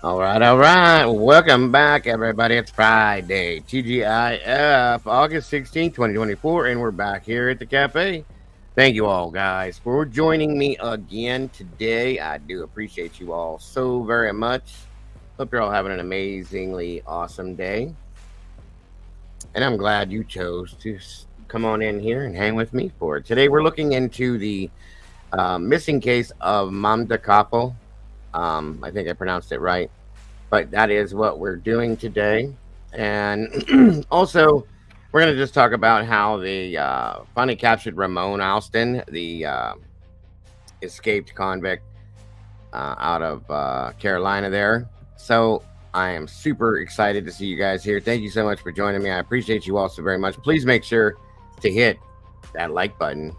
All right. Welcome back, everybody. It's Friday, TGIF, August 16th, 2024, and we're back here at the cafe. Thank you all, guys, for joining me again today. I do appreciate you all so very much. Hope you're all having an amazingly awesome day. And I'm glad you chose to come on in here and hang with me for it. Today, we're looking into the missing case of Mamta Kafle. I think I pronounced it right, but that is what we're doing today. And also, we're going to just talk about how they finally captured Ramone Alston, the escaped convict out of Carolina there. So I am super excited to see you guys here. Thank you so much for joining me. I appreciate you all so very much. Please make sure to hit that like button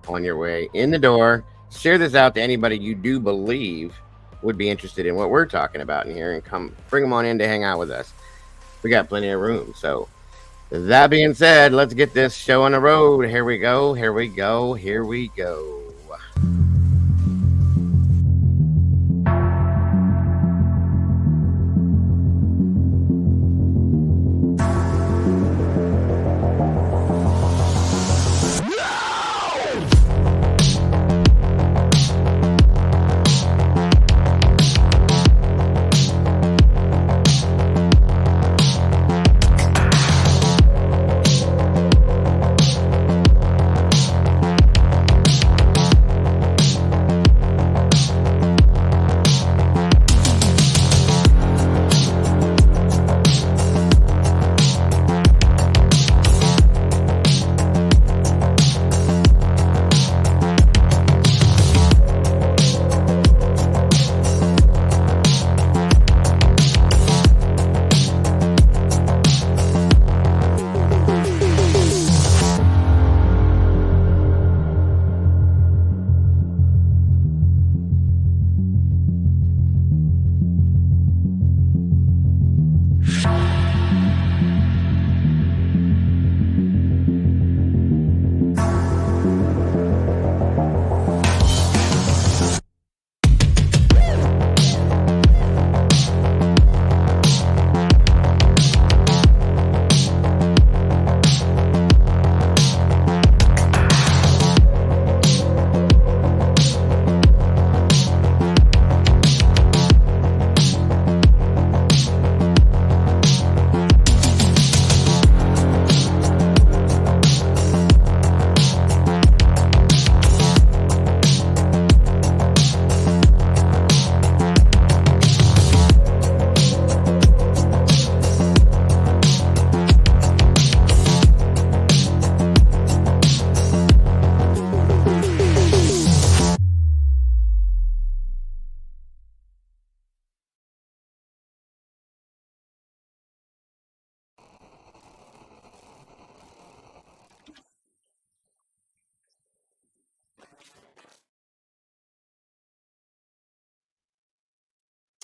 on your way in the door. Share this out to anybody you do believe would be interested in what we're talking about in here, and come bring them on in to hang out with us. We got plenty of room. So that being said, let's get this show on the road. Here we go. Here we go. Here we go.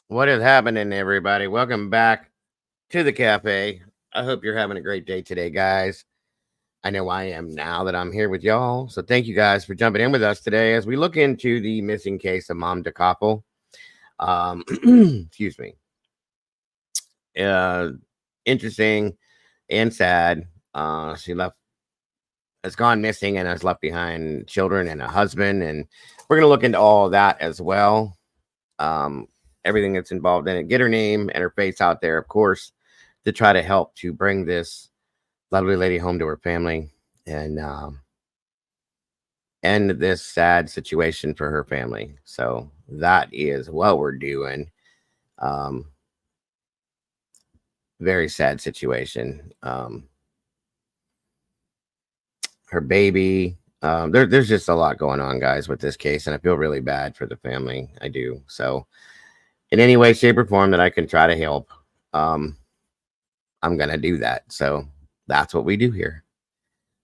What is happening, everybody? Welcome back to the cafe. I hope you're having a great day today, guys. I know I am now that I'm here with y'all. So thank you guys for jumping in with us today as we look into the missing case of Mamta Kafle. Excuse me. Uh, Interesting and sad. She has gone missing and has left behind children and a husband, and we're gonna look into all of that as well. Um, Everything that's involved in it. Get her name and her face out there, of course, to try to help to bring this lovely lady home to her family and end this sad situation for her family. So that is what we're doing. Um, Very sad situation. Her baby. There's just a lot going on, guys, with this case, and I feel really bad for the family. I do. So, in any way, shape, or form that I can try to help, um, I'm gonna do that. So that's what we do here.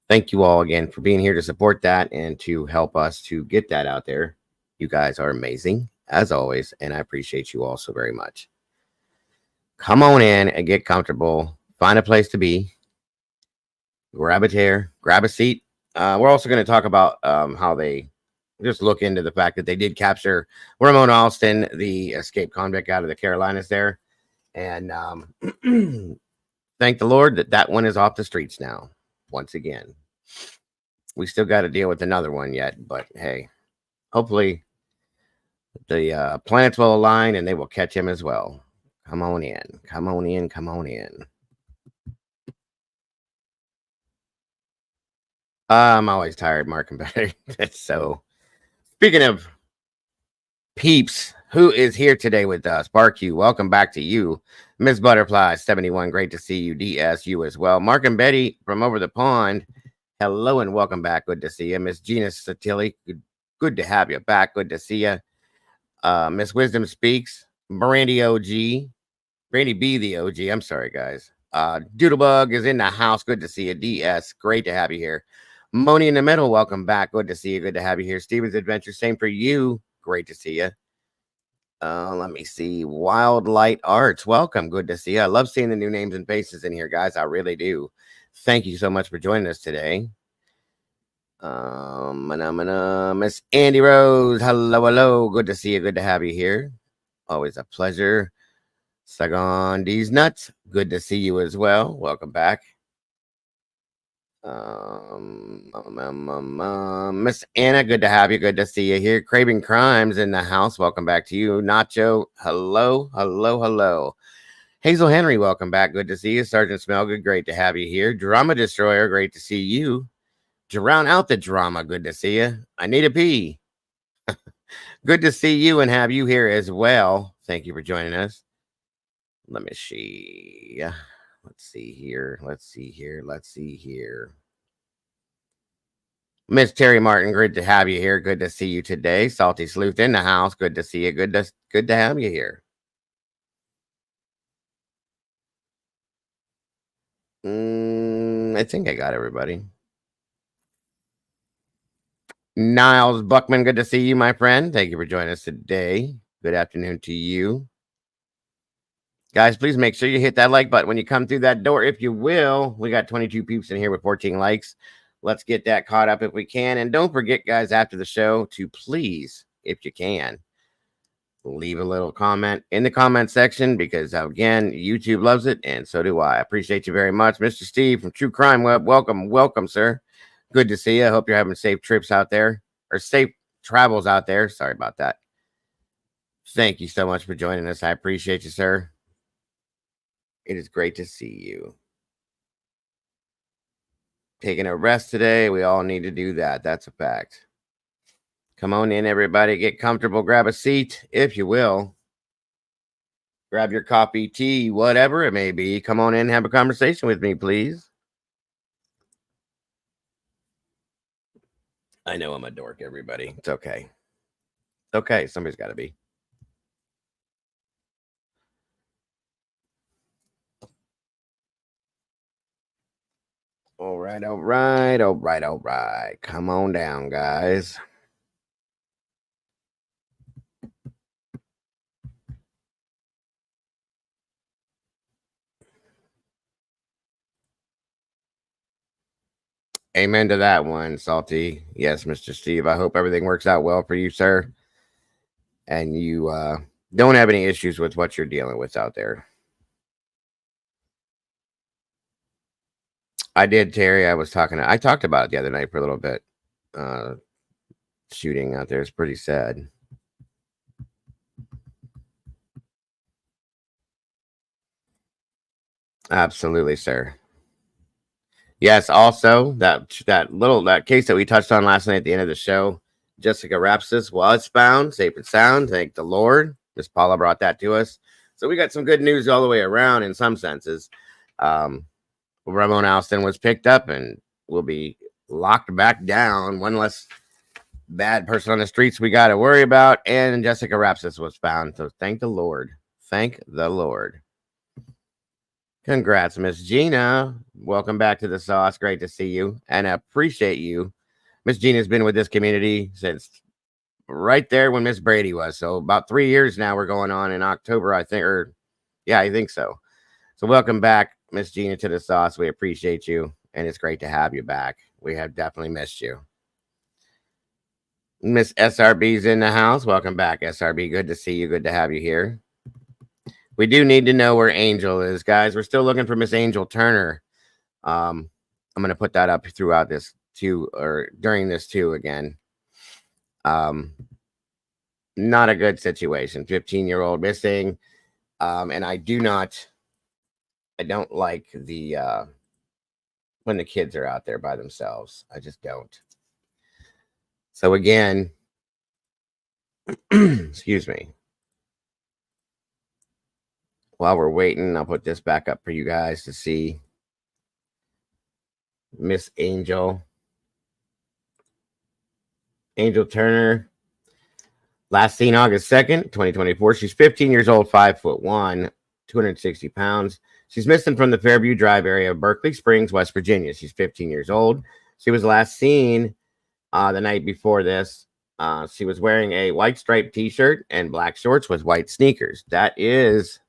Thank you all again for being here to support that and to help us to get that out there. You guys are amazing as always, and I appreciate you all so very much. Come on in and get comfortable. Find a place to be. Grab a chair, grab a seat. We're also going to talk about how they just look into the fact that they did capture Ramone Alston, the escaped convict out of the Carolinas there. And thank the Lord that that one is off the streets now. Once again, we still got to deal with another one yet, but hey, hopefully the planets will align and they will catch him as well. Come on in, come on in, come on in. I'm always tired, Mark and Betty. So, speaking of peeps, who is here today with us? Barq, welcome back to you. Miss Butterfly 71, great to see you. DSU as well. Mark and Betty from over the pond, hello and welcome back. Good to see you. Miss Gina Satili, good to have you back. Good to see you. Miss Wisdom Speaks, Brandy OG, Brandy B the OG. I'm sorry, guys. Doodlebug is in the house. Good to see you. DS, great to have you here. Moni in the middle, welcome back. Good to see you. Good to have you here. Steven's Adventure, same for you. Great to see you. Let me see. Wild Light Arts, welcome. Good to see you. I love seeing the new names and faces in here, guys. I really do. Thank you so much for joining us today. Miss Andy Rose, hello. Good to see you. Good to have you here. Always a pleasure. Sagon D's Nuts, good to see you as well. Welcome back. Miss Anna, good to have you. Good to see you here. Craving Crimes in the house. Welcome back to you. Nacho, hello. Hazel Henry, welcome back. Good to see you. Sergeant Smellgood, great to have you here. Drama Destroyer, great to see you. Drown out the drama, good to see you. I need a pee. Good to see you and have you here as well. Thank you for joining us. Let me see. Let's see here. Miss Terry Martin, good to have you here. Good to see you today. Salty Sleuth in the house. Good to see you. Good to have you here. I think I got everybody. Niles Buckman, good to see you, my friend. Thank you for joining us today. Good afternoon to you. Guys, please make sure you hit that like button when you come through that door, if you will. We got 22 peeps in here with 14 likes. Let's get that caught up if we can. And don't forget, guys, after the show to please, if you can, leave a little comment in the comment section because, again, YouTube loves it, and so do I. Appreciate you very much. Mr. Steve from True Crime Web, welcome, sir. Good to see you. I hope you're having safe trips out there, or safe travels out there. Sorry about that. Thank you so much for joining us. I appreciate you, sir. It is great to see you. Taking a rest today. We all need to do that. That's a fact. Come on in, everybody. Get comfortable. Grab a seat, if you will. Grab your coffee, tea, whatever it may be. Come on in and have a conversation with me, please. I know I'm a dork, everybody. It's okay. It's okay. Somebody's got to be. All right. Come on down, guys. Amen to that one, Salty. Yes, Mr. Steve. I hope everything works out well for you, sir. And you don't have any issues with what you're dealing with out there. I did, Terry. I talked about it the other night for a little bit. Shooting out there is pretty sad. Absolutely, sir. Yes, also that case that we touched on last night at the end of the show, Jessica Rapsis was found safe and sound. Thank the Lord. Miss Paula brought that to us. So we got some good news all the way around in some senses. Ramone Alston was picked up and will be locked back down. One less bad person on the streets we got to worry about. And Jessica Rapsis was found. So thank the Lord. Thank the Lord. Congrats, Miss Gina. Welcome back to the sauce. Great to see you and appreciate you. Miss Gina's been with this community since right there when Miss Brady was. So about 3 years now we're going on in October, I think. I think so. So welcome back, Miss Gina, to the sauce. We appreciate you. And it's great to have you back. We have definitely missed you. Miss SRB's in the house. Welcome back, SRB. Good to see you. Good to have you here. We do need to know where Angel is, guys. We're still looking for Miss Angel Turner. I'm gonna put that up throughout this too, or during this too again. Um, Not a good situation. 15-year-old missing. And I don't like the when the kids are out there by themselves. I just don't. So again, excuse me. While we're waiting, I'll put this back up for you guys to see Miss Angel. Angel Turner. Last seen August 2nd, 2024. She's 15 years old, 5'1", 260 pounds. She's missing from the Fairview Drive area of Berkeley Springs, West Virginia. She's 15 years old. She was last seen the night before this. She was wearing a white striped t-shirt and black shorts with white sneakers. That is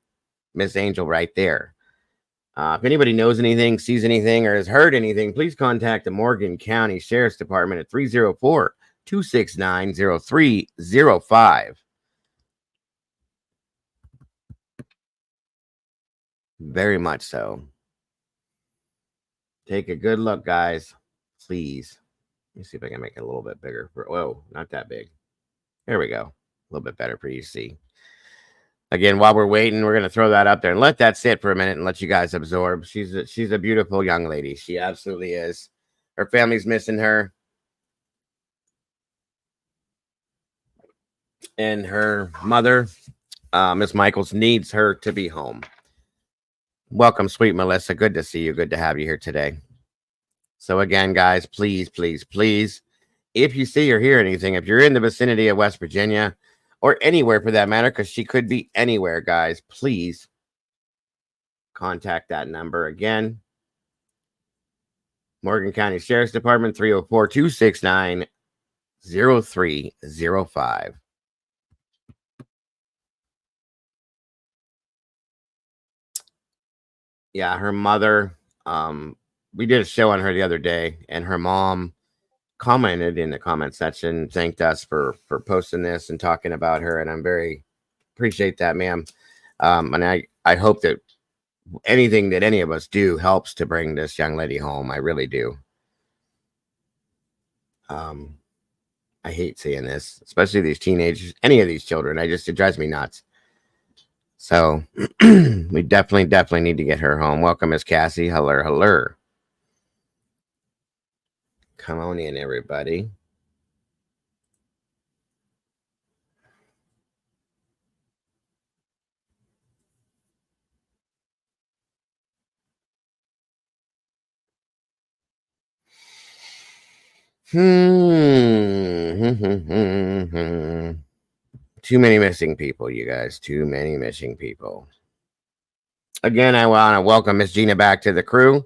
Miss Angel right there. If anybody knows anything, sees anything, or has heard anything, please contact the Morgan County Sheriff's Department at 304-269-0305. Very much so. Take a good look, guys. Please. Let me see if I can make it a little bit bigger. Whoa, not that big. There we go. A little bit better for you to see. Again, while we're waiting, we're going to throw that up there and let that sit for a minute and let you guys absorb. She's a beautiful young lady. She absolutely is. Her family's missing her. And her mother, Miss Michaels, needs her to be home. Welcome, sweet Melissa. Good to see you. Good to have you here today. So again, guys, please, please, please, if you see or hear anything, if you're in the vicinity of West Virginia or anywhere for that matter, because she could be anywhere, guys, please contact that number again. Morgan County Sheriff's Department, 304-269-0305. Yeah, her mother, we did a show on her the other day, and her mom commented in the comment section, thanked us for posting this and talking about her, and I'm very appreciate that, ma'am. And I hope that anything that any of us do helps to bring this young lady home. I really do. I hate seeing this, especially these teenagers, any of these children. It drives me nuts. So we definitely need to get her home. Welcome, Miss Cassie. Hello. Come on in, everybody. Too many missing people, you guys. Too many missing people. Again, I want to welcome Miss Gina back to the crew.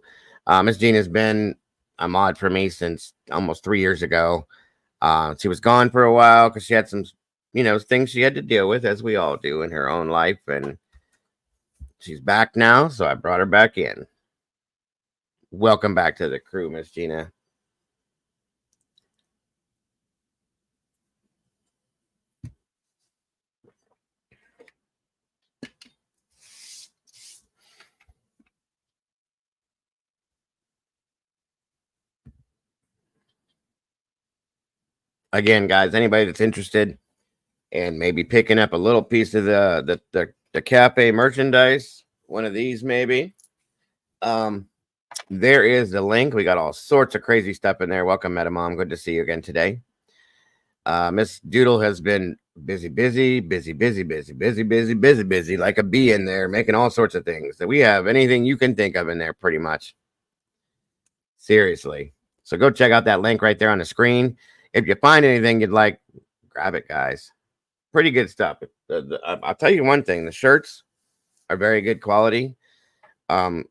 Miss Gina's been a mod for me since almost 3 years ago. She was gone for a while because she had some, things she had to deal with, as we all do in her own life. And she's back now, so I brought her back in. Welcome back to the crew, Miss Gina. Again, guys, anybody that's interested and maybe picking up a little piece of the cafe merchandise, one of these maybe, there is the link. We got all sorts of crazy stuff in there. Welcome, Meta Mom. Good to see you again today. Miss Doodle has been busy, like a bee in there, making all sorts of things. So we have anything you can think of in there, pretty much. Seriously. So go check out that link right there on the screen. If you find anything you'd like, grab it, guys. Pretty good stuff. I'll tell you one thing: the shirts are very good quality. I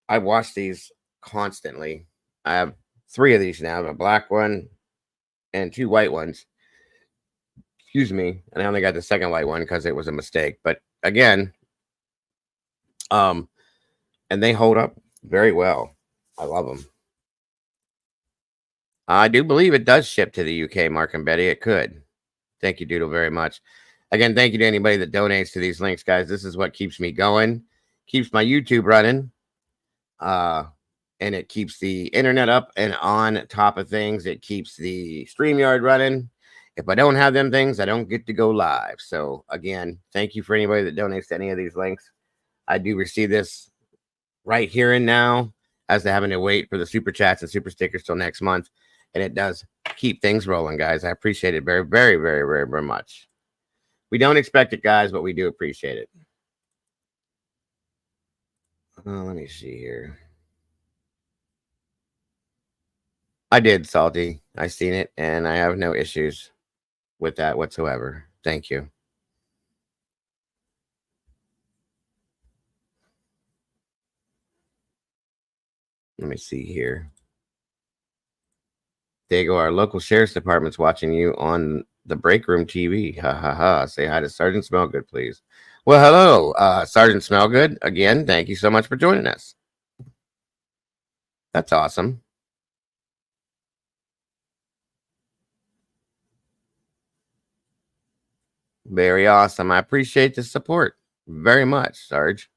wash these constantly. I have 3 of these now: a black one and 2 white ones. Excuse me, and I only got the second white one because it was a mistake. But again, and they hold up very well. I love them. I do believe it does ship to the UK, Mark and Betty. It could. Thank you, Doodle, very much. Again, thank you to anybody that donates to these links, guys. This is what keeps me going, keeps my YouTube running, uh, and it keeps the internet up and on top of things. It keeps the StreamYard running. If I don't have them things, I don't get to go live. So, again, thank you for anybody that donates to any of these links. I do receive this right here and now, as to having to wait for the super chats and super stickers till next month. And it does keep things rolling, guys. I appreciate it very, very, very, very, very much. We don't expect it, guys, but we do appreciate it. Let me see here. I did, Salty. I seen it, and I have no issues with that whatsoever. Thank you. Let me see here. There you go. Our local sheriff's department's watching you on the break room TV. Ha ha ha. Say hi to Sergeant Smellgood, please. Well, hello, Sergeant Smellgood. Again, thank you so much for joining us. That's awesome. Very awesome. I appreciate the support very much, Sarge.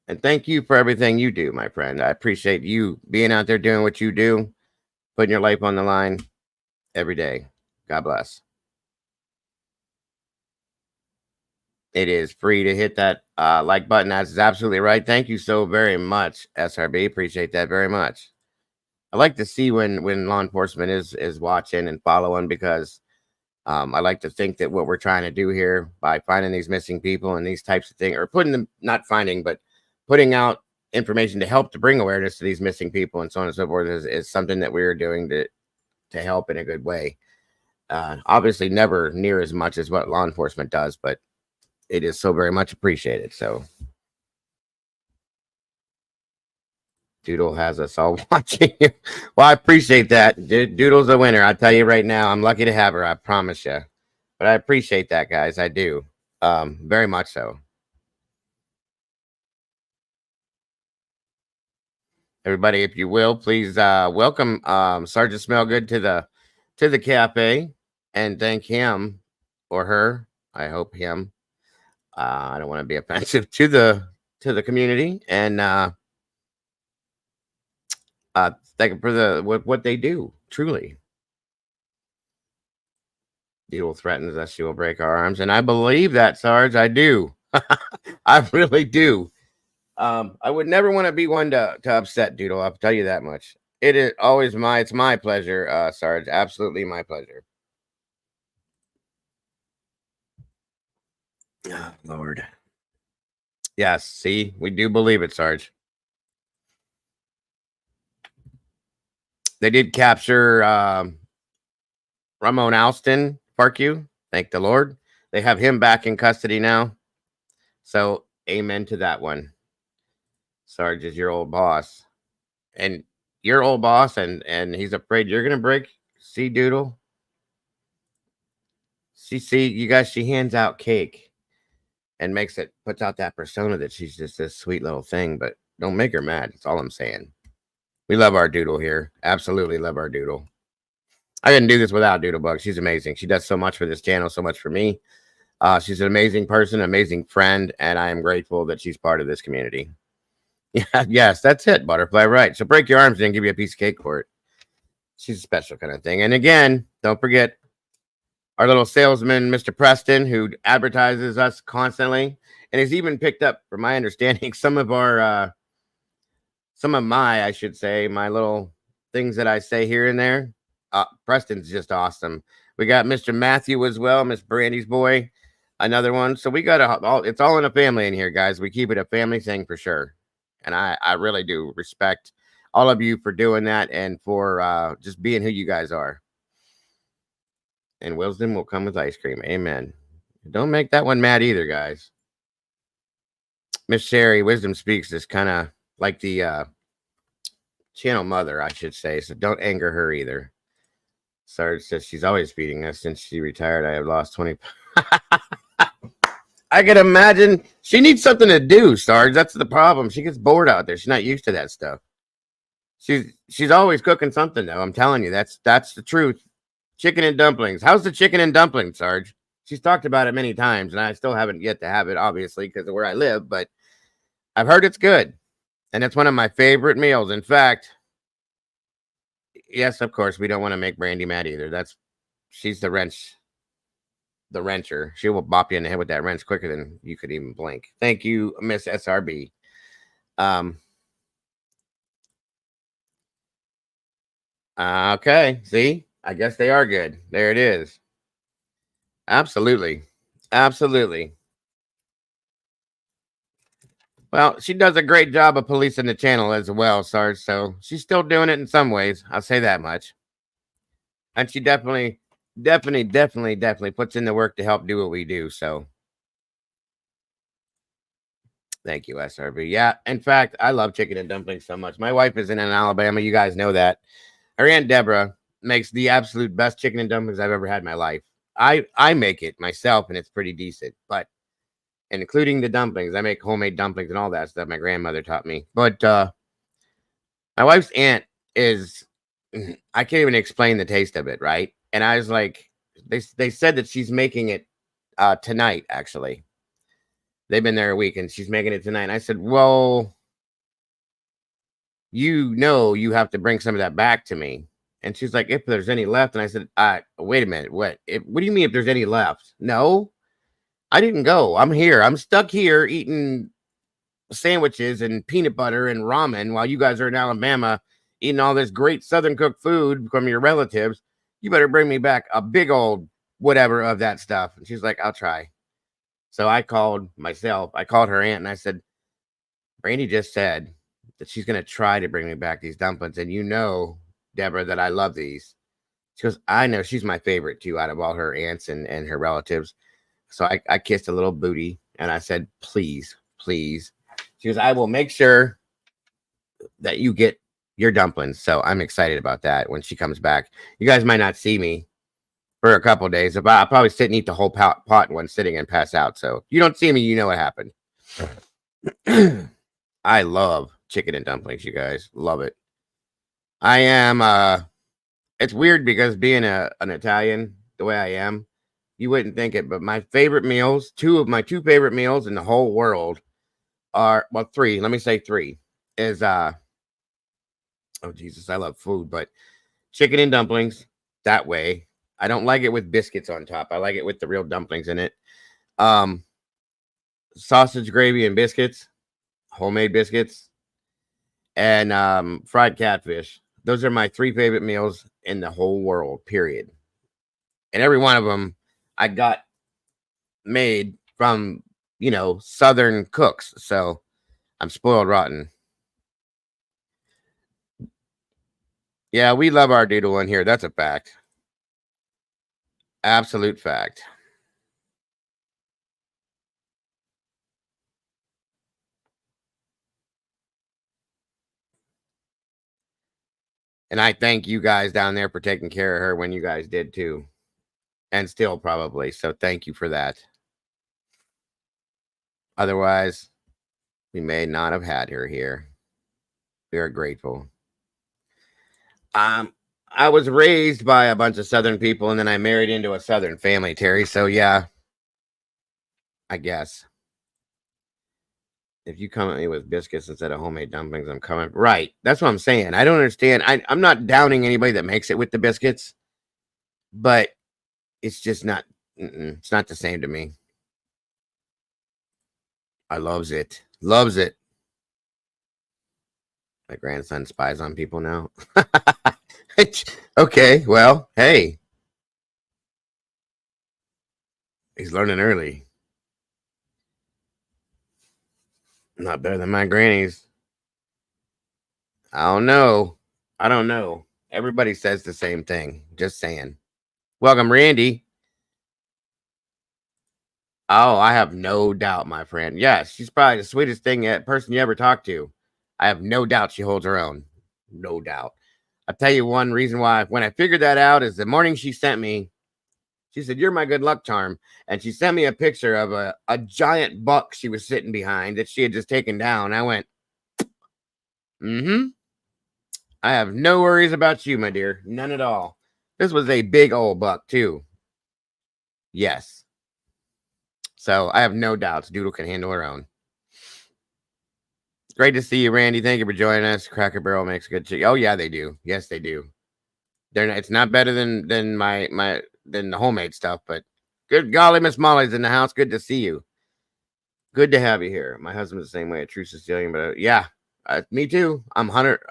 And thank you for everything you do, my friend. I appreciate you being out there doing what you do, putting your life on the line every day. God bless. It is free to hit that like button. That's absolutely right. Thank you so very much, SRB. Appreciate that very much. I like to see when law enforcement is watching and following, because I like to think that what we're trying to do here by finding these missing people and these types of things, or putting them, not finding, but putting out information to help to bring awareness to these missing people and so on and so forth, is something that we're doing to help in a good way. Obviously, never near as much as what law enforcement does, but it is so very much appreciated. So, Doodle has us all watching you. Well, I appreciate that. Doodle's a winner. I tell you right now, I'm lucky to have her. I promise you. But I appreciate that, guys. I do. Very much so. Everybody, if you will, please welcome Sergeant Smellgood to the cafe, and thank him or her. I hope him. I don't want to be offensive to the community, and thank them for what they do. Truly, Deal threatens us; she will break our arms, and I believe that, Sarge. I do. I really do. I would never want to be one to upset Doodle. I'll tell you that much. It is always it's my pleasure, Sarge. Absolutely my pleasure. Oh, Lord. Yes, see, we do believe it, Sarge. They did capture Ramone Alston, Parkview. Thank the Lord. They have him back in custody now. So, amen to that one. Sarge is your old boss. And your old boss, and he's afraid you're going to break. See, Doodle? See, you guys, she hands out cake and puts out that persona that she's just this sweet little thing, but don't make her mad. That's all I'm saying. We love our Doodle here. Absolutely love our Doodle. I couldn't do this without Doodlebug. She's amazing. She does so much for this channel, so much for me. She's an amazing person, amazing friend, and I am grateful that she's part of this community. Yeah, yes, that's it, Butterfly. Right. So break your arms and give you a piece of cake for it. She's a special kind of thing. And again, don't forget our little salesman, Mr. Preston, who advertises us constantly, and has even picked up, from my understanding, some of my, I should say, my little things that I say here and there. Preston's just awesome. We got Mr. Matthew as well, Miss Brandy's boy, another one. So we got it's all in a family in here, guys. We keep it a family thing for sure. And I really do respect all of you for doing that, and for just being who you guys are. And wisdom will come with ice cream. Amen. Don't make that one mad either, guys. Miss Sherry, Wisdom Speaks is kind of like the channel mother, I should say. So don't anger her either. Sarge says she's always feeding us since she retired. I have lost 20. I can imagine she needs something to do, Sarge. That's the problem. She gets bored out there. She's not used to that stuff. She's always cooking something though. I'm telling you, that's the truth. Chicken and dumplings. How's the chicken and dumplings, Sarge? She's talked about it many times, and I still haven't yet to have it, obviously, because of where I live. But I've heard it's good, and it's one of my favorite meals. In fact, yes, of course, we don't want to make Brandy mad either. She's the wrencher. She will bop you in the head with that wrench quicker than you could even blink. Thank you, Miss SRB. Okay, see, I guess they are good. There it is. Absolutely, absolutely. Well, she does a great job of policing the channel as well, Sarge. So she's still doing it in some ways. I'll say that much. And she definitely puts in the work to help do what we do. So thank you, SRB. Yeah, in fact, I love chicken and dumplings so much. My wife is in Alabama. You guys know that. Her Aunt Deborah makes the absolute best chicken and dumplings I've ever had in my life. I make it myself, and it's pretty decent. But and including the dumplings, I make homemade dumplings and all that stuff. My grandmother taught me. But my wife's aunt is I can't even explain the taste of it, right? And I was like, they said that she's making it tonight, actually. They've been there a week and she's making it tonight. And I said, well, you have to bring some of that back to me. And she's like, if there's any left. And I said, wait a minute. What do you mean if there's any left? No, I didn't go. I'm here. I'm stuck here eating sandwiches and peanut butter and ramen while you guys are in Alabama eating all this great Southern cooked food from your relatives. You better bring me back a big old whatever of that stuff. And she's like, I'll try. So I called her aunt and I said, Brandy just said that she's going to try to bring me back these dumplings. And you know, Deborah, that I love these. She goes, I know. She's my favorite too out of all her aunts and her relatives. So I kissed a little booty and I said, please. She goes, I will make sure that you get your dumplings. So I'm excited about that when she comes back. You guys might not see me for a couple days, but I'll probably sit and eat the whole pot in one sitting and pass out. So if you don't see me, you know what happened. I love chicken and dumplings, you guys. Love it. I am, it's weird because being an Italian, the way I am, you wouldn't think it, but my favorite meals, two of my two favorite meals in the whole world are, well, three, let me say three, is, oh Jesus, I love food, but chicken and dumplings, that way. I don't like it with biscuits on top. I like it with the real dumplings in it. Sausage gravy and biscuits, homemade biscuits, and fried catfish. Those are my three favorite meals in the whole world, period. And every one of them I got made from, Southern cooks. So I'm spoiled rotten. Yeah, we love our doodle in here. That's a fact. Absolute fact. And I thank you guys down there for taking care of her when you guys did too. And still probably. So thank you for that. Otherwise, we may not have had her here. We are grateful. I was raised by a bunch of Southern people and then I married into a Southern family, Terry. So yeah, I guess. If you come at me with biscuits instead of homemade dumplings, I'm coming. Right. That's what I'm saying. I don't understand. I'm not downing anybody that makes it with the biscuits, but it's just not, it's not the same to me. I loves it. Loves it. My grandson spies on people now. Okay. Well, hey, he's learning early. Not better than my grannies. I don't know. Everybody says the same thing. Just saying. Welcome, Randy. Oh, I have no doubt, my friend. Yes, she's probably the sweetest person you ever talked to. I have no doubt she holds her own. No doubt. I'll tell you one reason why. When I figured that out is the morning she sent me She said, "You're my good luck charm." And she sent me a picture of a giant buck she was sitting behind that she had just taken down. I went, mm-hmm. I have no worries about you, my dear. None at all. This was a big old buck, too. Yes. So I have no doubts Doodle can handle her own. Great to see you, Randy. Thank you for joining us. Cracker Barrel makes good chicken. Oh yeah, they do. Yes, they do. They're not, it's not better than my than the homemade stuff, but good golly, Miss Molly's in the house. Good to see you. Good to have you here. My husband's the same way, a true Sicilian, but yeah, me too. I'm 100.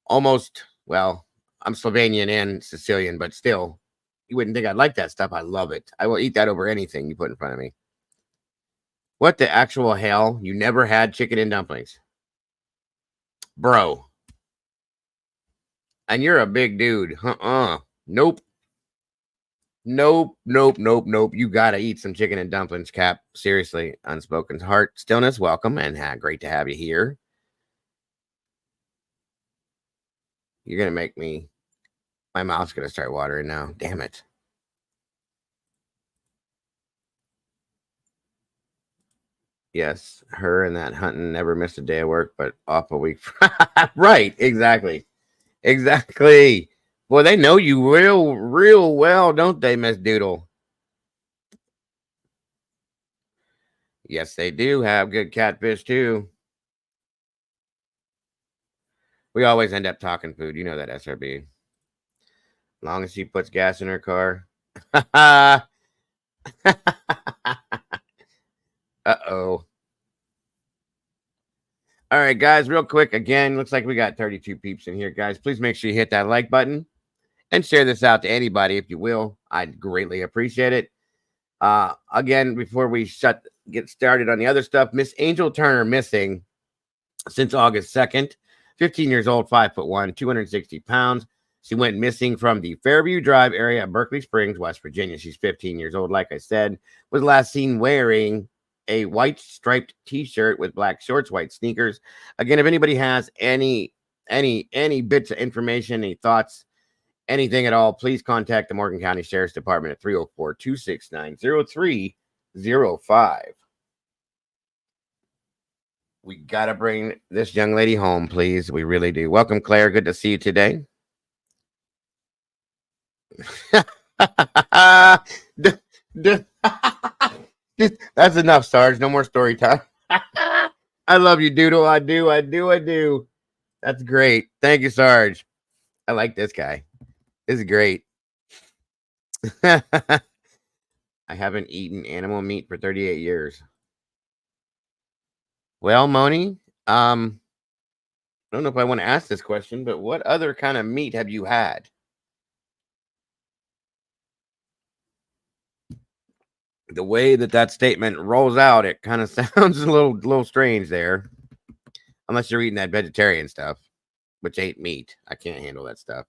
Almost. Well, I'm Slovenian and Sicilian, but still, you wouldn't think I'd like that stuff. I love it. I will eat that over anything you put in front of me. What the actual hell? You never had chicken and dumplings, bro? And you're a big dude. Nope. Nope. Nope. Nope. Nope. You gotta eat some chicken and dumplings, Cap. Seriously. Unspoken heart stillness. Welcome and great to have you here. You're gonna make me. My mouth's gonna start watering now. Damn it. Yes, her and that hunting never missed a day of work, but off a week. Right. Exactly. Exactly. Boy, they know you real well, don't they, Miss Doodle? Yes, they do have good catfish too. We always end up talking food. You know that, SRB. Long as she puts gas in her car. Uh-oh. All right, guys, real quick. Again, looks like we got 32 peeps in here, guys. Please make sure you hit that like button and share this out to anybody if you will. I'd greatly appreciate it. Again, before we get started on the other stuff, Miss Angel Turner missing since August 2nd. 15 years old, 5'1", 260 pounds. She went missing from the Fairview Drive area of Berkeley Springs, West Virginia. She's 15 years old, like I said. Was last seen wearing a white striped T-shirt with black shorts, white sneakers. Again, if anybody has any bits of information, any thoughts, anything at all, please contact the Morgan County Sheriff's Department at 304-269-0305. We got to bring this young lady home, please. We really do. Welcome, Claire. Good to see you today. That's enough, Sarge. No more story time. I love you, Doodle. I do. That's great. Thank you, Sarge. I like this guy. This is great. I haven't eaten animal meat for 38 years. Well, Moni, I don't know if I want to ask this question, but what other kind of meat have you had? The way that statement rolls out, it kind of sounds a little strange there. Unless you're eating that vegetarian stuff, which ain't meat. I can't handle that stuff.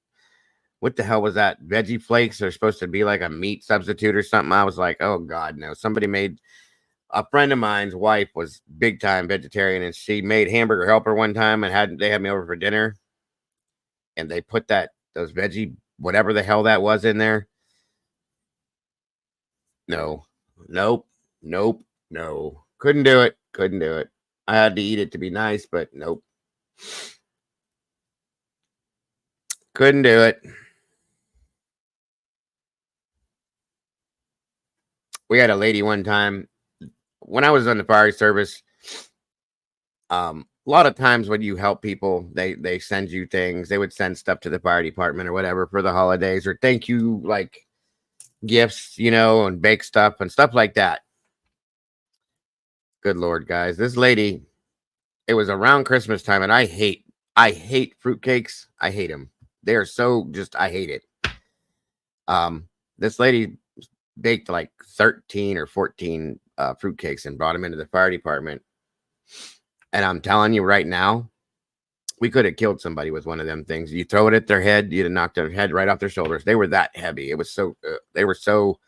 What the hell was that? Veggie flakes are supposed to be like a meat substitute or something. I was like, oh God, no. Somebody made a friend of mine's wife was big time vegetarian, and she made hamburger helper one time and they had me over for dinner, and they put those veggie whatever the hell that was in there. No, nope, no. Couldn't do it. Couldn't do it. I had to eat it to be nice, but nope. Couldn't do it. We had a lady one time when I was on the fire service. A lot of times when you help people, they send you things. They would send stuff to the fire department or whatever for the holidays or thank you like gifts, and bake stuff and stuff like that. Good Lord, guys. This lady, it was around Christmas time, and I hate fruitcakes. I hate them. They are so I hate it. This lady baked like 13 or 14 fruitcakes and brought them into the fire department. And I'm telling you right now, we could have killed somebody with one of them things. You throw it at their head, you'd have knocked their head right off their shoulders. They were that heavy. It was they were so,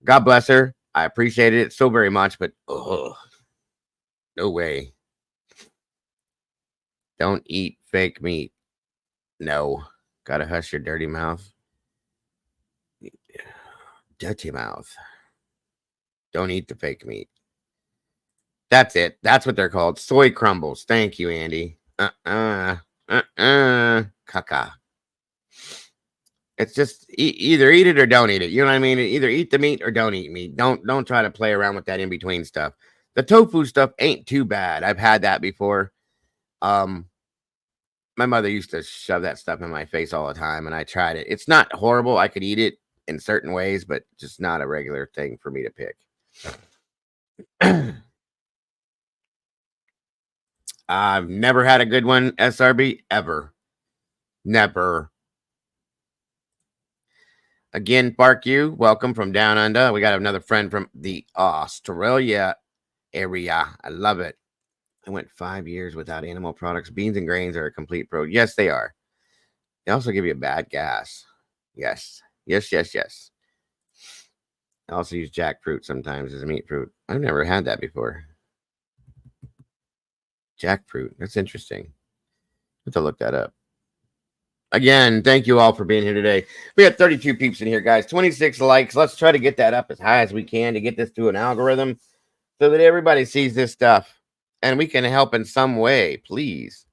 God bless her. I appreciated it so very much, but no way. Don't eat fake meat. No. Gotta hush your dirty mouth. Dirty mouth. Don't eat the fake meat. That's it. That's what they're called. Soy crumbles. Thank you, Andy. Caca. It's just either eat it or don't eat it. You know what I mean? Either eat the meat or don't eat meat. Don't try to play around with that in between stuff. The tofu stuff ain't too bad. I've had that before. Um, my mother used to shove that stuff in my face all the time, and I tried it. It's not horrible. I could eat it in certain ways, but just not a regular thing for me to pick. I've never had a good one, SRB, ever. Never. Again, Bark You, welcome from down under. We got another friend from the Australia area. I love it. I went 5 years without animal products. Beans and grains are a complete pro. Yes, they are. They also give you a bad gas. Yes. Yes, yes, yes. I also use jackfruit sometimes as a meat fruit. I've never had that before. Jackfruit. That's interesting. I have to look that up. Again, thank you all for being here today. We got 32 peeps in here, guys. 26 likes. Let's try to get that up as high as we can to get this to an algorithm so that everybody sees this stuff and we can help in some way, please.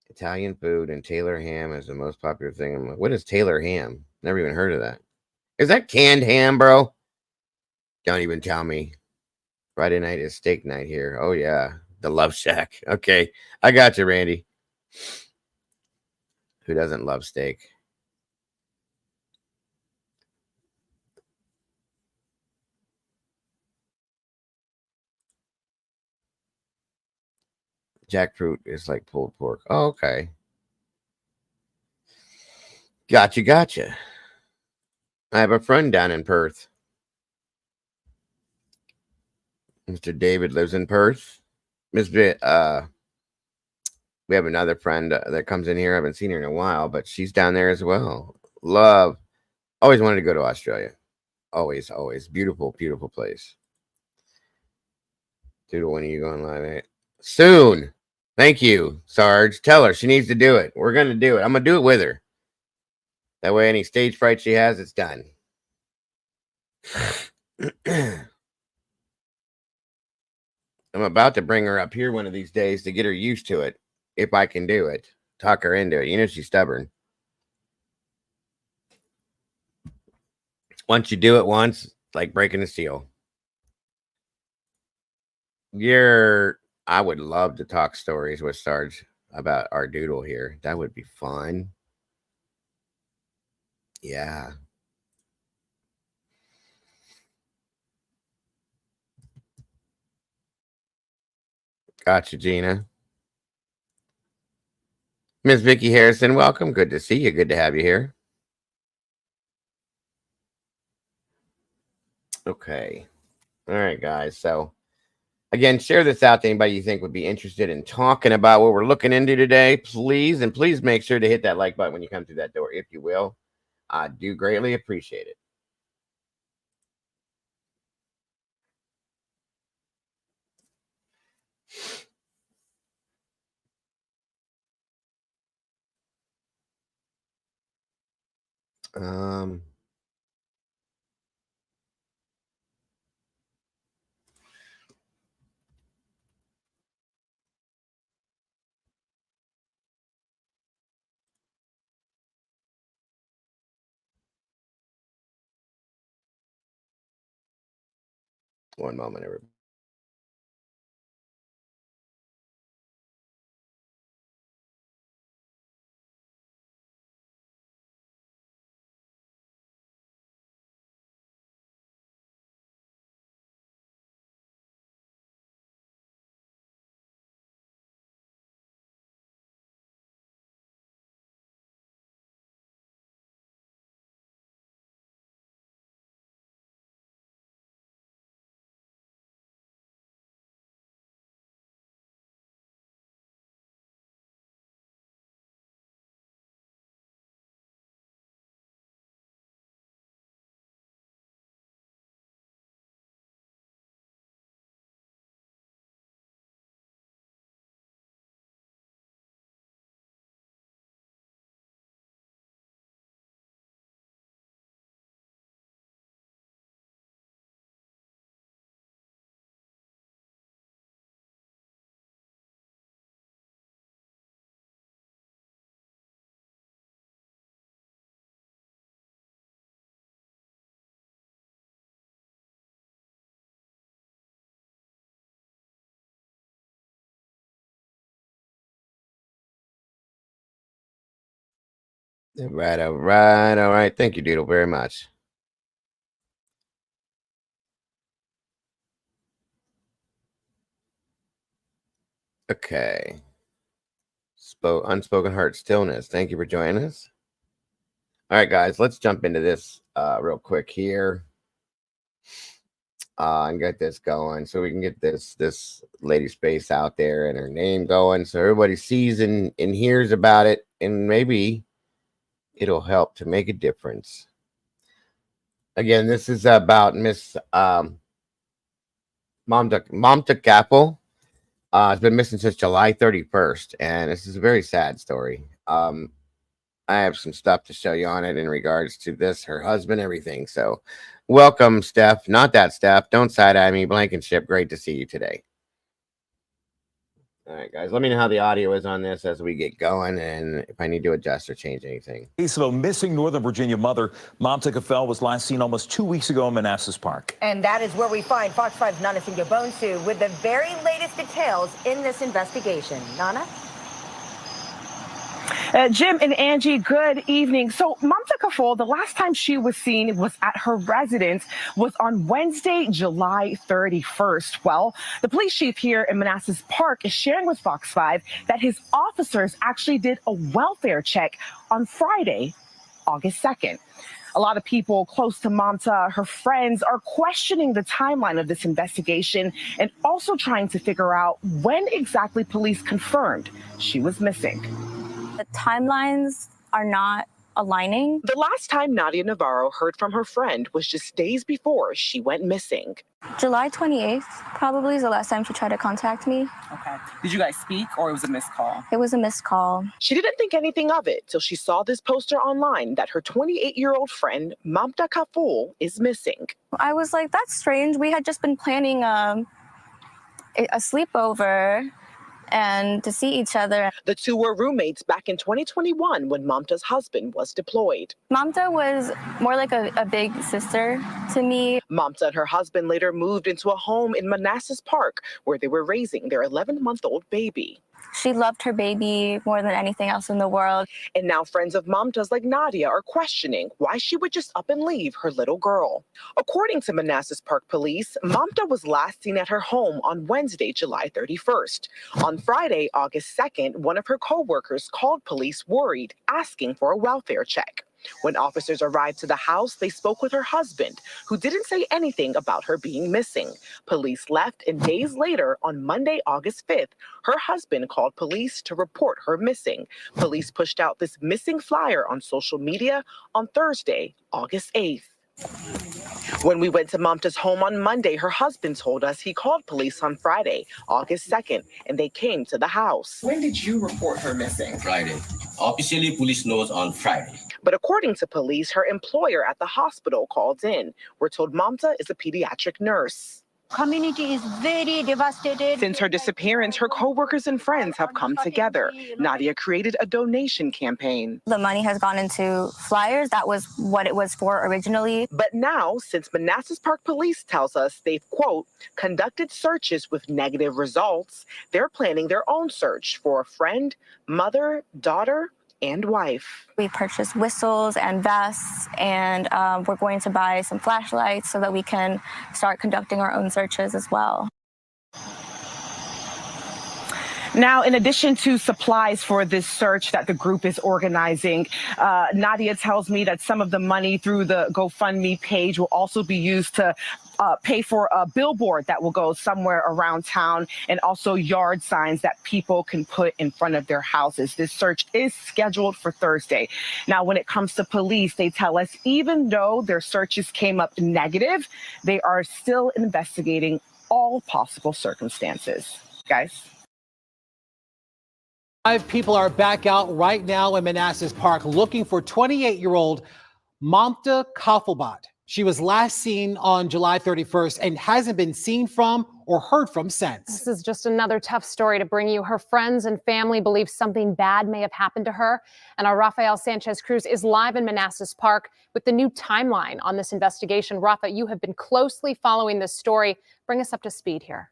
Italian food and Taylor ham is the most popular thing. I'm like, what is Taylor ham? Never even heard of that. Is that canned ham, bro? Don't even tell me. Friday night is steak night here. Oh, yeah. The Love Shack. Okay. I got you, Randy. Who doesn't love steak? Jackfruit is like pulled pork. Oh, okay. Gotcha, gotcha. I have a friend down in Perth. Mr. David lives in Perth. We have another friend that comes in here. I haven't seen her in a while, but she's down there as well. Love. Always wanted to go to Australia. Always, always. Beautiful, beautiful place. Dude, when are you going live at? Soon. Thank you, Sarge. Tell her she needs to do it. We're going to do it. I'm going to do it with her. That way, any stage fright she has, it's done. I'm about to bring her up here one of these days to get her used to it. If I can do it. Talk her into it. You know, she's stubborn. Once you do it once, like breaking a seal. I would love to talk stories with Sarge about our doodle here. That would be fun. Yeah. Gotcha, Gina. Miss Vicky Harrison, welcome. Good to see you. Good to have you here. Okay. All right, guys. So, again, share this out to anybody you think would be interested in talking about what we're looking into today, please. And please make sure to hit that like button when you come through that door, if you will. I do greatly appreciate it. Um, one moment, everybody. All right, all right, all right. Thank you, Doodle, very much. Okay. Unspoken Heart Stillness. Thank you for joining us. All right, guys, let's jump into this real quick here and get this going so we can get this lady's face out there and her name going so everybody sees and hears about it, and maybe it'll help to make a difference. Again, this is about Miss Mamta Kafle. It's been missing since July 31st, and this is a very sad story. I have some stuff to show you on it in regards to this, her husband, everything. So, welcome, Steph. Not that Steph. Don't side eye me. Blankenship. Great to see you today. All right, guys. Let me know how the audio is on this as we get going, and if I need to adjust or change anything. Case of a missing Northern Virginia mother, Mamta Kafle, was last seen almost 2 weeks ago in Manassas Park. And that is where we find Fox 5's Nana Singh with the very latest details in this investigation. Nana? Jim and Angie, good evening. So Mamta Kafle, the last time she was seen was at her residence was on Wednesday, July 31st. Well, the police chief here in Manassas Park is sharing with Fox 5 that his officers actually did a welfare check on Friday, August 2nd. A lot of people close to Mamta, her friends, are questioning the timeline of this investigation and also trying to figure out when exactly police confirmed she was missing. The timelines are not aligning. The last time Nadia Navarro heard from her friend was just days before she went missing. July 28th probably is the last time she tried to contact me. Okay. Did you guys speak or it was a missed call? It was a missed call. She didn't think anything of it till she saw this poster online that her 28-year-old friend, Mamta Kafle, is missing. I was like, that's strange. We had just been planning a sleepover and to see each other. The two were roommates back in 2021 when Mamta's husband was deployed. Mamta was more like a big sister to me. Mamta and her husband later moved into a home in Manassas Park where they were raising their 11-month-old baby. She loved her baby more than anything else in the world. And now friends of Mamta's like Nadia are questioning why she would just up and leave her little girl. According to Manassas Park Police, Mamta was last seen at her home on Wednesday, July 31st. On Friday, August 2nd, one of her co-workers called police worried, asking for a welfare check. When officers arrived to the house, they spoke with her husband, who didn't say anything about her being missing. Police left, and days later, on Monday, August 5th, her husband called police to report her missing. Police pushed out this missing flyer on social media on Thursday, August 8th. When we went to Mamta's home on Monday, her husband told us he called police on Friday, August 2nd, and they came to the house. When did you report her missing? Friday. Officially, police knows on Friday. But according to police, her employer at the hospital called in. We're told Mamta is a pediatric nurse. Community is very devastated. Since her disappearance, her co-workers and friends have come together. Nadia created a donation campaign. The money has gone into flyers. That was what it was for originally. But now, since Manassas Park Police tells us they've, quote, conducted searches with negative results, they're planning their own search for a friend, mother, daughter, and wife. We purchased whistles and vests, and we're going to buy some flashlights so that we can start conducting our own searches as well. Now, in addition to supplies for this search that the group is organizing, Nadia tells me that some of the money through the GoFundMe page will also be used to pay for a billboard that will go somewhere around town, and also yard signs that people can put in front of their houses. This search is scheduled for Thursday. Now, when it comes to police, they tell us even though their searches came up negative, they are still investigating all possible circumstances. Guys. 5 people are back out right now in Manassas Park looking for 28-year-old Mamta Kafle. She was last seen on July 31st and hasn't been seen from or heard from since. This is just another tough story to bring you. Her friends and family believe something bad may have happened to her. And our Rafael Sanchez Cruz is live in Manassas Park with the new timeline on this investigation. Rafa, you have been closely following this story. Bring us up to speed here.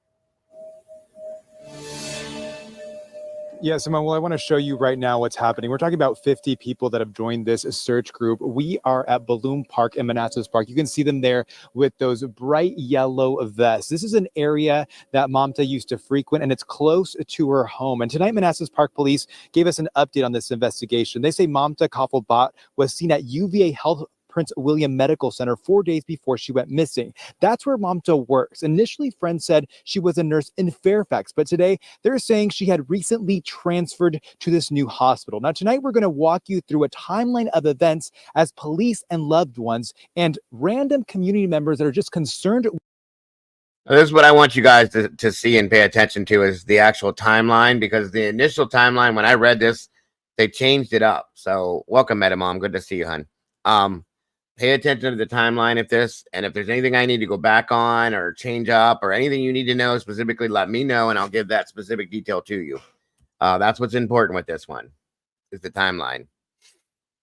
Yeah, Simone, well, I want to show you right now what's happening. We're talking about 50 people that have joined this search group. We are at Balloon Park in Manassas Park. You can see them there with those bright yellow vests. This is an area that Mamta used to frequent, and it's close to her home. And tonight, Manassas Park Police gave us an update on this investigation. They say Mamta Kafle was seen at UVA Health Prince William Medical Center 4 days before she went missing. That's where Mamta works. Initially, friends said she was a nurse in Fairfax, but today they're saying she had recently transferred to this new hospital. Now, tonight we're going to walk you through a timeline of events as police and loved ones and random community members that are just concerned. This is what I want you guys to see and pay attention to is the actual timeline, because the initial timeline, when I read this, they changed it up. So welcome, Metamom. Good to see you, hon. Pay attention to the timeline of this, and if there's anything I need to go back on or change up or anything you need to know specifically, let me know, and I'll give that specific detail to you. That's what's important with this one, is the timeline.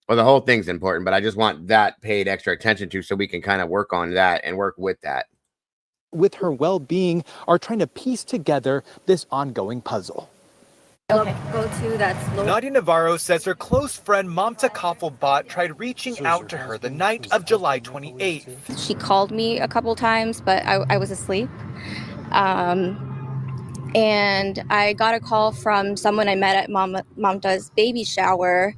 Well, the whole thing's important, but I just want that paid extra attention to so we can kind of work on that and work with that. With her well-being are trying to piece together this ongoing puzzle. Okay, go to that's low. Nadia Navarro says her close friend Mamta Kafle tried reaching out to her the night of July 28th. She called me a couple times, but I was asleep. And I got a call from someone I met at Mamta's baby shower,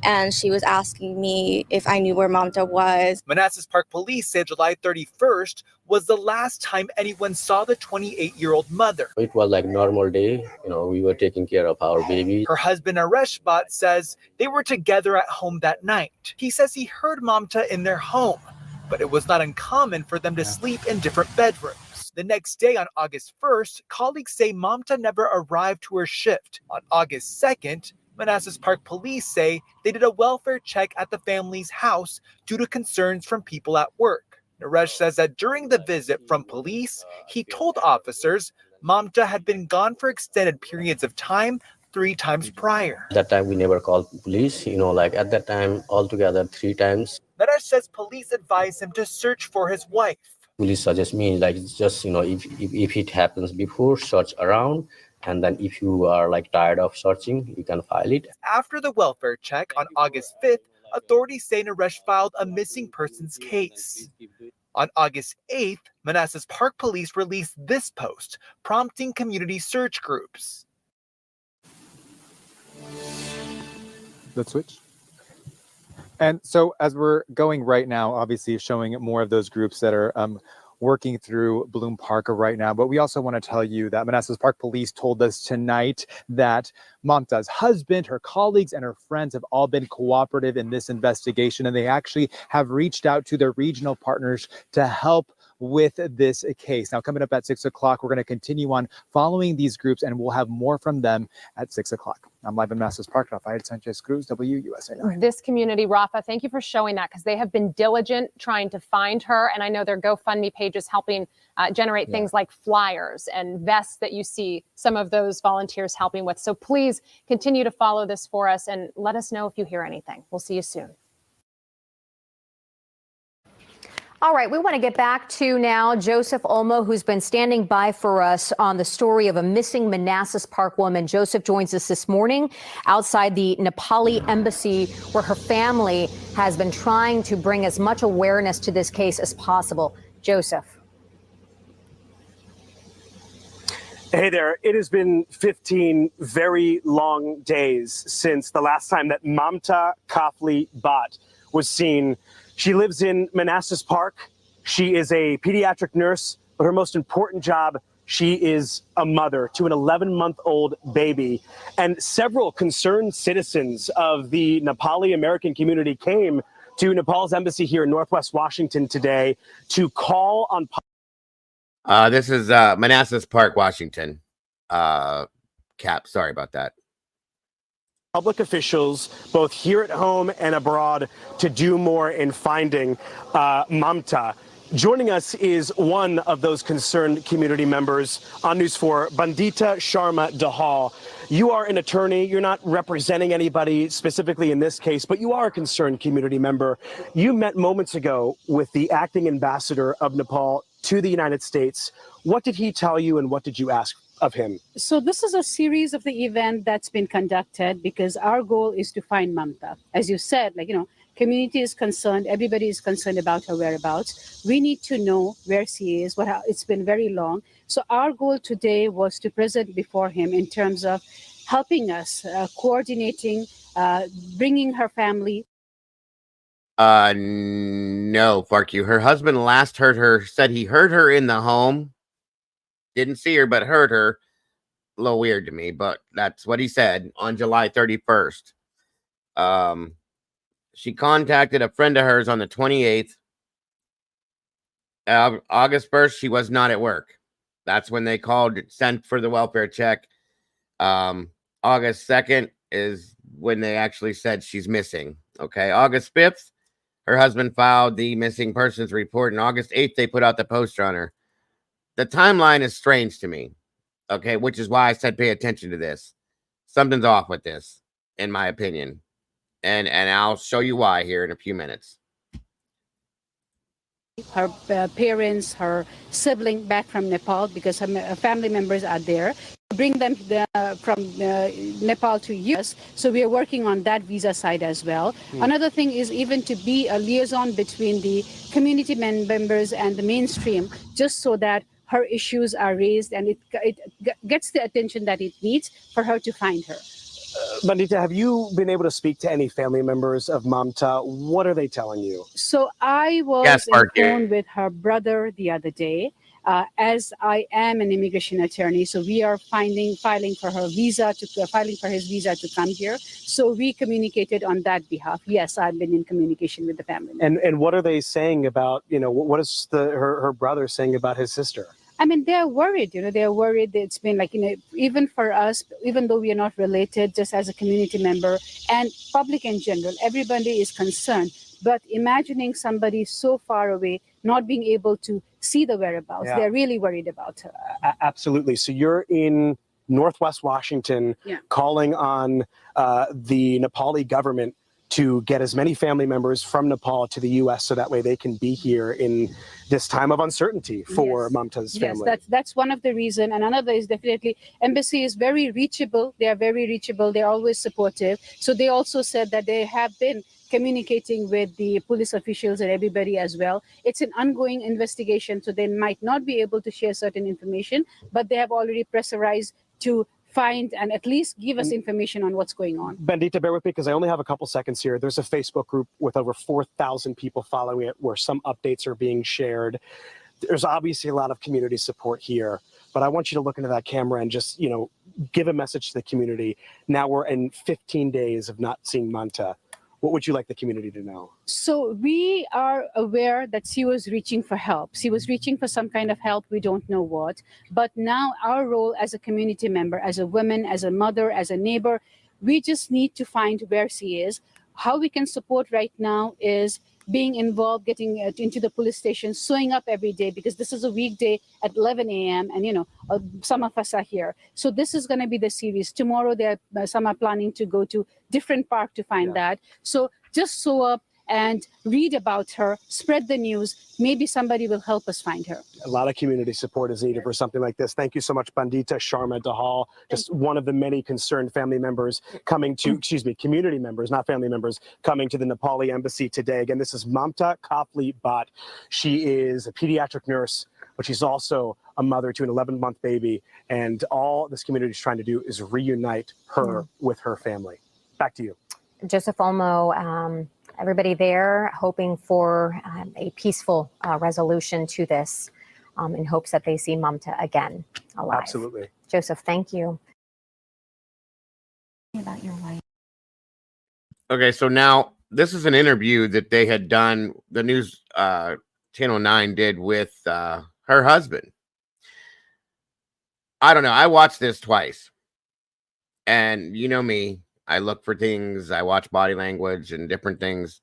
and she was asking me if I knew where Mamta was. Manassas Park Police said July 31st was the last time anyone saw the 28-year-old mother. It was like normal day. We were taking care of our baby. Her husband, Naresh Bhatt, says they were together at home that night. He says he heard Mamta in their home, but it was not uncommon for them to sleep in different bedrooms. The next day, on August 1st, colleagues say Mamta never arrived to her shift. On August 2nd, Manassas Park Police say they did a welfare check at the family's house due to concerns from people at work. Naresh says that during the visit from police, he told officers Mamta had been gone for extended periods of time 3 times prior. At that time, we never called police, at that time, altogether 3 times. Naresh says police advised him to search for his wife. Police suggest me, if it happens before, search around. And then if you are tired of searching, you can file it. After the welfare check on August 5th, authorities say Naresh filed a missing persons case. On August 8th, Manassas Park Police released this post, prompting community search groups. Let's switch. And so as we're going right now, obviously showing more of those groups that are working through Bloom Park right now. But we also want to tell you that Manassas Park Police told us tonight that Mamta's husband, her colleagues, and her friends have all been cooperative in this investigation, and they actually have reached out to their regional partners to help with this case. Now, coming up at 6 o'clock, we're going to continue on following these groups, and we'll have more from them at 6 o'clock. I'm live in Manassas Park. Rafael Sanchez Cruz, WUSA 9. This community, Rafa, thank you for showing that, because they have been diligent trying to find her. And I know their GoFundMe page is helping generate things like flyers and vests that you see some of those volunteers helping with. So please continue to follow this for us and let us know if you hear anything. We'll see you soon. All right, we want to get back to now Joseph Olmo, who's been standing by for us on the story of a missing Manassas Park woman. Joseph joins us this morning outside the Nepali embassy, where her family has been trying to bring as much awareness to this case as possible. Joseph. Hey there. It has been 15 very long days since the last time that Mamta Kafle was seen. She lives in Manassas Park. She is a pediatric nurse, but her most important job, she is a mother to an 11-month-old baby. And several concerned citizens of the Nepali American community came to Nepal's embassy here in Northwest Washington today to call on. This is Manassas Park, Washington. Cap, sorry about that. Public officials, both here at home and abroad, to do more in finding Mamta. Joining us is one of those concerned community members on News 4, Bandita Sharma Dahal. You are an attorney. You're not representing anybody specifically in this case, but you are a concerned community member. You met moments ago with the acting ambassador of Nepal to the United States. What did he tell you, and what did you ask of him? So this is a series of the event that's been conducted because our goal is to find Mamta. As you said, community is concerned, everybody is concerned about her whereabouts. We need to know where she is. It's been very long. So our goal today was to present before him in terms of helping us, coordinating, bringing her family. No, fuck you. Her husband last said he heard her in the home. Didn't see her, but heard her. A little weird to me, but that's what he said on July 31st. She contacted a friend of hers on the 28th. August 1st, she was not at work. That's when they called, sent for the welfare check. August 2nd is when they actually said she's missing. Okay, August 5th, her husband filed the missing persons report, and August 8th, they put out the poster on her. The timeline is strange to me, okay, which is why I said pay attention to this. Something's off with this, in my opinion, and I'll show you why here in a few minutes. Her parents, her sibling back from Nepal because her family members are there. Bring them from Nepal to US. So we are working on that visa side as well. Another thing is even to be a liaison between the community members and the mainstream, just so that her issues are raised and it gets the attention that it needs for her to find her. Bandita, have you been able to speak to any family members of Mamta? What are they telling you? So I was on phone with her brother the other day. As I am an immigration attorney, so we are filing for her visa filing for his visa to come here. So we communicated on that behalf. Yes, I've been in communication with the family. And what are they saying about, what is her brother saying about his sister? I mean, they're worried, they're worried. It's been even for us, even though we are not related, just as a community member and public in general, everybody is concerned. But imagining somebody so far away, not being able to see the whereabouts, they're really worried about her. Absolutely. So you're in Northwest Washington, calling on the Nepali government to get as many family members from Nepal to the U.S. so that way they can be here in this time of uncertainty for Mamta's family. Yes, that's one of the reasons. And another is definitely embassy is very reachable. They are very reachable. They're always supportive. So they also said that they have been communicating with the police officials and everybody as well. It's an ongoing investigation, so they might not be able to share certain information, but they have already pressurized to find and at least give us information on what's going on. Bandita, bear with me because I only have a couple seconds here. There's a Facebook group with over 4,000 people following it where some updates are being shared. There's obviously a lot of community support here, but I want you to look into that camera and just, give a message to the community. Now we're in 15 days of not seeing Mamta. What would you like the community to know? So we are aware that she was reaching for help. She was reaching for some kind of help. We don't know what. But now our role as a community member, as a woman, as a mother, as a neighbor, we just need to find where she is. How we can support right now is being involved, getting into the police station, showing up every day, because this is a weekday at 11 a.m. and some of us are here. So this is going to be the series. Tomorrow some are planning to go to different park to find that. So just show up and read about her, spread the news. Maybe somebody will help us find her. A lot of community support is needed for something like this. Thank you so much, Bandita Sharma Dahal, just one of the many concerned family members coming to, community members, not family members, coming to the Nepali embassy today. Again, this is Mamta Kafle Bhatt. She is a pediatric nurse, but she's also a mother to an 11-month baby. And all this community is trying to do is reunite her with her family. Back to you. Joseph Olmo, everybody there hoping for a peaceful resolution to this in hopes that they see Mamta again alive. Absolutely. Joseph, thank you. About your wife. Okay, so now this is an interview that they had done, the news Channel 9 did with her husband. I don't know. I watched this twice. And you know me, I look for things. I watch body language and different things.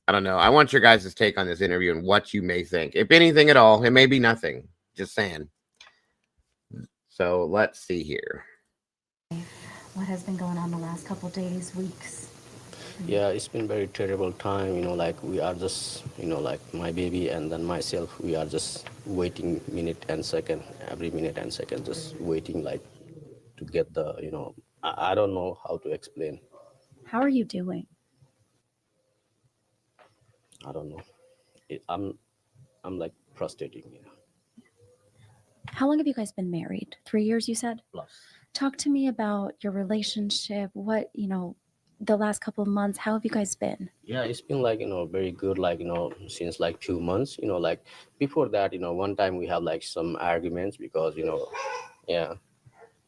I don't know. I want your guys' take on this interview and what you may think. If anything at all, it may be nothing. Just saying. So let's see here. What has been going on the last couple days, weeks? Yeah, it's been very terrible time, like we are just, like my baby and then myself, we are just waiting minute and second, every minute and second, just waiting like to get the, I don't know how to explain. How are you doing? I don't know. I'm like frustrating, How long have you guys been married? 3 years, you said? Plus. Talk to me about your relationship. What, the last couple of months, how have you guys been? Yeah, it's been like, very good, like, since like 2 months, like before that, one time we have like some arguments because, yeah. Do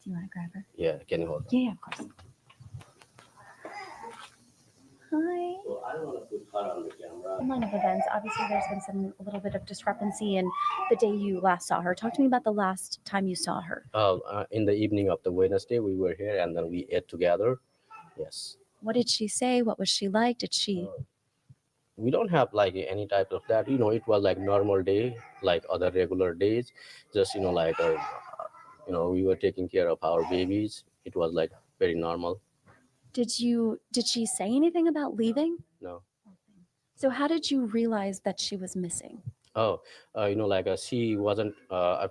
you want to grab her? Yeah, can you hold? Yeah, of course. Hi. So I don't want to put her on the camera. Line of events. Obviously, there's been a little bit of discrepancy in the day you last saw her. Talk to me about the last time you saw her. In the evening of the Wednesday, we were here and then we ate together. Yes. What did she say? What was she like? Did she? We don't have like any type of that. It was like normal day, like other regular days. Just like we were taking care of our babies. It was like very normal. Did she say anything about leaving? No. So how did you realize that she was missing? She wasn't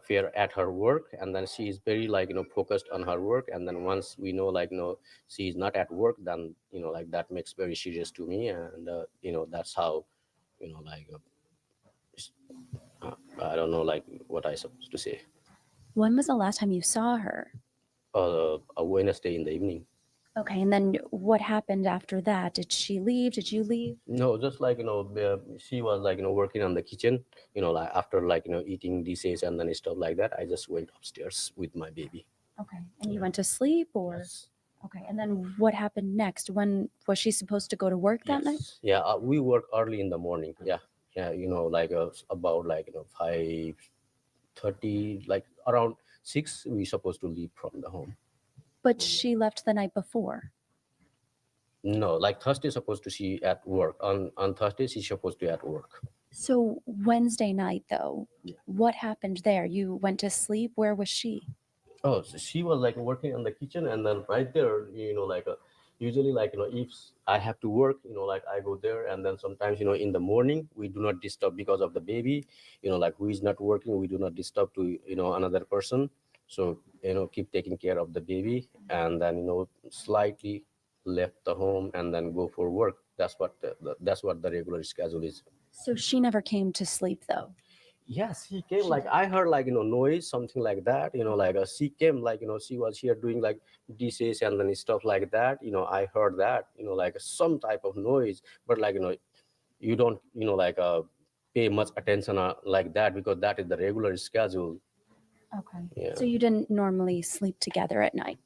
fair at her work, and then she is very like focused on her work, and then once we know like she is not at work, then like that makes very serious to me, and that's how like I don't know like what I supposed to say. When was the last time you saw her? A Wednesday in the evening. Okay, and then what happened after that? Did she leave? Did you leave? No, just like she was like working on the kitchen, like after like eating dishes and then stuff like that. I just went upstairs with my baby. Okay, and you went to sleep, or? Yes. Okay, and then what happened next? When was she supposed to go to work that night? Yeah, we work early in the morning. Yeah, like about like 5:30, like around 6, we supposed to leave from the home. But she left the night before. No, like Thursday supposed to she at work. On Thursday she's supposed to at work. So Wednesday night though, what happened there? You went to sleep. Where was she? Oh, so she was like working on the kitchen, and then right there, like usually like if I have to work, like I go there, and then sometimes in the morning we do not disturb because of the baby, like who is not working, we do not disturb to another person. So keep taking care of the baby, and then slightly left the home and then go for work. That's what the regular schedule is. So she never came to sleep though. Yes, he came. Like I heard like noise, something like that. Like she came, like she was here doing like dishes and then stuff like that. I heard that. Like some type of noise, but like you don't like pay much attention like that because that is the regular schedule. Okay. Yeah. So you didn't normally sleep together at night.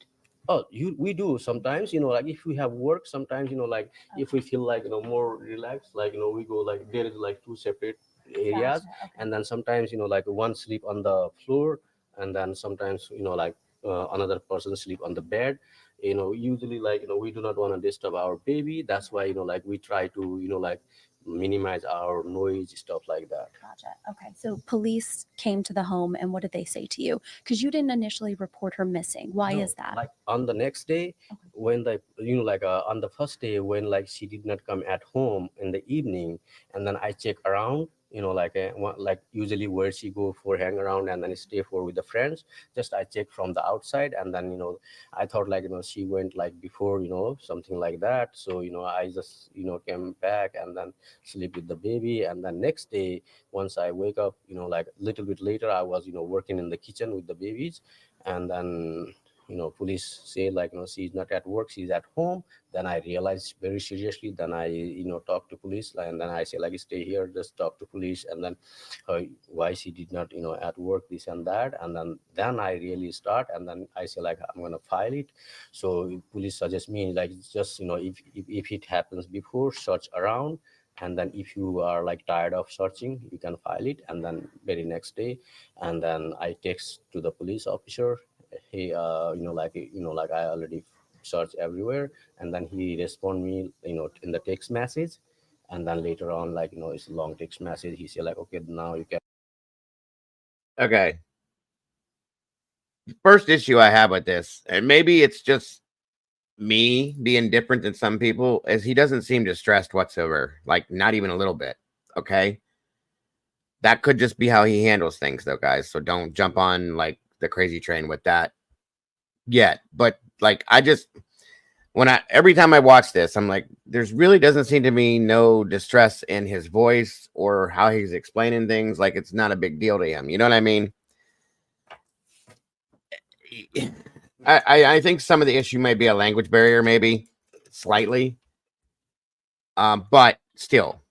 Oh, we do sometimes. Like if we have work, sometimes like if we feel like more relaxed, like we go like there is like 2 separate areas. Gotcha, okay. And then sometimes like one sleep on the floor, and then sometimes like another person sleep on the bed. Usually like we do not want to disturb our baby. That's why like we try to like minimize our noise, stuff like that. Gotcha. Okay. So police came to the home, and what did they say to you? Because you didn't initially report her missing. Why No, is that? like on the next day, when the like on the first day when like she did not come at home in the evening, and then I check around, like usually where she go for hang around and then stay for with the friends. Just I check from the outside, and then I thought like she went like before something like that. So I just came back and then sleep with the baby, and then next day once I wake up, like a little bit later, I was working in the kitchen with the babies, and then police say like she's not at work, she's at home. Then I realized very seriously, then I talk to police, and then I say like stay here, just talk to police, and then why she did not at work, this and that, and then I really start, and then I say like I'm gonna file it. So police suggest me like just if it happens before, search around, and then if you are like tired of searching, you can file it. And then very next day, and then I text to the police officer. He like I already searched everywhere, and then he respond me in the text message, and then later on like it's a long text message. He said like okay, now you can. Okay. First issue I have with this, and maybe it's just me being different than some people is he doesn't seem distressed whatsoever, like not even a little bit. Okay, that could just be how he handles things, though, guys. So don't jump on like the crazy train with that yet. But like, I just every time I watch this, I'm like, there's really doesn't seem to be no distress in his voice or how he's explaining things. Like it's not a big deal to him. You know what I mean? I think some of the issue may be a language barrier, maybe slightly. But still,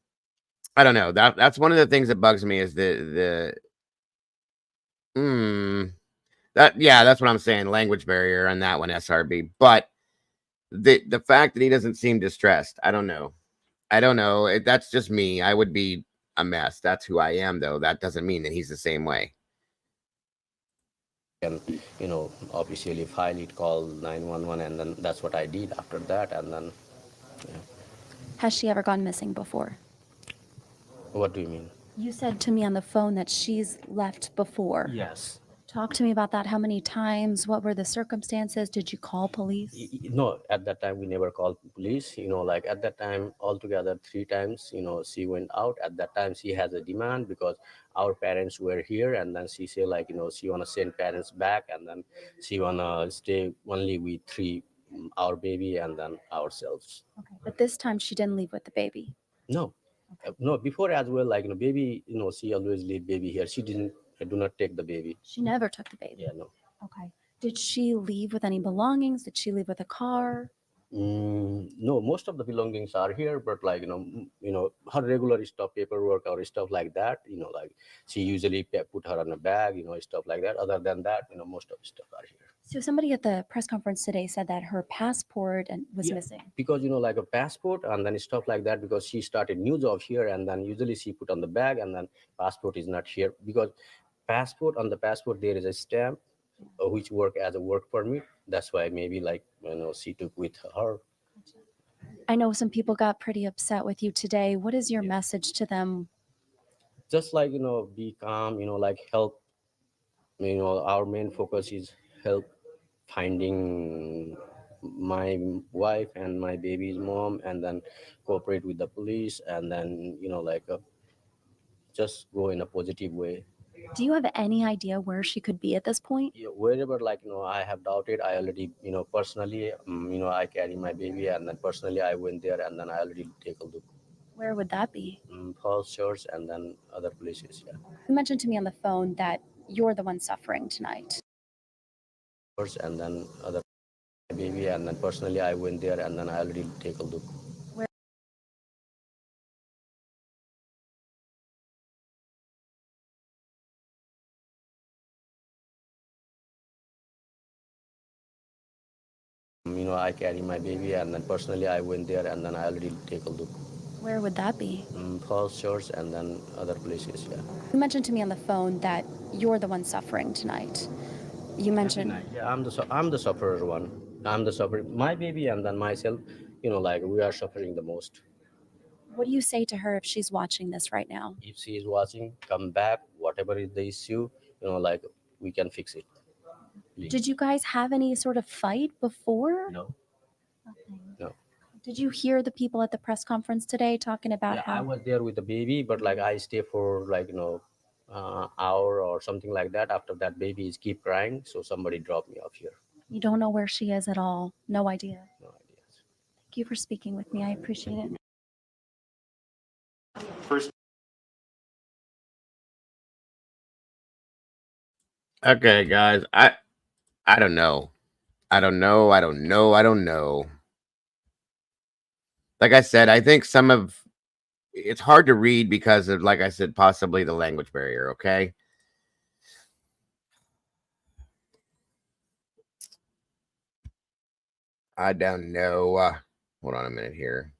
I don't know. That's one of the things that bugs me is that's what I'm saying. Language barrier on that one, SRB. But the fact that he doesn't seem distressed, I don't know. I don't know. That's just me. I would be a mess. That's who I am, though. That doesn't mean that he's the same way. And obviously file it, call 911, and then that's what I did after that. And then Has she ever gone missing before? what do you mean? You said to me on the phone that she's left before. Yes. Talk to me about that. How many times? What were the circumstances? Did you call police? No, at that time we never called police. Like at that time altogether 3 times, she went out. At that time she has a demand because our parents were here, and then she said like, she wanna send parents back, and then she wanna stay only with our baby and then ourselves. Okay, but this time she didn't leave with the baby. No. No, before as well, like, baby, she always leave baby here. She do not take the baby. She never took the baby. Yeah, no. Okay. Did she leave with any belongings? Did she leave with a car? No, most of the belongings are here, but like, her regular stuff, paperwork or stuff like that, like she usually put her on a bag, stuff like that. Other than that, most of the stuff are here. So somebody at the press conference today said that her passport was missing. Because like a passport and then stuff like that, because she started new job here, and then usually she put on the bag, and then passport is not here, because on the passport there is a stamp which work as a work permit. That's why maybe like she took with her. I know some people got pretty upset with you today. What is your message to them? Just like, be calm, like help. Our main focus is help finding my wife and my baby's mom, and then cooperate with the police, and then just go in a positive way. Do you have any idea where she could be at this point? Wherever, like, I have doubted, I already, personally, I carry my baby, and then personally I went there, and then I already take a look. Where would that be? Falls Church and then other places. Yeah. You mentioned to me on the phone that you're the one suffering tonight. And then other baby, and then personally I went there, and then I already take a look. I carry my baby, and then personally I went there, and then I already take a look. Where would that be? Falls Church and then other places. Yeah. You mentioned to me on the phone that you're the one suffering tonight. You mentioned. Yeah, I'm the sufferer one. I'm the sufferer. My baby and then myself, like we are suffering the most. What do you say to her if she's watching this right now? If she is watching, come back. Whatever is the issue, like we can fix it. Please. Did you guys have any sort of fight before? No. Nothing. No. Did you hear the people at the press conference today talking about how? I was there with the baby, but like I stay for like hour or something like that. After that, baby is keep crying, so somebody dropped me off here. You don't know where she is at all. No idea. No idea. Thank you for speaking with me. I appreciate it. First. Okay, guys. I don't know. I don't know. Like I said, I think it's hard to read because of, like I said, possibly the language barrier, okay? I don't know. Hold on a minute here.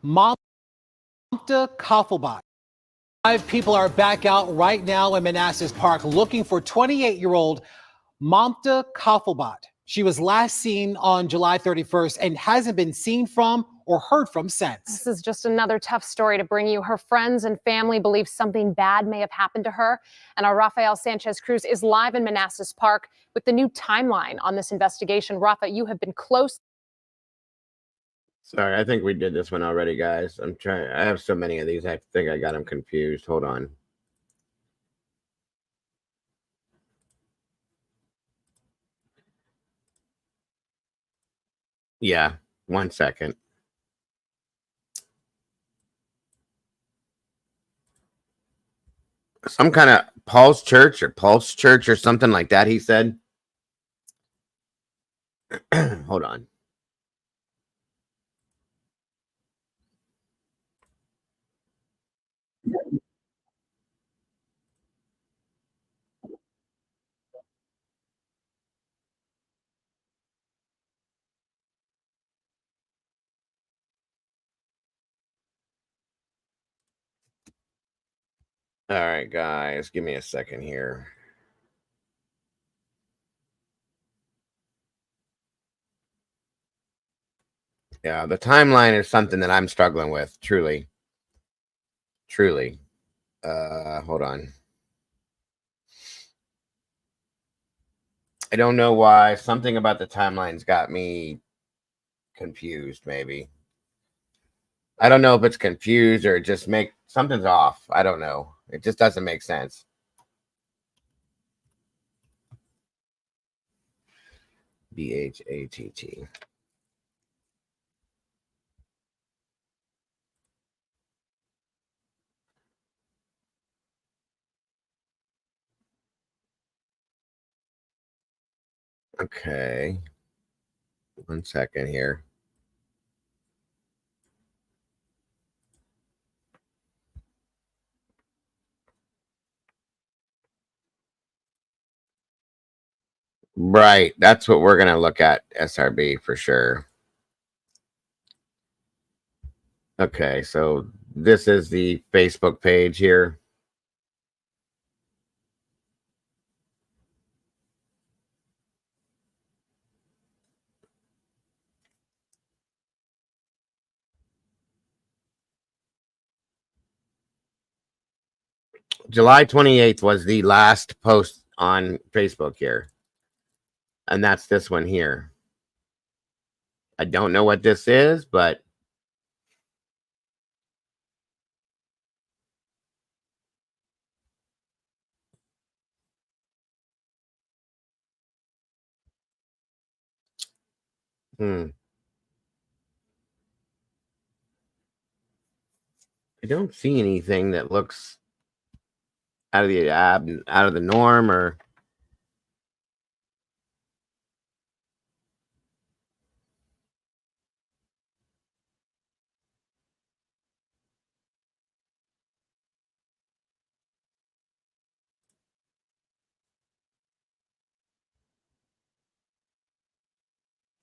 Mom Mamta Kafle. 5 people are back out right now in Manassas Park looking for 28-year-old Mamta Kafle. She was last seen on July 31st and hasn't been seen from or heard from since. This is just another tough story to bring you. Her friends and family believe something bad may have happened to her. And our Rafael Sanchez Cruz is live in Manassas Park with the new timeline on this investigation. Rafa, you have been close. Sorry, I think we did this one already, guys. I have so many of these. I think I got them confused. Hold on. Yeah, 1 second. Some kind of Pulse Church or something like that, he said. Hold on. All right, guys, give me a second here. Yeah, the timeline is something that I'm struggling with, truly. Hold on. I don't know why. Something about the timelines got me confused, maybe. I don't know if it's confused or just something's off. I don't know. It just doesn't make sense. BHATT. Okay. 1 second here. Right. That's what we're going to look at, SRB, for sure. Okay, so this is the Facebook page here. July 28th was the last post on Facebook here. And that's this one here. I don't know what this is, but I don't see anything that looks out of the norm or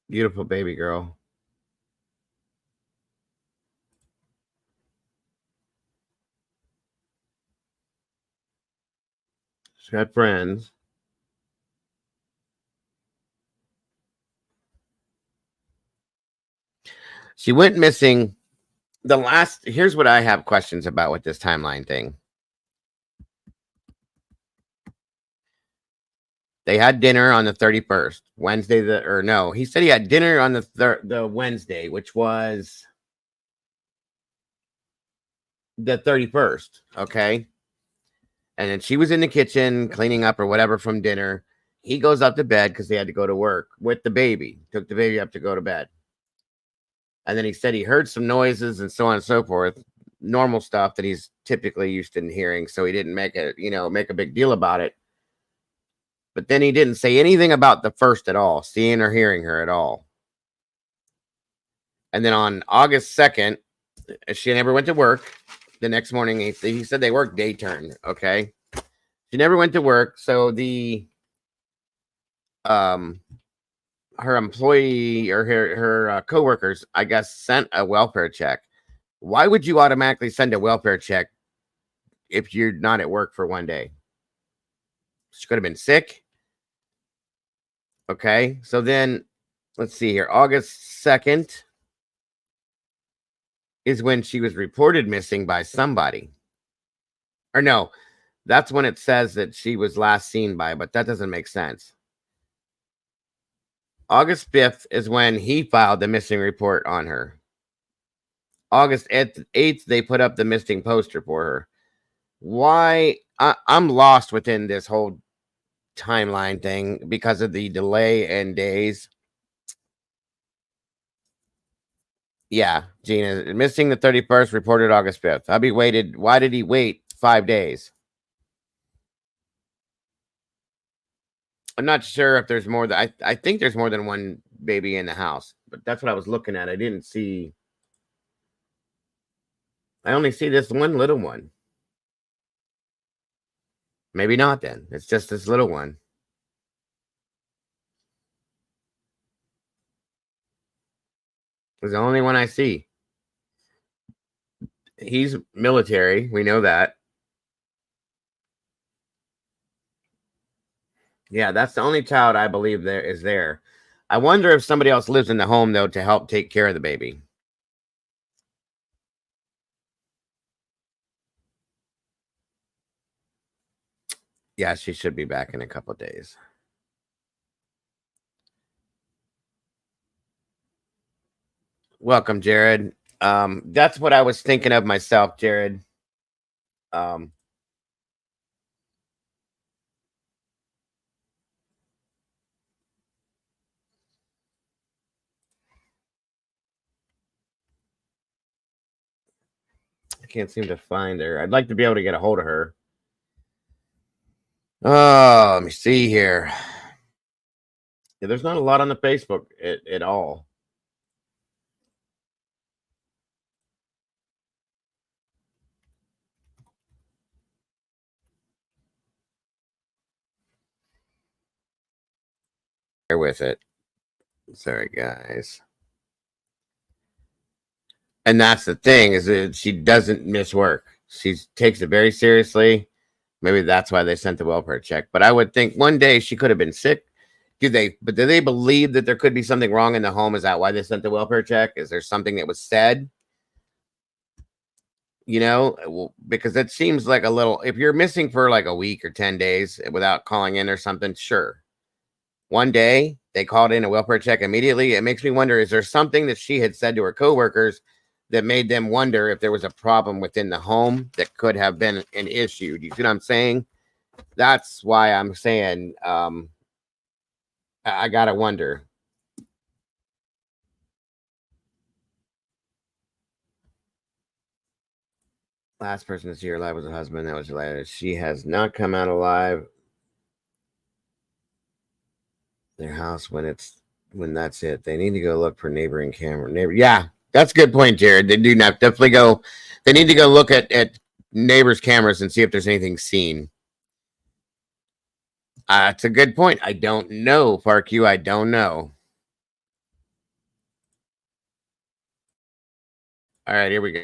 beautiful baby girl. She's got friends. She went missing here's what I have questions about with this timeline thing. They had dinner on the 31st, Wednesday, he said he had dinner on the Wednesday, which was the 31st, okay? And then she was in the kitchen cleaning up or whatever from dinner. He goes up to bed because they had to go to work with the baby, took the baby up to go to bed. And then he said he heard some noises and so on and so forth, normal stuff that he's typically used to hearing. So he didn't make a big deal about it. But then he didn't say anything about the first at all, seeing or hearing her at all. And then on August 2nd, she never went to work. The next morning, he said they worked day turn, okay? She never went to work, so her employee or her coworkers, I guess, sent a welfare check. Why would you automatically send a welfare check if you're not at work for one day? She could have been sick. Okay, so then let's see here. August 2nd is when she was reported missing by somebody. Or no, that's when it says that she was last seen by, but that doesn't make sense. August 5th is when he filed the missing report on her. August 8th, they put up the missing poster for her. Why? I'm lost within this whole timeline thing because of the delay in days. Yeah, Gina, missing the 31st, reported August 5th. Why did he wait 5 days? I'm not sure if there's more than I think there's more than one baby in the house, but that's what I was looking at. I didn't see. I only see this one little one. Maybe not then. It's just this little one. It's the only one I see. He's military. We know that. Yeah, that's the only child I believe there is there. I wonder if somebody else lives in the home, though, to help take care of the baby. Yeah, she should be back in a couple days. Welcome, Jared. That's what I was thinking of myself, Jared. I can't seem to find her. I'd like to be able to get a hold of her. Oh, let me see here. Yeah, there's not a lot on the Facebook at all. Bear with it. Sorry, guys. And that's the thing, is that she doesn't miss work. She takes it very seriously. Maybe that's why they sent the welfare check. But I would think one day she could have been sick. Do they believe that there could be something wrong in the home? Is that why they sent the welfare check? Is there something that was said? Because it seems like a little, if you're missing for like a week or 10 days without calling in or something, sure. One day they called in a welfare check immediately. It makes me wonder, is there something that she had said to her coworkers that made them wonder if there was a problem within the home that could have been an issue? Do you see what I'm saying? That's why I'm saying I gotta wonder. Last person to see her alive was her husband. That was July. She has not come out alive. Their house when that's it. They need to go look for neighboring camera. Yeah, that's a good point, Jared. They do not definitely go. They need to go look at neighbors' cameras and see if there's anything seen. It's a good point. I don't know, Park I don't know. All right, here we go.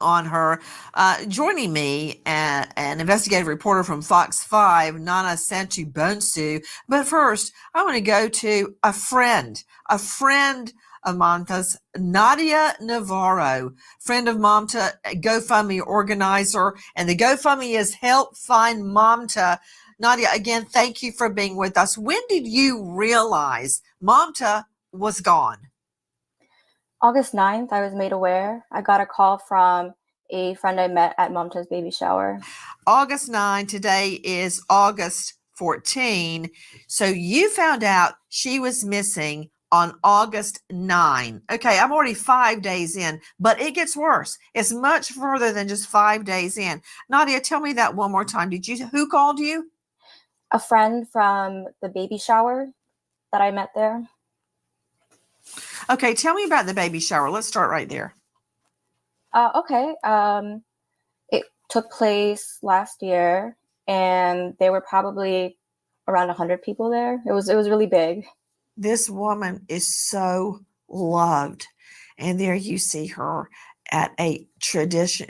on her. Joining me, an investigative reporter from Fox 5, Nana Santu-Bonsu. But first, I want to go to a friend of Mamta's, Nadia Navarro, friend of Mamta, GoFundMe organizer, and the GoFundMe is Help Find Mamta. Nadia, again, thank you for being with us. When did you realize Mamta was gone? August 9th, I was made aware. I got a call from a friend I met at Mamta's baby shower. August 9, today is August 14. So you found out she was missing on August 9. Okay, I'm already 5 days in, but it gets worse. It's much further than just 5 days in. Nadia, tell me that one more time. Who called you? A friend from the baby shower that I met there. Okay, tell me about the baby shower. Let's start right there. Okay. It took place last year, and there were probably around 100 people there. It was really big. This woman is so loved, and there you see her at in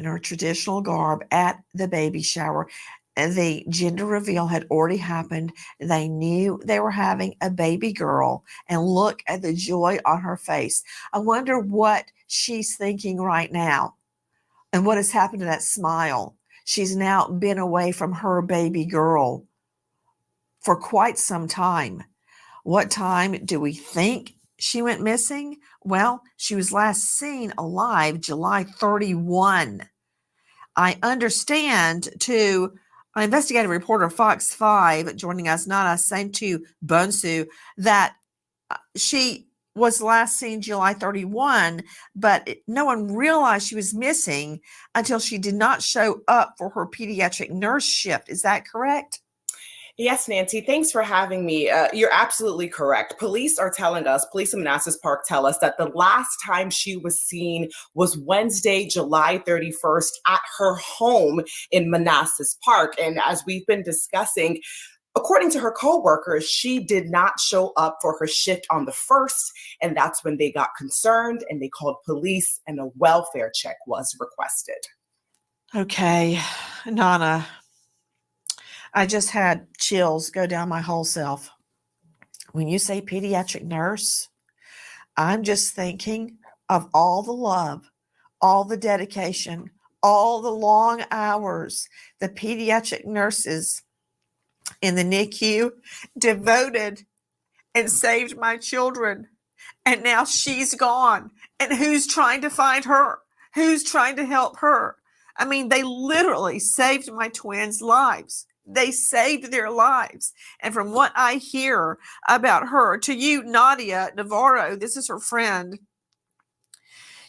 her traditional garb at the baby shower. The gender reveal had already happened. They knew they were having a baby girl, and look at the joy on her face. I wonder what she's thinking right now and what has happened to that smile. She's now been away from her baby girl for quite some time. What time do we think she went missing? Well, she was last seen alive July 31. I understand, too, an investigative reporter of Fox 5 joining us, Nana Santu-Bonsu, that she was last seen July 31, but no one realized she was missing until she did not show up for her pediatric nurse shift. Is that correct? Yes, Nancy, thanks for having me. You're absolutely correct. Police are telling us, police in Manassas Park tell us that the last time she was seen was Wednesday, July 31st at her home in Manassas Park. And as we've been discussing, according to her co-workers, she did not show up for her shift on the 1st, and that's when they got concerned and they called police and a welfare check was requested. Okay, Nana, I just had chills go down my whole self. When you say pediatric nurse, I'm just thinking of all the love, all the dedication, all the long hours the pediatric nurses in the NICU devoted and saved my children. And now she's gone. And who's trying to find her? Who's trying to help her? I mean, they literally saved my twins' lives. They saved their lives. And from what I hear about her, to you, Nadia Navarro, this is her friend,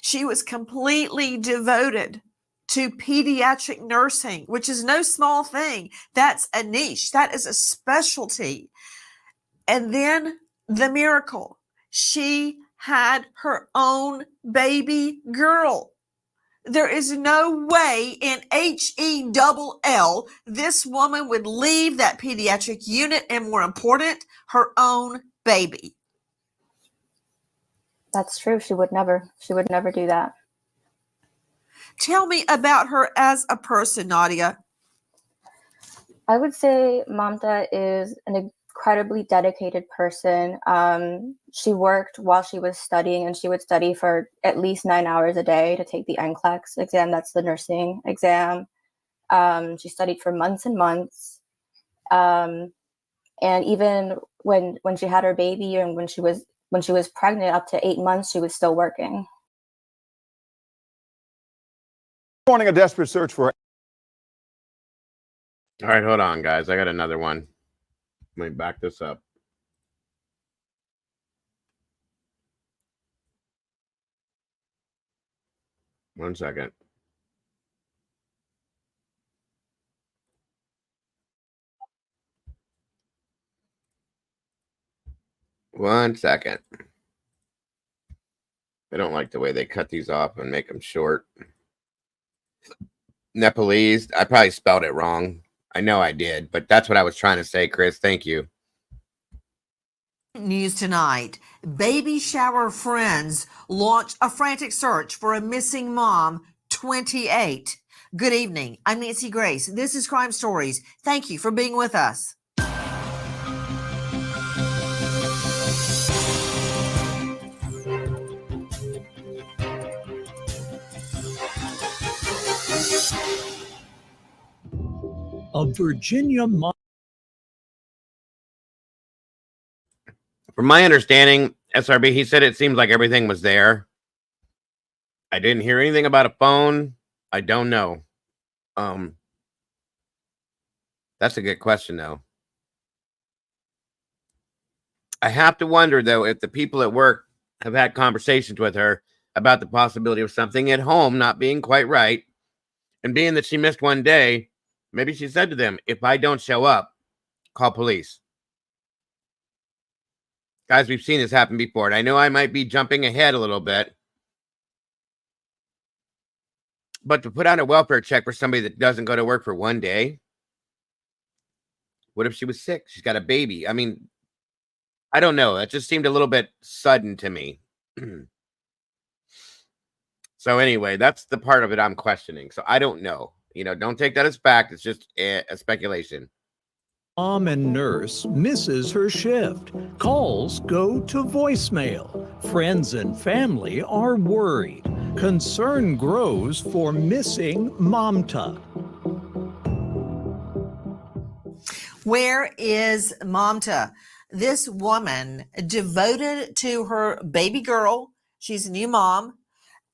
she was completely devoted to pediatric nursing, which is no small thing. That's a niche. That is a specialty. And then the miracle. She had her own baby girl. There is no way in HELL this woman would leave that pediatric unit, and more important, her own baby. That's true. She would never do that. Tell me about her as a person, Nadia. I would say Mamta is an incredibly dedicated person. She worked while she was studying, and she would study for at least 9 hours a day to take the NCLEX exam. That's the nursing exam. She studied for months and months. And even when she had her baby and when she was pregnant up to 8 months, she was still working. Morning, a desperate search for. All right, hold on, guys. I got another one. Let me back this up. One second. One second. I don't like the way they cut these off and make them short. Nepalese. I probably spelled it wrong. I know I did, but that's what I was trying to say, Chris. Thank you. News tonight. Baby shower friends launch a frantic search for a missing mom 28. Good evening. I'm Nancy Grace. This is Crime Stories. Thank you for being with us. A Virginia mom. From my understanding, SRB, he said it seems like everything was there. I didn't hear anything about a phone. I don't know. That's a good question, though. I have to wonder, though, if the people at work have had conversations with her about the possibility of something at home not being quite right. And being that she missed one day, maybe she said to them, if I don't show up, call police. Guys, we've seen this happen before. And I know I might be jumping ahead a little bit. But to put out a welfare check for somebody that doesn't go to work for one day, what if she was sick? She's got a baby. I mean, I don't know. That just seemed a little bit sudden to me. So anyway, that's the part of it I'm questioning. So I don't know. Don't take that as fact. It's just a speculation. Mom and nurse misses her shift. Calls go to voicemail. Friends and family are worried. Concern grows for missing Mamta. Where is Mamta? This woman devoted to her baby girl. She's a new mom.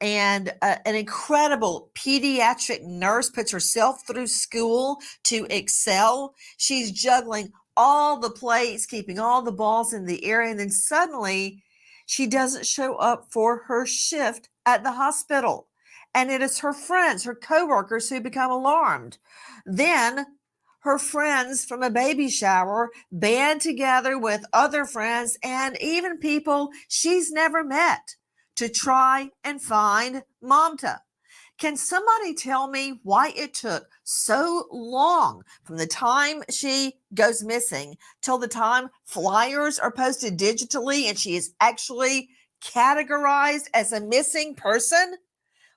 And an incredible pediatric nurse puts herself through school to excel. She's juggling all the plates, keeping all the balls in the air. And then suddenly she doesn't show up for her shift at the hospital. And it is her friends, her coworkers who become alarmed. Then her friends from a baby shower band together with other friends and even people she's never met to try and find Mamta. Can somebody tell me why it took so long from the time she goes missing till the time flyers are posted digitally and she is actually categorized as a missing person?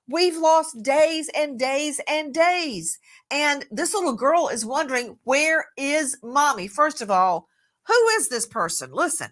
We've lost days and days and days. And this little girl is wondering, where is mommy? First of all, who is this person? Listen.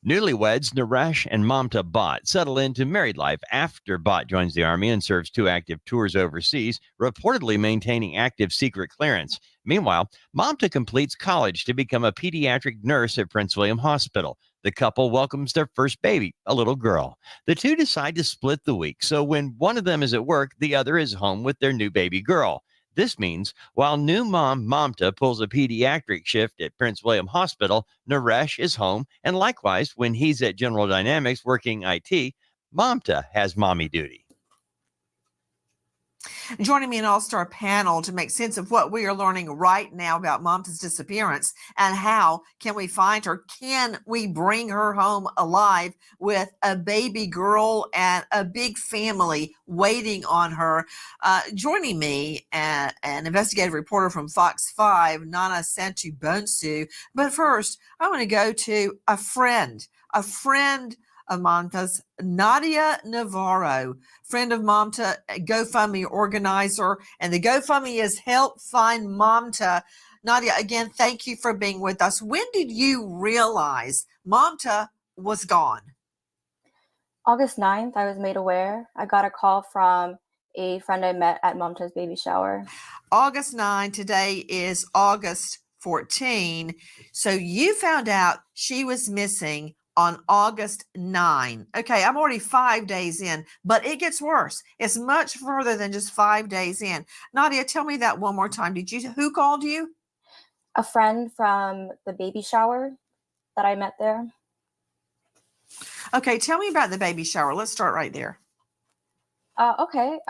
Newlyweds Naresh and Mamta Bhatt settle into married life after Bhatt joins the Army and serves 2 active tours overseas, reportedly maintaining active secret clearance. Meanwhile, Mamta completes college to become a pediatric nurse at Prince William Hospital. The couple welcomes their first baby, a little girl. The two decide to split the week, so when one of them is at work, the other is home with their new baby girl. This means while new mom Mamta pulls a pediatric shift at Prince William Hospital, Naresh is home, and likewise, when he's at General Dynamics working IT, Mamta has mommy duty. Joining me in an all-star panel to make sense of what we are learning right now about Mamta's disappearance and how can we find her? Can we bring her home alive with a baby girl and a big family waiting on her? Joining me, an investigative reporter from Fox 5, Nana Santubonsu. But first, I want to go to a friend of Mamta's, Nadia Navarro, friend of Mamta, GoFundMe organizer, and the GoFundMe is Help Find Mamta. Nadia, again, thank you for being with us. When did you realize Mamta was gone? August 9th, I was made aware. I got a call from a friend I met at Mamta's baby shower. August 9, today is August 14. So you found out she was missing on August 9. Okay, I'm already 5 days in, but it gets worse. It's much further than just 5 days in. Nadia, tell me that one more time. Who called you? A friend from the baby shower that I met there. Okay, tell me about the baby shower. Let's start right there. Okay.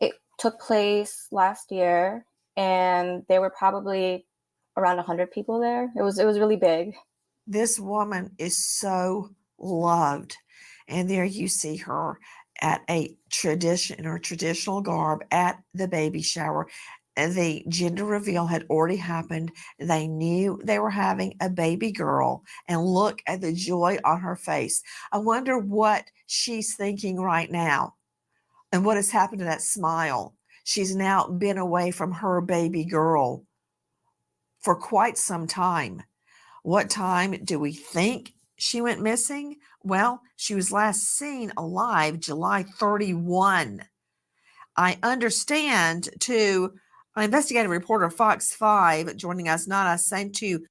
It took place last year, and there were probably around 100 people there. It was really big. This woman is so loved. And there you see her at in her traditional garb at the baby shower. The gender reveal had already happened. They knew they were having a baby girl, and look at the joy on her face. I wonder what she's thinking right now. And what has happened to that smile? She's now been away from her baby girl for quite some time. What time do we think she went missing? Well, she was last seen alive July 31. I understand, too, investigative reporter Fox 5 joining us, Nana, same to you.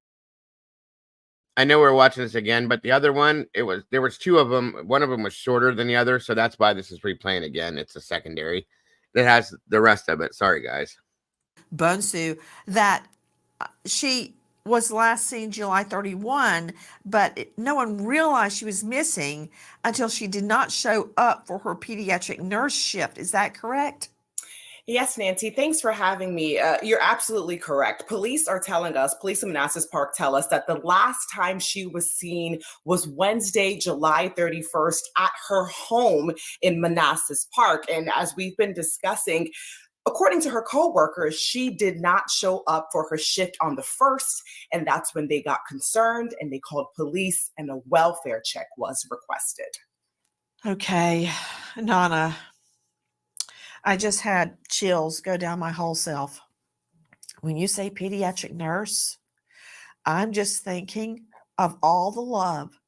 I know we're watching this again, but the other one, there was two of them. One of them was shorter than the other, so that's why this is replaying again. It's a secondary that has the rest of it. Sorry, guys. Bonsu, that she was last seen July 31, but no one realized she was missing until she did not show up for her pediatric nurse shift. Is that correct? Yes, Nancy, thanks for having me. You're absolutely correct. Police are telling us, police in Manassas Park tell us that the last time she was seen was Wednesday, July 31st at her home in Manassas Park. And as we've been discussing, according to her coworkers, she did not show up for her shift on the 1st, and that's when they got concerned and they called police and a welfare check was requested. Okay, Nana, I just had chills go down my whole self. When you say pediatric nurse, I'm just thinking of all the love,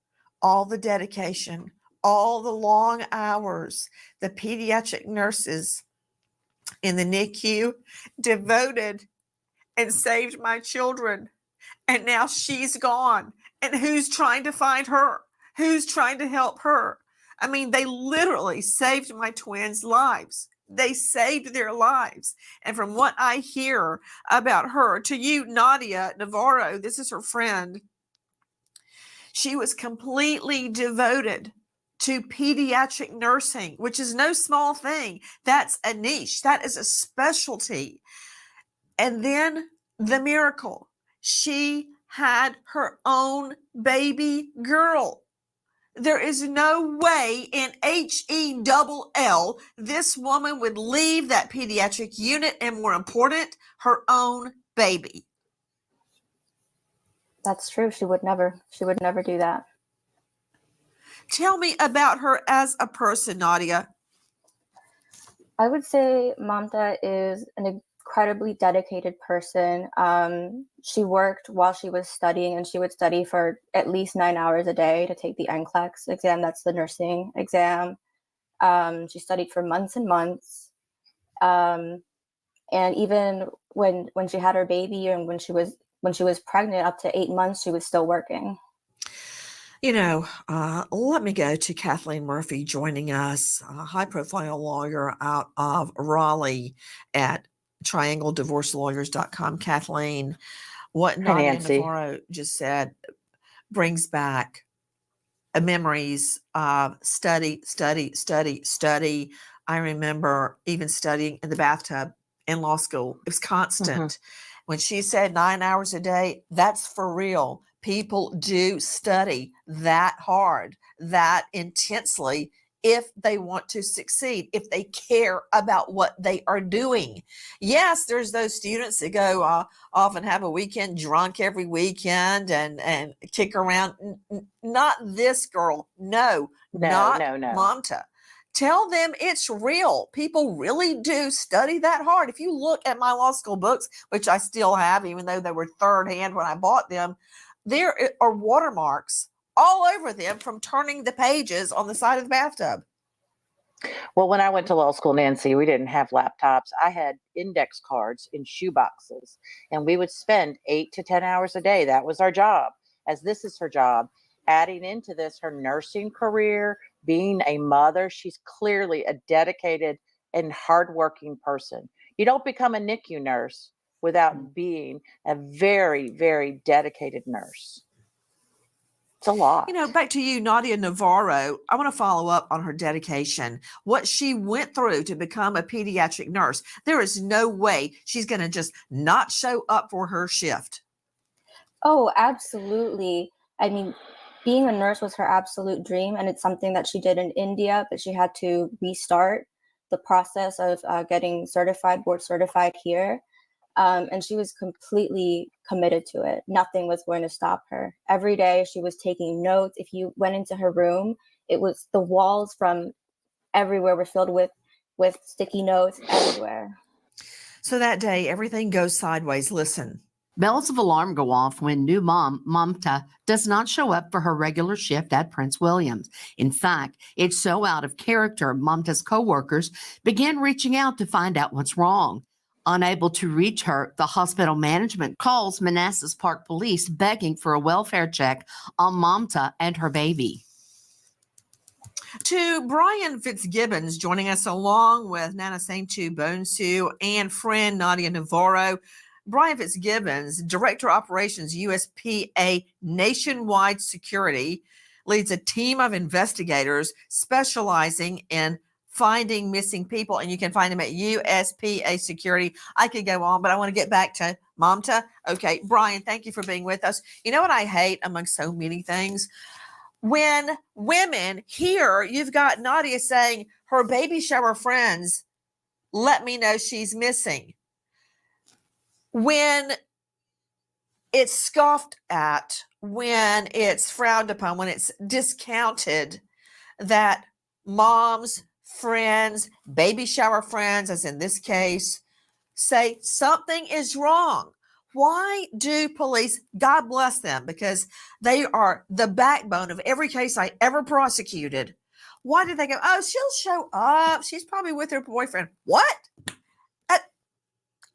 all the dedication, all the long hours the pediatric nurses in the NICU devoted and saved my children. And now she's gone. And who's trying to find her? Who's trying to help her? I mean, they literally saved my twins' lives. They saved their lives. And from what I hear about her, to you, Nadia Navarro, this is her friend, she was completely devoted to pediatric nursing, which is no small thing. That's a niche. That is a specialty. And then the miracle. She had her own baby girl. There is no way in HELL this woman would leave that pediatric unit and, more important, her own baby. That's true. She would never do that. Tell me about her as a person, Nadia. I would say Mamta is an incredibly dedicated person. She worked while she was studying, and she would study for at least 9 hours a day to take the NCLEX exam. That's the nursing exam. She studied for months and months. And even when she had her baby and when she was pregnant up to 8 months, she was still working. You know, let me go to Kathleen Murphy joining us, a high-profile lawyer out of Raleigh at triangleddivorcelawyers.com. Kathleen, what Nadia Navarro just said brings back memories of study. I remember even studying in the bathtub in law school. It was constant. When she said 9 hours a day, that's for real. People do study that hard, that intensely, if they want to succeed, if they care about what they are doing. Yes, there's those students that go off and have a weekend drunk every weekend and kick around. Not this girl. No, not Mamta. Tell them it's real. People really do study that hard. If you look at my law school books, which I still have, even though they were third hand when I bought them, there are watermarks all over them from turning the pages on the side of the bathtub. Well, when I went to law school, Nancy, we didn't have laptops. I had index cards in shoe boxes, and we would spend 8 to 10 hours a day. That was our job, as this is her job. Adding into this, her nursing career, being a mother, she's clearly a dedicated and hardworking person. You don't become a NICU nurse without being a very, very dedicated nurse. It's a lot. You know, back to you, Nadia Navarro. I want to follow up on her dedication, what she went through to become a pediatric nurse. There is no way she's going to just not show up for her shift. Oh, absolutely. I mean, being a nurse was her absolute dream, and it's something that she did in India, but she had to restart the process of getting certified, board certified here. And she was completely committed to it. Nothing was going to stop her. Every day she was taking notes. If you went into her room, it was the walls from everywhere were filled with with sticky notes everywhere. So that day, everything goes sideways. Listen. Bells of alarm go off when new mom, Mamta, does not show up for her regular shift at Prince William's. In fact, it's so out of character, Mamta's coworkers began reaching out to find out what's wrong. Unable to reach her, the hospital management calls Manassas Park Police begging for a welfare check on Mamta and her baby. To Brian Fitzgibbons joining us along with Nana Saintu Bonsu and friend Nadia Navarro. Brian Fitzgibbons, Director of Operations, USPA Nationwide Security, leads a team of investigators specializing in finding missing people, and you can find them at USPA Security. I could go on, but I want to get back to Mamta. Okay, Brian, thank you for being with us. You know what I hate among so many things? When women hear, you've got Nadia saying her baby shower friends let me know she's missing. When it's scoffed at, when it's frowned upon, when it's discounted, that moms, friends, baby shower friends, as in this case, say something is wrong. Why do police, God bless them, because they are the backbone of every case I ever prosecuted. Why did they go, oh, she'll show up. She's probably with her boyfriend. What?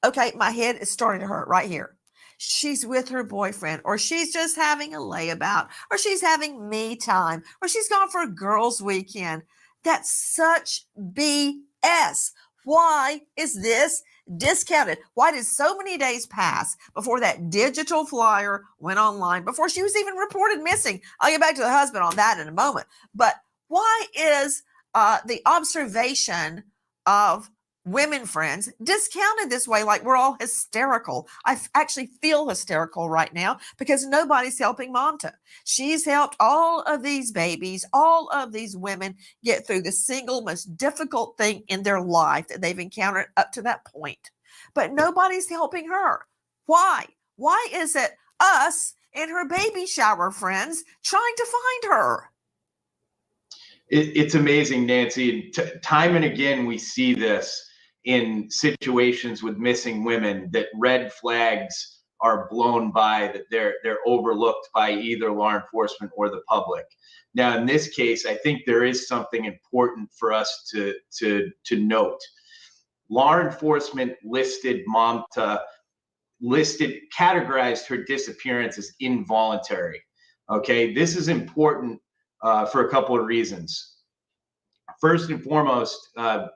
Okay, my head is starting to hurt right here. She's with her boyfriend, or she's just having a layabout, or she's having me time, or she's gone for a girls' weekend. That's such BS. Why is this discounted? Why did so many days pass before that digital flyer went online, before she was even reported missing? I'll get back to the husband on that in a moment. But why is the observation of women friends discounted this way, like we're all hysterical? I actually feel hysterical right now because nobody's helping Mamta. She's helped all of these babies, all of these women get through the single most difficult thing in their life that they've encountered up to that point. But nobody's helping her. Why? Why is it us and her baby shower friends trying to find her? It's amazing, Nancy. Time and again, we see this in situations with missing women, that red flags are blown by, that they're overlooked by either law enforcement or the public. Now, in this case, I think there is something important for us to note. Law enforcement categorized her disappearance as involuntary. Okay, this is important for a couple of reasons. First and foremost,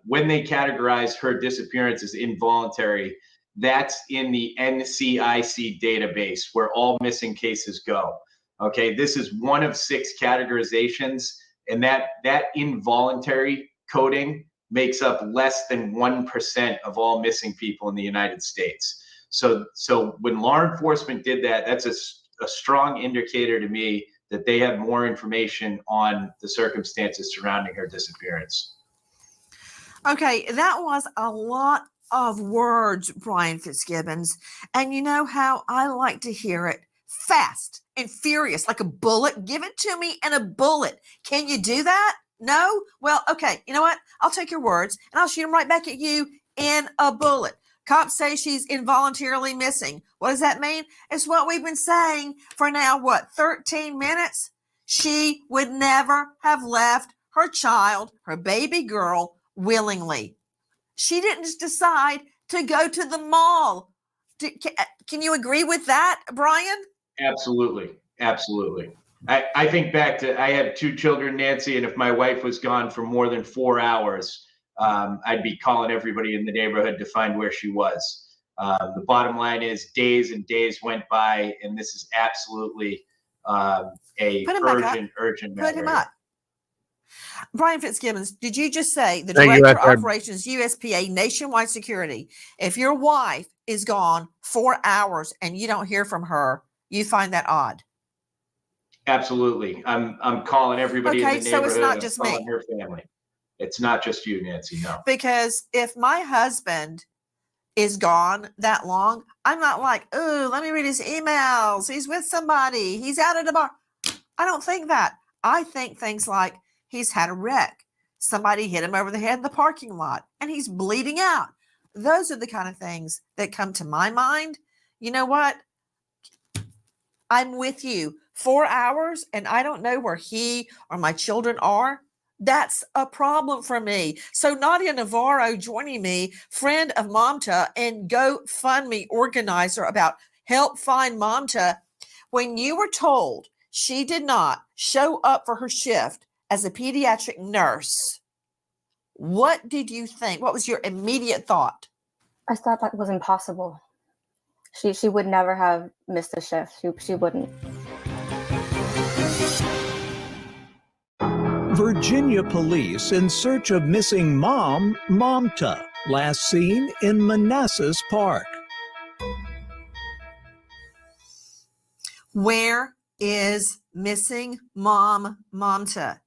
when they categorize her disappearance as involuntary, that's in the NCIC database where all missing cases go. Okay, this is one of 6 categorizations, and that involuntary coding makes up less than 1% of all missing people in the United States. So when law enforcement did that, that's a strong indicator to me that they have more information on the circumstances surrounding her disappearance. Okay, that was a lot of words, Brian Fitzgibbons. And you know how I like to hear it? Fast and furious, like a bullet. Give it to me in a bullet. Can you do that? No? Well, okay, you know what? I'll take your words and I'll shoot them right back at you in a bullet. Cops say she's involuntarily missing. What does that mean? It's what we've been saying for now, 13 minutes? She would never have left her child, her baby girl, willingly. She didn't just decide to go to the mall. Can you agree with that, Brian? Absolutely. Absolutely. I think back to, I have 2 children, Nancy, and if my wife was gone for more than 4 hours, I'd be calling everybody in the neighborhood to find where she was. The bottom line is days and days went by, and this is absolutely urgent matter. Put him up. Brian Fitzgibbons, did you just say the Director of Operations, USPA Nationwide Security, if your wife is gone 4 hours and you don't hear from her, you find that odd? Absolutely. I'm calling everybody in the neighborhood. So it's not just me. Her family. It's not just you, Nancy, no. Because if my husband is gone that long, I'm not like, oh, let me read his emails. He's with somebody. He's out at a bar. I don't think that. I think things like he's had a wreck. Somebody hit him over the head in the parking lot and he's bleeding out. Those are the kind of things that come to my mind. You know what? I'm with you. 4 hours and I don't know where he or my children are. That's a problem for me. So Nadia Navarro joining me, friend of Mamta and GoFundMe organizer about help find Mamta. When you were told she did not show up for her shift as a pediatric nurse, what did you think? What was your immediate thought? I thought that was impossible. She would never have missed a shift. She wouldn't. Virginia police in search of missing mom, Mamta, last seen in Manassas Park. Where is missing mom, Mamta?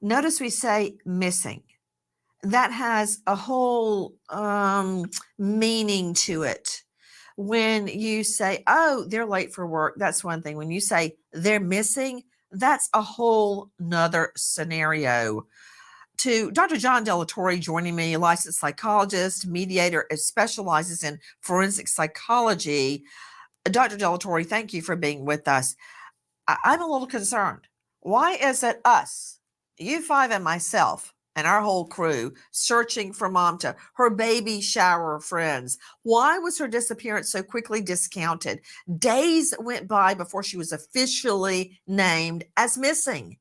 Notice we say missing. That has a whole meaning to it. When you say, oh, they're late for work, that's one thing. When you say they're missing, that's a whole nother scenario. To Dr. John Delatorre joining me, a licensed psychologist, mediator, specializes in forensic psychology. Dr. Delatorre, thank you for being with us. I'm a little concerned. Why is it us, you five and myself, and our whole crew searching for Mamta, her baby shower friends? Why was her disappearance so quickly discounted? Days went by before she was officially named as missing.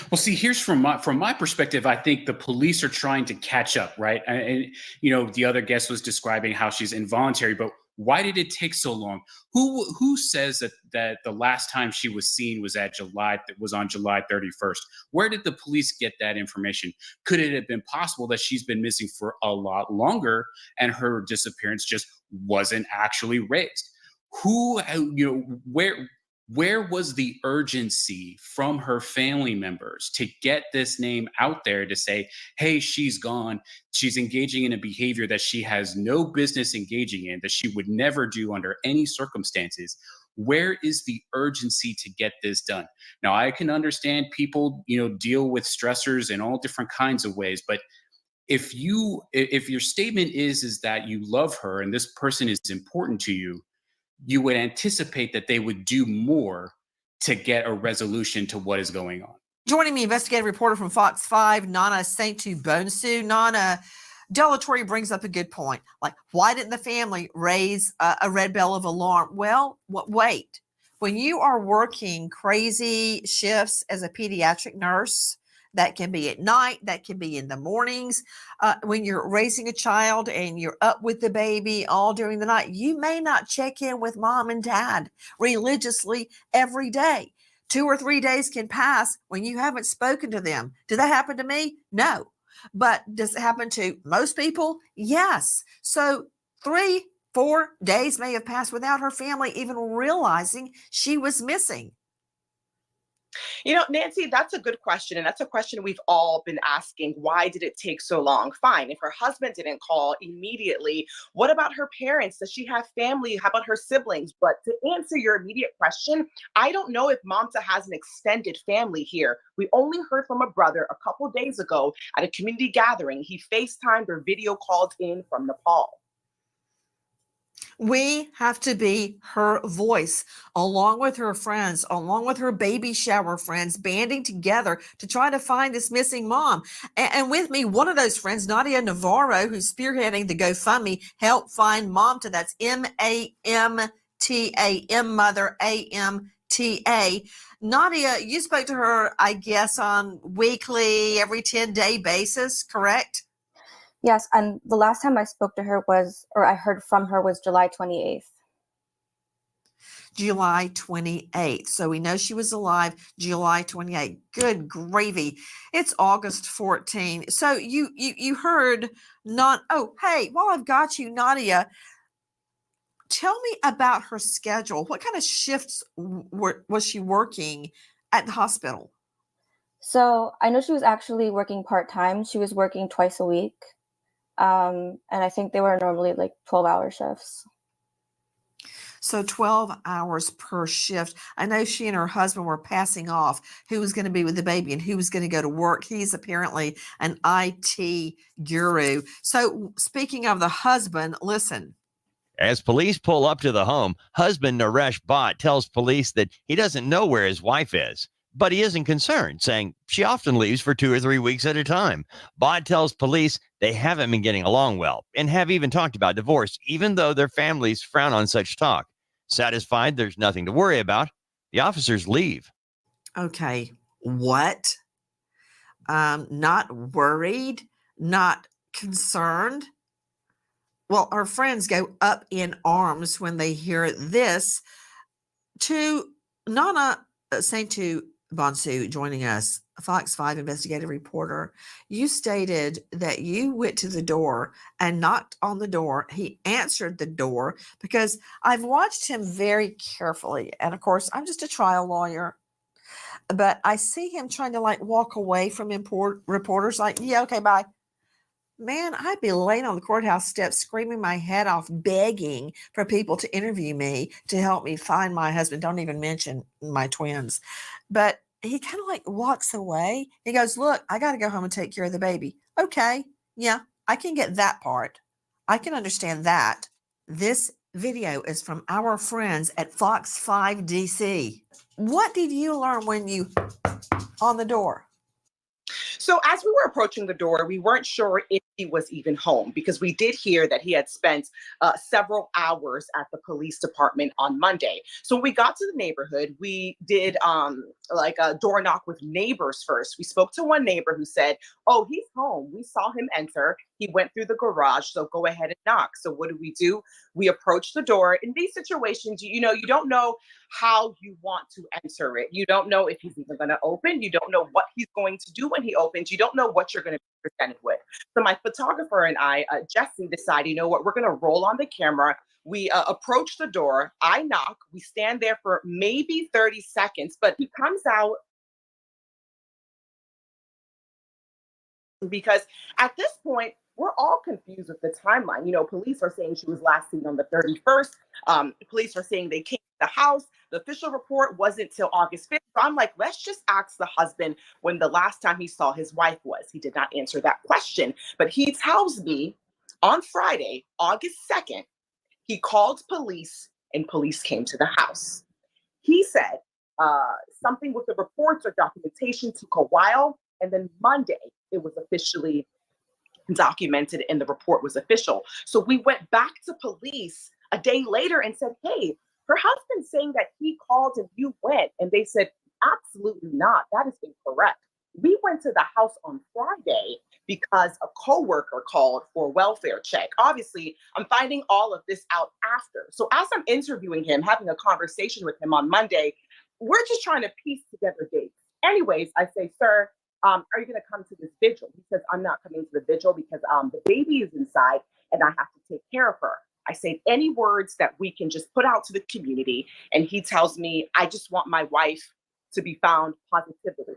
Well, see, here's from my perspective, I think the police are trying to catch up, right? And you know, the other guest was describing how she's involuntary, but why did it take so long? Who says that the last time she was seen was on July 31st? Where did the police get that information? Could it have been possible that she's been missing for a lot longer and her disappearance just wasn't actually raised? Where was the urgency from her family members to get this name out there to say, hey, she's gone. She's engaging in a behavior that she has no business engaging in, that she would never do under any circumstances? Where is the urgency to get this done? Now, I can understand people, deal with stressors in all different kinds of ways, but if your statement is that you love her and this person is important to you, you would anticipate that they would do more to get a resolution to what is going on. Joining me, investigative reporter from Fox 5, Nana Saintou-Bonsu. Nana, Delatorre brings up a good point. Like, why didn't the family raise a red bell of alarm? Well, wait. When you are working crazy shifts as a pediatric nurse, that can be at night, that can be in the mornings. When you're raising a child and you're up with the baby all during the night, you may not check in with mom and dad religiously every day. 2 or 3 days can pass when you haven't spoken to them. Did that happen to me? No. But does it happen to most people? Yes. So 3, 4 days may have passed without her family even realizing she was missing. Nancy, that's a good question. And that's a question we've all been asking. Why did it take so long? Fine. If her husband didn't call immediately, what about her parents? Does she have family? How about her siblings? But to answer your immediate question, I don't know if Mamta has an extended family here. We only heard from a brother a couple days ago at a community gathering. He FaceTimed or video called in from Nepal. We have to be her voice, along with her friends, along with her baby shower friends, banding together to try to find this missing mom. And with me, one of those friends, Nadia Navarro, who's spearheading the GoFundMe Help Find Mamta. That's M-A-M-T-A, M-Mother, A-M-T-A. Nadia, you spoke to her, I guess, on weekly, every 10-day basis, correct? Yes, and the last time I spoke to her I heard from her was July 28th. July 28th. So we know she was alive July 28th. Good gravy. It's August 14th. So you heard hey, while I've got you, Nadia, tell me about her schedule. What kind of shifts was she working at the hospital? So I know she was actually working part-time. She was working twice a week. And I think they were normally like 12-hour shifts. So 12 hours per shift. I know she and her husband were passing off who was going to be with the baby and who was going to go to work. He's apparently an IT guru. So speaking of the husband, listen. As police pull up to the home, husband Naresh Bhatt tells police that he doesn't know where his wife is, but he isn't concerned, saying she often leaves for 2 or 3 weeks at a time. Bhatt tells police they haven't been getting along well and have even talked about divorce, even though their families frown on such talk. Satisfied there's nothing to worry about, the officers leave. Okay, what? Not worried, not concerned. Well, our friends go up in arms when they hear this. To Nana Saintu Bonsu joining us, Fox 5 investigative reporter, you stated that you went to the door and knocked on the door. He answered the door because I've watched him very carefully. And of course, I'm just a trial lawyer. But I see him trying to like walk away from reporters like, yeah, okay, bye. Man, I'd be laying on the courthouse steps screaming my head off, begging for people to interview me to help me find my husband. Don't even mention my twins. But he kind of like walks away. He goes, look, I got to go home and take care of the baby. Okay. Yeah, I can get that part. I can understand that. This video is from our friends at Fox 5 DC. What did you learn when you on the door? So as we were approaching the door, we weren't sure if he was even home because we did hear that he had spent several hours at the police department on Monday. So when we got to the neighborhood, we did like a door knock with neighbors first. We spoke to one neighbor who said, oh, he's home. We saw him enter. He went through the garage, so go ahead and knock. So what do? We approached the door. In these situations, you don't know how you want to enter it. You don't know if he's even going to open. You don't know what he's going to do when he opens. You don't know what you're going to be presented with. So my photographer and I, Jesse, decided, you know what, we're going to roll on the camera. We approach the door. I knock. We stand there for maybe 30 seconds, but he comes out because at this point, we're all confused with the timeline. Police are saying she was last seen on the 31st. Police are saying they came to the house. The official report wasn't till August 5th. So I'm like, let's just ask the husband when the last time he saw his wife was. He did not answer that question. But he tells me on Friday, August 2nd, he called police and police came to the house. He said something with the reports or documentation took a while. And then Monday, it was officially documented and the report was official. So we went back to police a day later and said, hey, her husband's saying that he called and you went. And they said, absolutely not. That is incorrect. We went to the house on Friday because a coworker called for a welfare check. Obviously, I'm finding all of this out after. So as I'm interviewing him, having a conversation with him on Monday, we're just trying to piece together dates. Anyways, I say, sir, are you going to come to this vigil? He says, I'm not coming to the vigil because the baby is inside and I have to take care of her. I say any words that we can just put out to the community. And he tells me, I just want my wife to be found positively.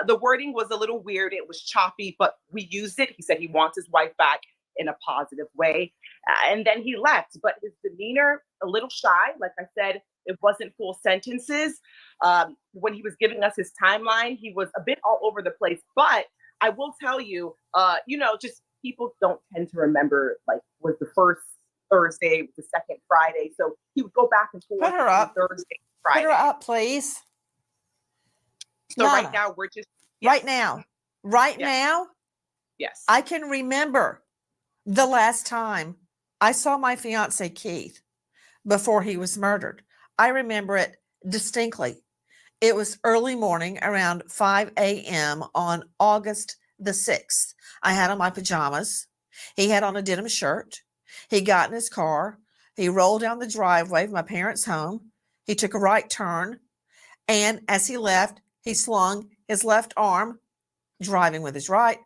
The wording was a little weird. It was choppy, but we used it. He said he wants his wife back in a positive way. And then he left, but his demeanor, a little shy. Like I said, it wasn't full sentences. When he was giving us his timeline, he was a bit all over the place. But I will tell you, just people don't tend to remember, like, was the first Thursday, the second Friday. So he would go back and forth. Put her up. Thursday, Friday. Put her up, please. So Nana, right now, we're just. Right now. Yes. I can remember the last time I saw my fiance, Keith, before he was murdered. I remember it distinctly. It was early morning, around 5 a.m. on August the 6th. I had on my pajamas. He had on a denim shirt. He got in his car. He rolled down the driveway of my parents' home. He took a right turn. And as he left, he slung his left arm, driving with his right,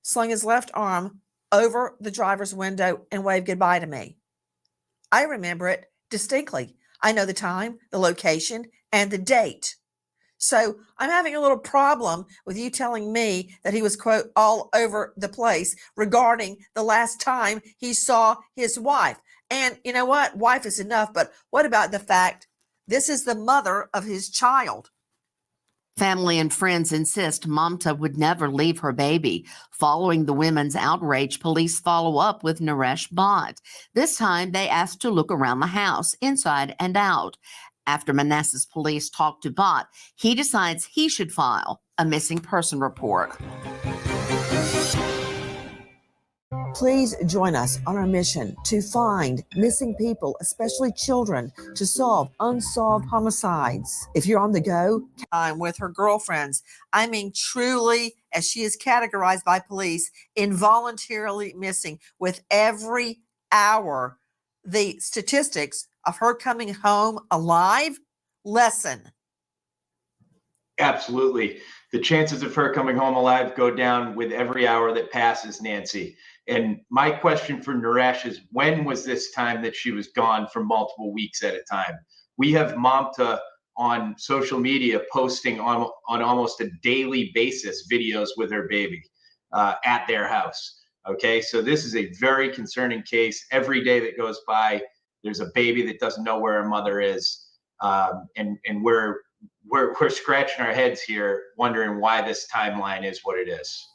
slung his left arm over the driver's window and waved goodbye to me. I remember it distinctly. I know the time, the location, and the date. So I'm having a little problem with you telling me that he was, quote, all over the place regarding the last time he saw his wife. And you know what? Wife is enough, but what about the fact this is the mother of his child? Family and friends insist Mamta would never leave her baby. Following the women's outrage, police follow up with Naresh Bhatt. This time, they asked to look around the house, inside and out. After Manassas police talk to Bhatt, he decides he should file a missing person report. Please join us on our mission to find missing people, especially children, to solve unsolved homicides. If you're on the go, time with her girlfriends. I mean, truly, as she is categorized by police, involuntarily missing. With every hour, the statistics of her coming home alive lessen. Absolutely. The chances of her coming home alive go down with every hour that passes, Nancy. And my question for Naresh is, when was this time that she was gone for multiple weeks at a time? We have Mamta on social media posting on almost a daily basis videos with her baby at their house. Okay, so this is a very concerning case. Every day that goes by, there's a baby that doesn't know where her mother is. And we're scratching our heads here, wondering why this timeline is what it is.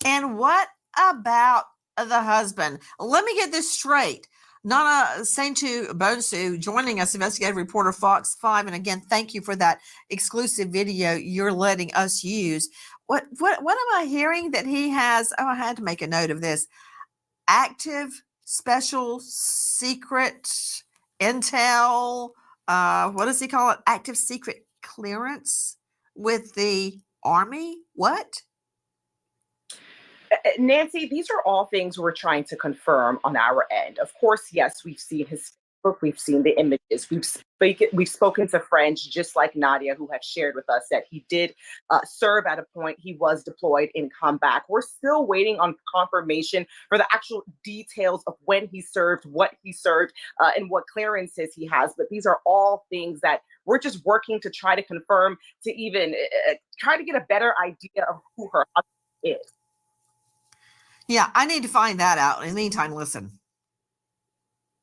And what about the husband? Let me get this straight. Nana Saintu Bonsu joining us, investigative reporter Fox 5. And again, thank you for that exclusive video you're letting us use. What am I hearing that he has? Oh, I had to make a note of this. Active, special, secret, intel. What does he call it? Active secret clearance with the Army? What? Nancy, these are all things we're trying to confirm on our end. Of course, yes, we've seen his book, we've seen the images, we've spoken to friends just like Nadia who have shared with us that he did serve at a point. He was deployed and come back. We're still waiting on confirmation for the actual details of when he served, what he served, and what clearances he has. But these are all things that we're just working to try to confirm, to even try to get a better idea of who her husband is. Yeah, I need to find that out. In the meantime, listen.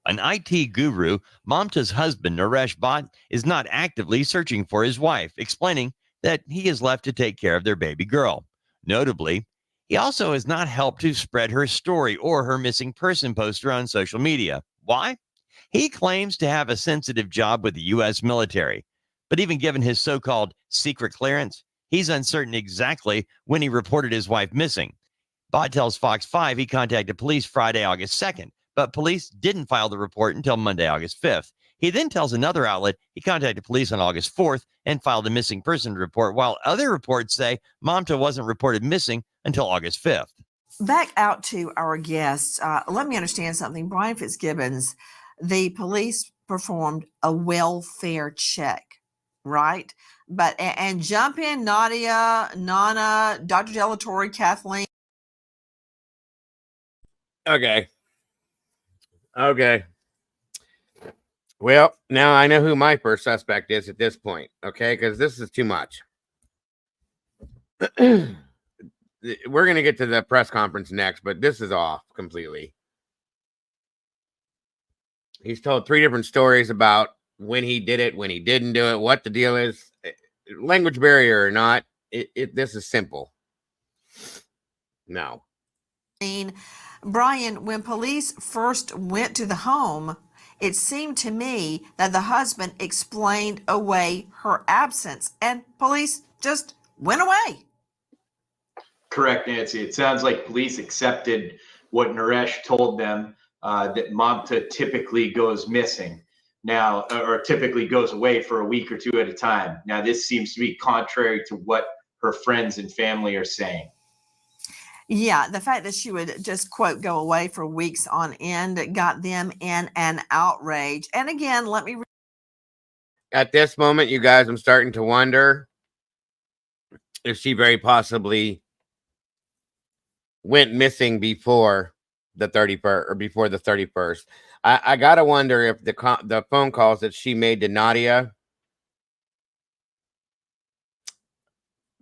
An IT guru, Mamta's husband, Naresh Bhatt, is not actively searching for his wife, explaining that he is left to take care of their baby girl. Notably, he also has not helped to spread her story or her missing person poster on social media. Why? He claims to have a sensitive job with the U.S. military, but even given his so-called secret clearance, he's uncertain exactly when he reported his wife missing. Bhatt tells Fox 5 he contacted police Friday, August 2nd, but police didn't file the report until Monday, August 5th. He then tells another outlet he contacted police on August 4th and filed a missing person report, while other reports say Mamta wasn't reported missing until August 5th. Back out to our guests. Let me understand something. Brian Fitzgibbons, the police performed a welfare check, right? But and jump in, Nadia, Nana, Dr. Delatorre, Kathleen. Okay. Well, now I know who my first suspect is at this point, okay? Because this is too much. We're going to get to the press conference next, but this is off completely. He's told 3 different stories about when he did it, when he didn't do it, what the deal is. Language barrier or not, this is simple. No. Brian, when police first went to the home, it seemed to me that the husband explained away her absence and police just went away. Correct, Nancy. It sounds like police accepted what Naresh told them, that Mamta typically goes missing now, or typically goes away for a week or 2 at a time. Now, this seems to be contrary to what her friends and family are saying. Yeah, the fact that she would just, quote, go away for weeks on end got them in an outrage. And again, let me... At this moment, you guys, I'm starting to wonder if she very possibly went missing before the 31st or before the 31st. I got to wonder if the phone calls that she made to Nadia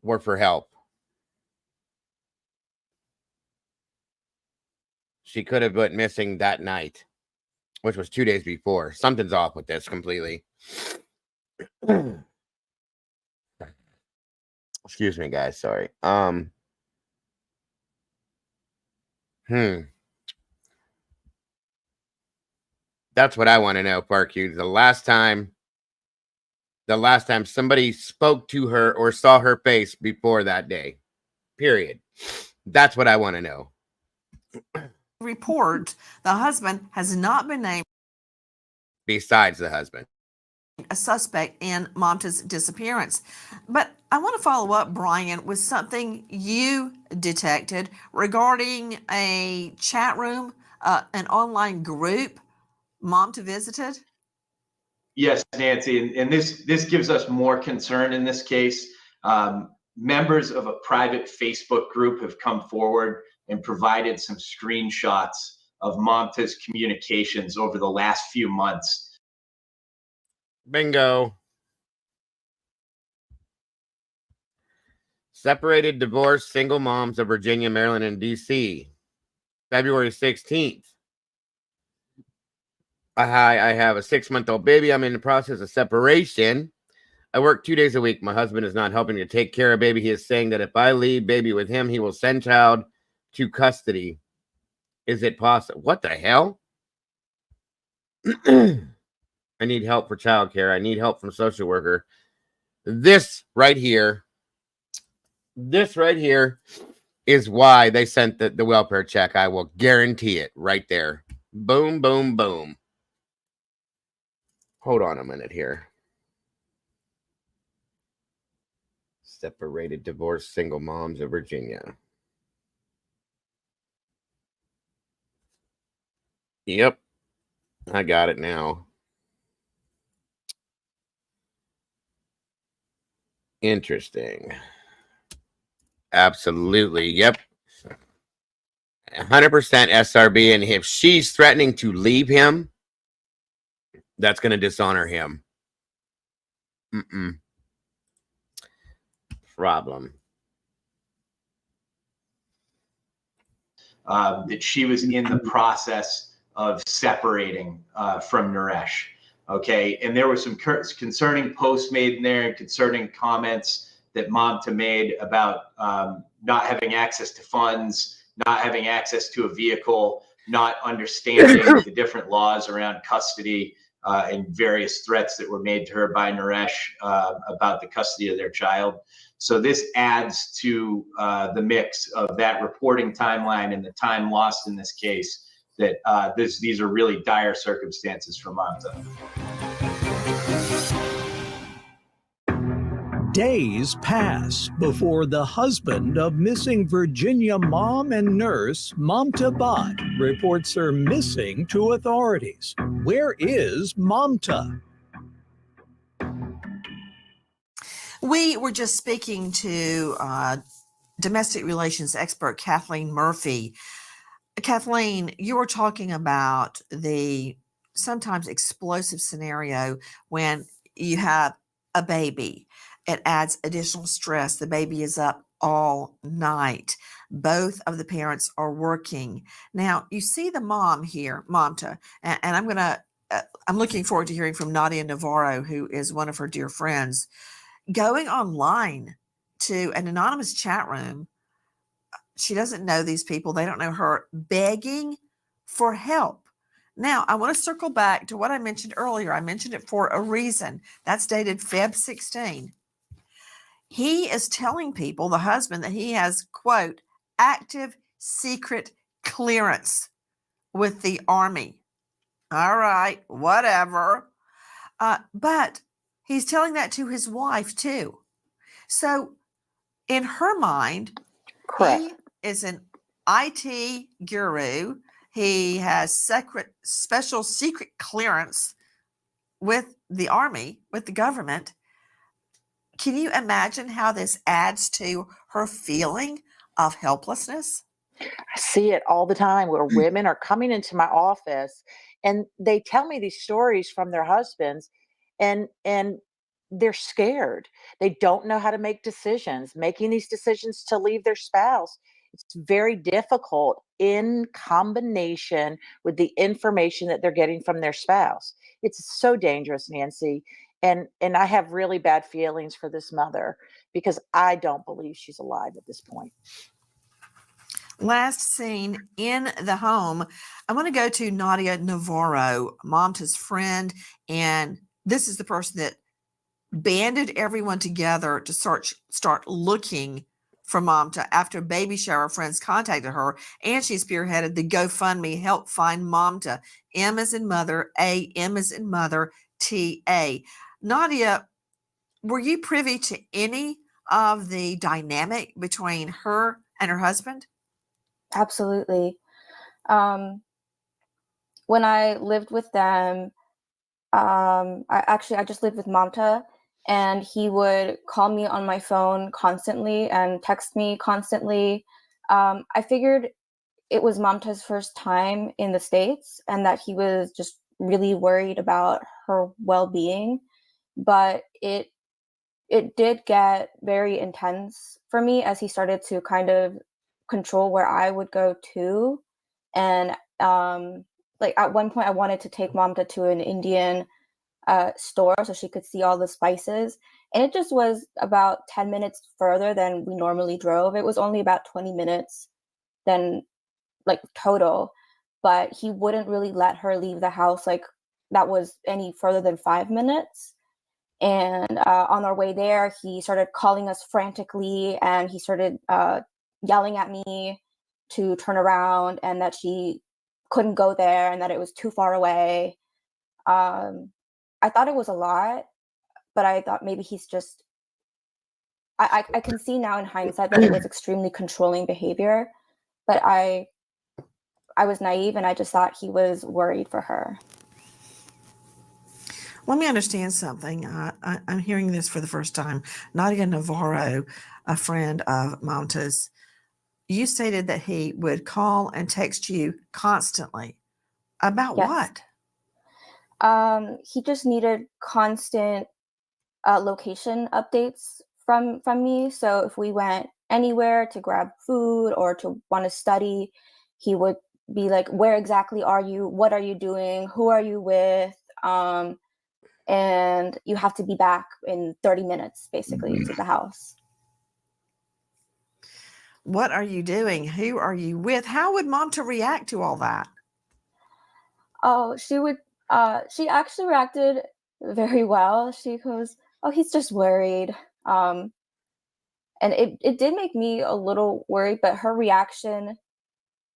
were for help. She could have went missing that night which was 2 days before. Something's off with this completely. Excuse me, guys. Sorry. That's what I want to know, Park Hughes. The last time somebody spoke to her or saw her face before that day. Period. That's what I want to know. Report the husband has not been named Besides the husband. a suspect in Mamta's disappearance. But I want to follow up, Brian, with something you detected regarding a chat room, an online group Mamta visited. Yes, Nancy, and this gives us more concern in this case. Members of a private Facebook group have come forward and provided some screenshots of Mamta's communications over the last few months. Bingo. Separated, divorced, single moms of Virginia, Maryland, and D.C. February 16th. Hi, I have a 6-month-old baby. I'm in the process of separation. I work 2 days a week. My husband is not helping to take care of baby. He is saying that if I leave baby with him, he will send child to custody. Is it possible? What the hell? I need help for childcare. I need help from social worker. This right here is why they sent the welfare check. I will guarantee it right there. Boom, boom, boom. Hold on a minute here. Separated, divorced, single moms of Virginia. Yep. I got it now. Interesting. Absolutely. Yep. 100% SRB. And if she's threatening to leave him, that's going to dishonor him. Problem. That she was in the process of separating from Naresh. Okay, and there were some concerning posts made in there and concerning comments that Mamta made about not having access to funds, not having access to a vehicle, not understanding the different laws around custody, and various threats that were made to her by Naresh about the custody of their child. So this adds to the mix of that reporting timeline and the time lost in this case, that these are really dire circumstances for Mamta. Days pass before the husband of missing Virginia mom and nurse Mamta Bhatt reports her missing to authorities. Where is Mamta? We were just speaking to domestic relations expert Kathleen Murphy. Kathleen, you were talking about the sometimes explosive scenario when you have a baby. It adds additional stress. The baby is up all night. Both of the parents are working. Now, you see the mom here, Mamta, and I'm looking forward to hearing from Nadia Navarro, who is one of her dear friends, going online to an anonymous chat room. She doesn't know these people. They don't know her, begging for help. Now, I want to circle back to what I mentioned earlier. I mentioned it for a reason. That's dated Feb 16. He is telling people, the husband, that he has, quote, active secret clearance with the Army. All right, whatever. But he's telling that to his wife, too. So in her mind, Correct. he is an IT guru. He has special secret clearance with the Army, with the government. Can you imagine how this adds to her feeling of helplessness? I see it all the time where women are coming into my office and they tell me these stories from their husbands, and they're scared. They don't know how to make decisions. Making these decisions to leave their spouse It's very difficult in combination with the information that they're getting from their spouse. It's so dangerous, Nancy. And I have really bad feelings for this mother because I don't believe she's alive at this point. Last seen in the home, I want to go to Nadia Navarro, Mamta's friend, and this is the person that banded everyone together to start looking for Mamta after baby shower friends contacted her, and she spearheaded the GoFundMe Help Find Mamta. M as in mother, M as in mother, T-A. Nadia, were you privy to any of the dynamic between her and her husband? Absolutely. When I lived with them, I just lived with Mamta, and he would call me on my phone constantly and text me constantly. I figured it was Mamta's first time in the States and that he was just really worried about her well-being. But it did get very intense for me as he started to kind of control where I would go to. And like at one point I wanted to take Mamta to an Indian store so she could see all the spices. And it just was about 10 minutes further than we normally drove. It was only about 20 minutes then like total, but he wouldn't really let her leave the house like that was any further than 5 minutes. And on our way there, he started calling us frantically, and he started yelling at me to turn around and that she couldn't go there and that it was too far away. I thought it was a lot, but I thought maybe he's just, I can see now in hindsight that it was extremely controlling behavior, but I was naive and I just thought he was worried for her. Let me understand something. I'm hearing this for the first time. Nadia Navarro, a friend of Mamta's, you stated that he would call and text you constantly. About Yes. what? He just needed constant location updates from me. So if we went anywhere to grab food or to want to study, he would be like, where exactly are you? What are you doing? Who are you with? And you have to be back in 30 minutes, basically, to the house. What are you doing? Who are you with? How would Mamta react to all that? Oh, she actually reacted very well. She goes, oh, he's just worried. And it did make me a little worried, but her reaction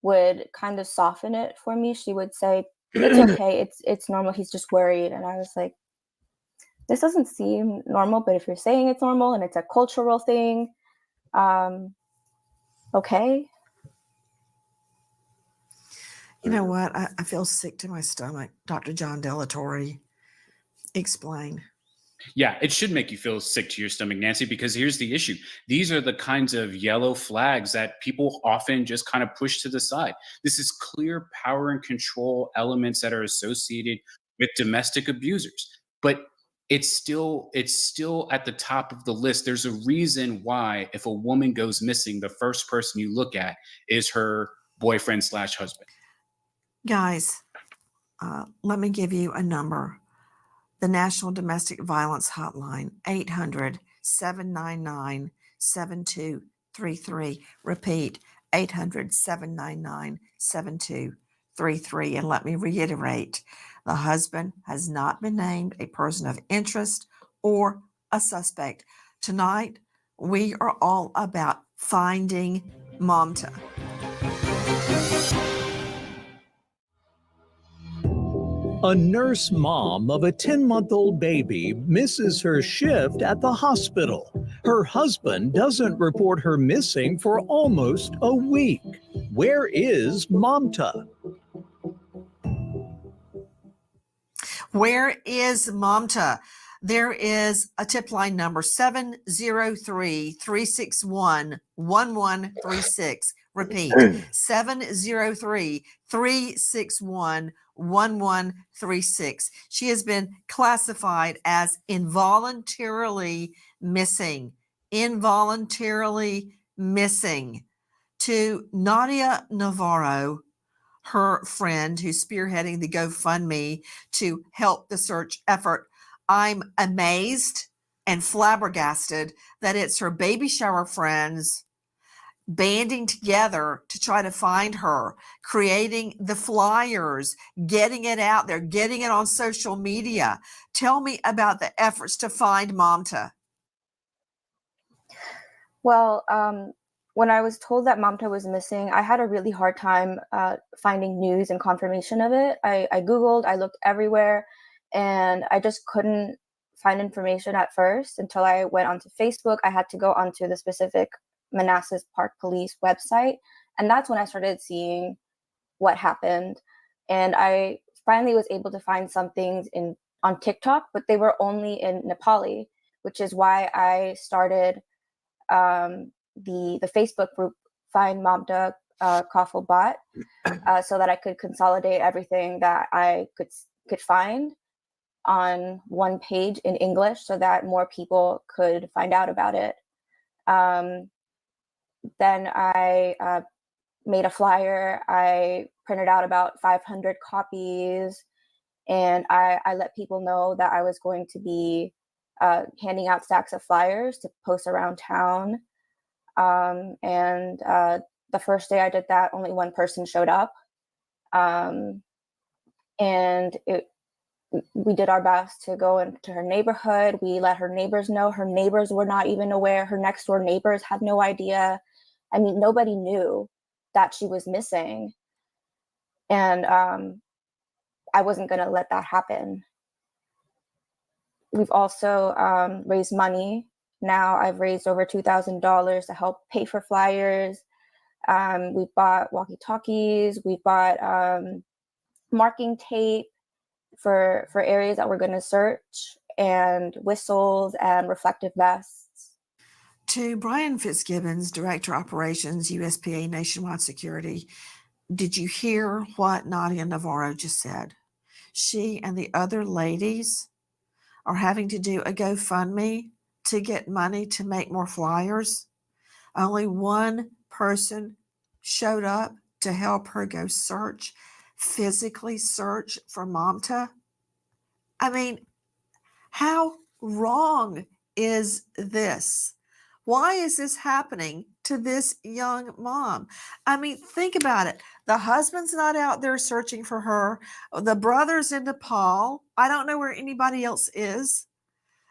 would kind of soften it for me. She would say, it's okay, it's normal, he's just worried. And I was like, this doesn't seem normal, but if you're saying it's normal and it's a cultural thing, okay. You know what? I feel sick to my stomach. Dr. John Delatorre, explain. Yeah, it should make you feel sick to your stomach, Nancy, because here's the issue. These are the kinds of yellow flags that people often just kind of push to the side. This is clear power and control elements that are associated with domestic abusers. But it's still at the top of the list. There's a reason why if a woman goes missing, the first person you look at is her boyfriend/husband. Guys, let me give you a number. The National Domestic Violence Hotline, 800-799-7233. Repeat, 800-799-7233. And let me reiterate, the husband has not been named a person of interest or a suspect. Tonight, we are all about finding Mamta. A nurse mom of a 10-month-old baby misses her shift at the hospital. Her husband doesn't report her missing for almost a week. Where is Mamta? Where is Mamta? There is a tip line number 703-361-1136. Repeat, 703-361-1136. She has been classified as involuntarily missing. Involuntarily missing. to Nadia Navarro, her friend who's spearheading the GoFundMe to help the search effort. I'm amazed and flabbergasted that it's her baby shower friends banding together to try to find her, creating the flyers, getting it out there, getting it on social media. Tell me about the efforts to find Mamta. Well, when I was told that Mamta was missing, I had a really hard time finding news and confirmation of it. I Googled, I looked everywhere, and I just couldn't find information at first until I went onto Facebook. I had to go onto the specific Manassas Park Police website, and that's when I started seeing what happened. And I finally was able to find some things on TikTok, but they were only in Nepali, which is why I started the Facebook group Find Mamta Kafle Bot, so that I could consolidate everything that I could find on one page in English, so that more people could find out about it. Then I made a flyer. I printed out about 500 copies, and I let people know that I was going to be handing out stacks of flyers to post around town. And the first day I did that, only one person showed up. And we did our best to go into her neighborhood. We let her neighbors know. Her neighbors were not even aware. Her next door neighbors had no idea. I mean, nobody knew that she was missing. And I wasn't going to let that happen. We've also raised money. Now I've raised over $2,000 to help pay for flyers. We bought walkie-talkies. We bought marking tape for areas that we're going to search, and whistles and reflective vests. To Brian Fitzgibbons, Director Operations, USPA Nationwide Security, did you hear what Nadia Navarro just said? She and the other ladies are having to do a GoFundMe to get money to make more flyers. Only one person showed up to help her go search, physically search for Mamta. I mean, how wrong is this? Why is this happening to this young mom? I mean, think about it. The husband's not out there searching for her. The brother's in Nepal. I don't know where anybody else is.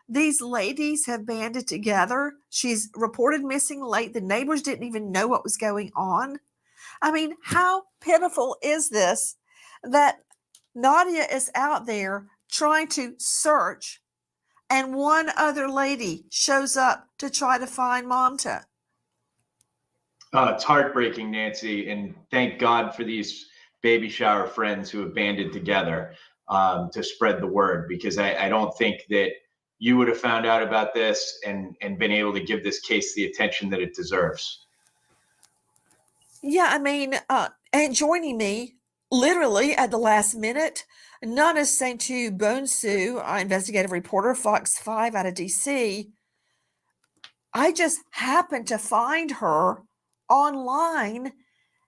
These ladies have banded together. She's reported missing late. The neighbors didn't even know what was going on. I mean, how pitiful is this that Nadia is out there trying to search, and one other lady shows up to try to find Mamta? It's heartbreaking, Nancy, and thank God for these baby shower friends who have banded together to spread the word, because I don't think that you would have found out about this and been able to give this case the attention that it deserves. Yeah, I mean, and joining me literally at the last minute, Nana Saintu Bonsu, investigative reporter, Fox 5 out of DC. I just happened to find her online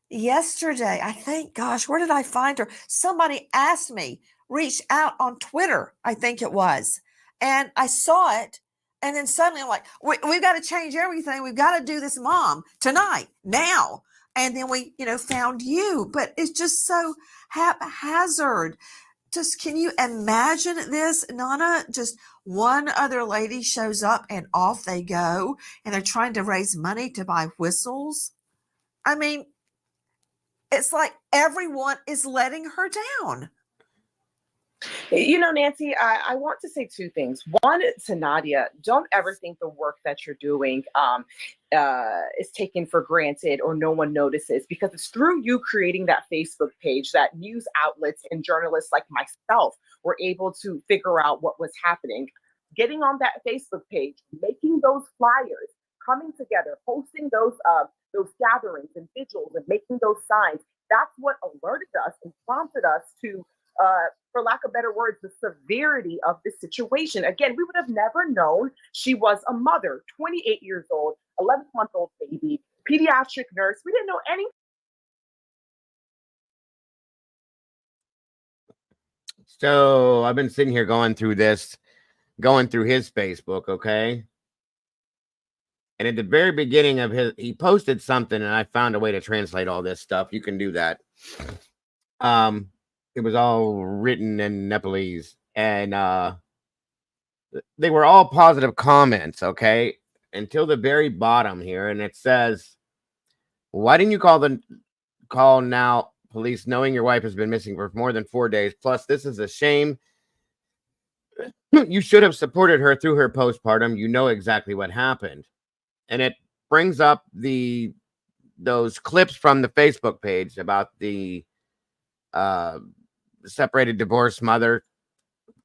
yesterday. I think, gosh, where did I find her? Somebody asked me, reached out on Twitter, I think it was. And I saw it. And then suddenly I'm like, we've got to change everything. We've got to do this, Mom, tonight, now. And then we, found you. But it's just so haphazard. Just, can you imagine this, Nana? Just one other lady shows up and off they go. And they're trying to raise money to buy whistles. I mean, it's like everyone is letting her down. Nancy, I want to say two things. One, to Nadia, don't ever think the work that you're doing is taken for granted or no one notices, because it's through you creating that Facebook page that news outlets and journalists like myself were able to figure out what was happening. Getting on that Facebook page, making those flyers, coming together, hosting those gatherings and vigils and making those signs. That's what alerted us and prompted us to, for lack of better words, the severity of this situation. Again, we would have never known she was a mother, 28 years old, 11-month-old baby. pediatric nurse. We didn't know any. So I've been sitting here going through his Facebook, okay? And at the very beginning of he posted something, and I found a way to translate all this stuff. You can do that. It was all written in Nepalese, and they were all positive comments, okay? Until the very bottom here, and it says, "Why didn't you call now police knowing your wife has been missing for more than 4 days? Plus, this is a shame. You should have supported her through her postpartum. You know exactly what happened." And it brings up those clips from the Facebook page about the separated divorced mother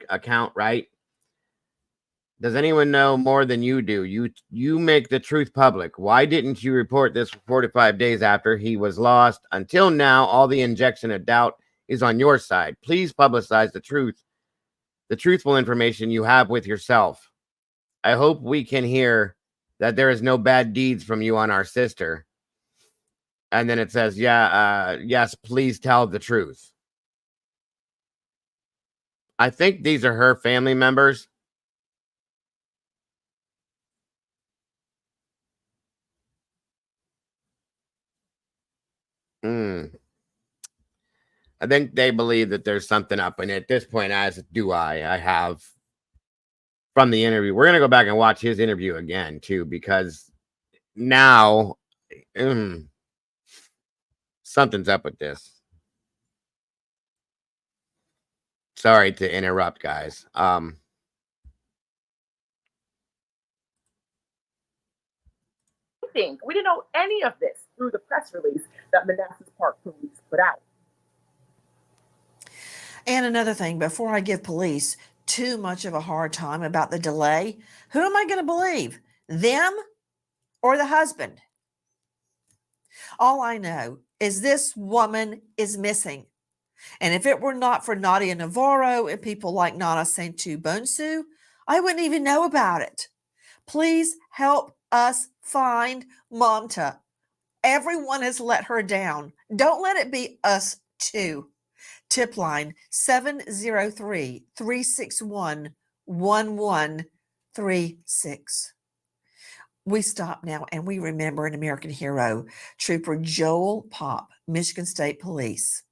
account, right? Does anyone know more than you do? You make the truth public. Why didn't you report this for 45 days after he was lost? Until now, all the injection of doubt is on your side. Please publicize the truth, the truthful information you have with yourself. I hope we can hear that there is no bad deeds from you on our sister. And then it says, yes, please tell the truth. I think these are her family members. I think they believe that there's something up. And at this point, as do I have from the interview. We're going to go back and watch his interview again, too, because now something's up with this. Sorry to interrupt, guys. We didn't know any of this through the press release that Manassas Park Police put out. And another thing, before I give police too much of a hard time about the delay, who am I going to believe? Them or the husband? All I know is this woman is missing. And if it were not for Nadia Navarro and people like Nana Santu Bonsu, I wouldn't even know about it. Please help us find Mamta. Everyone has let her down. Don't let it be us too. Tip line 703-361-1136. We stop now and we remember an American hero, Trooper Joel Pop, Michigan State Police.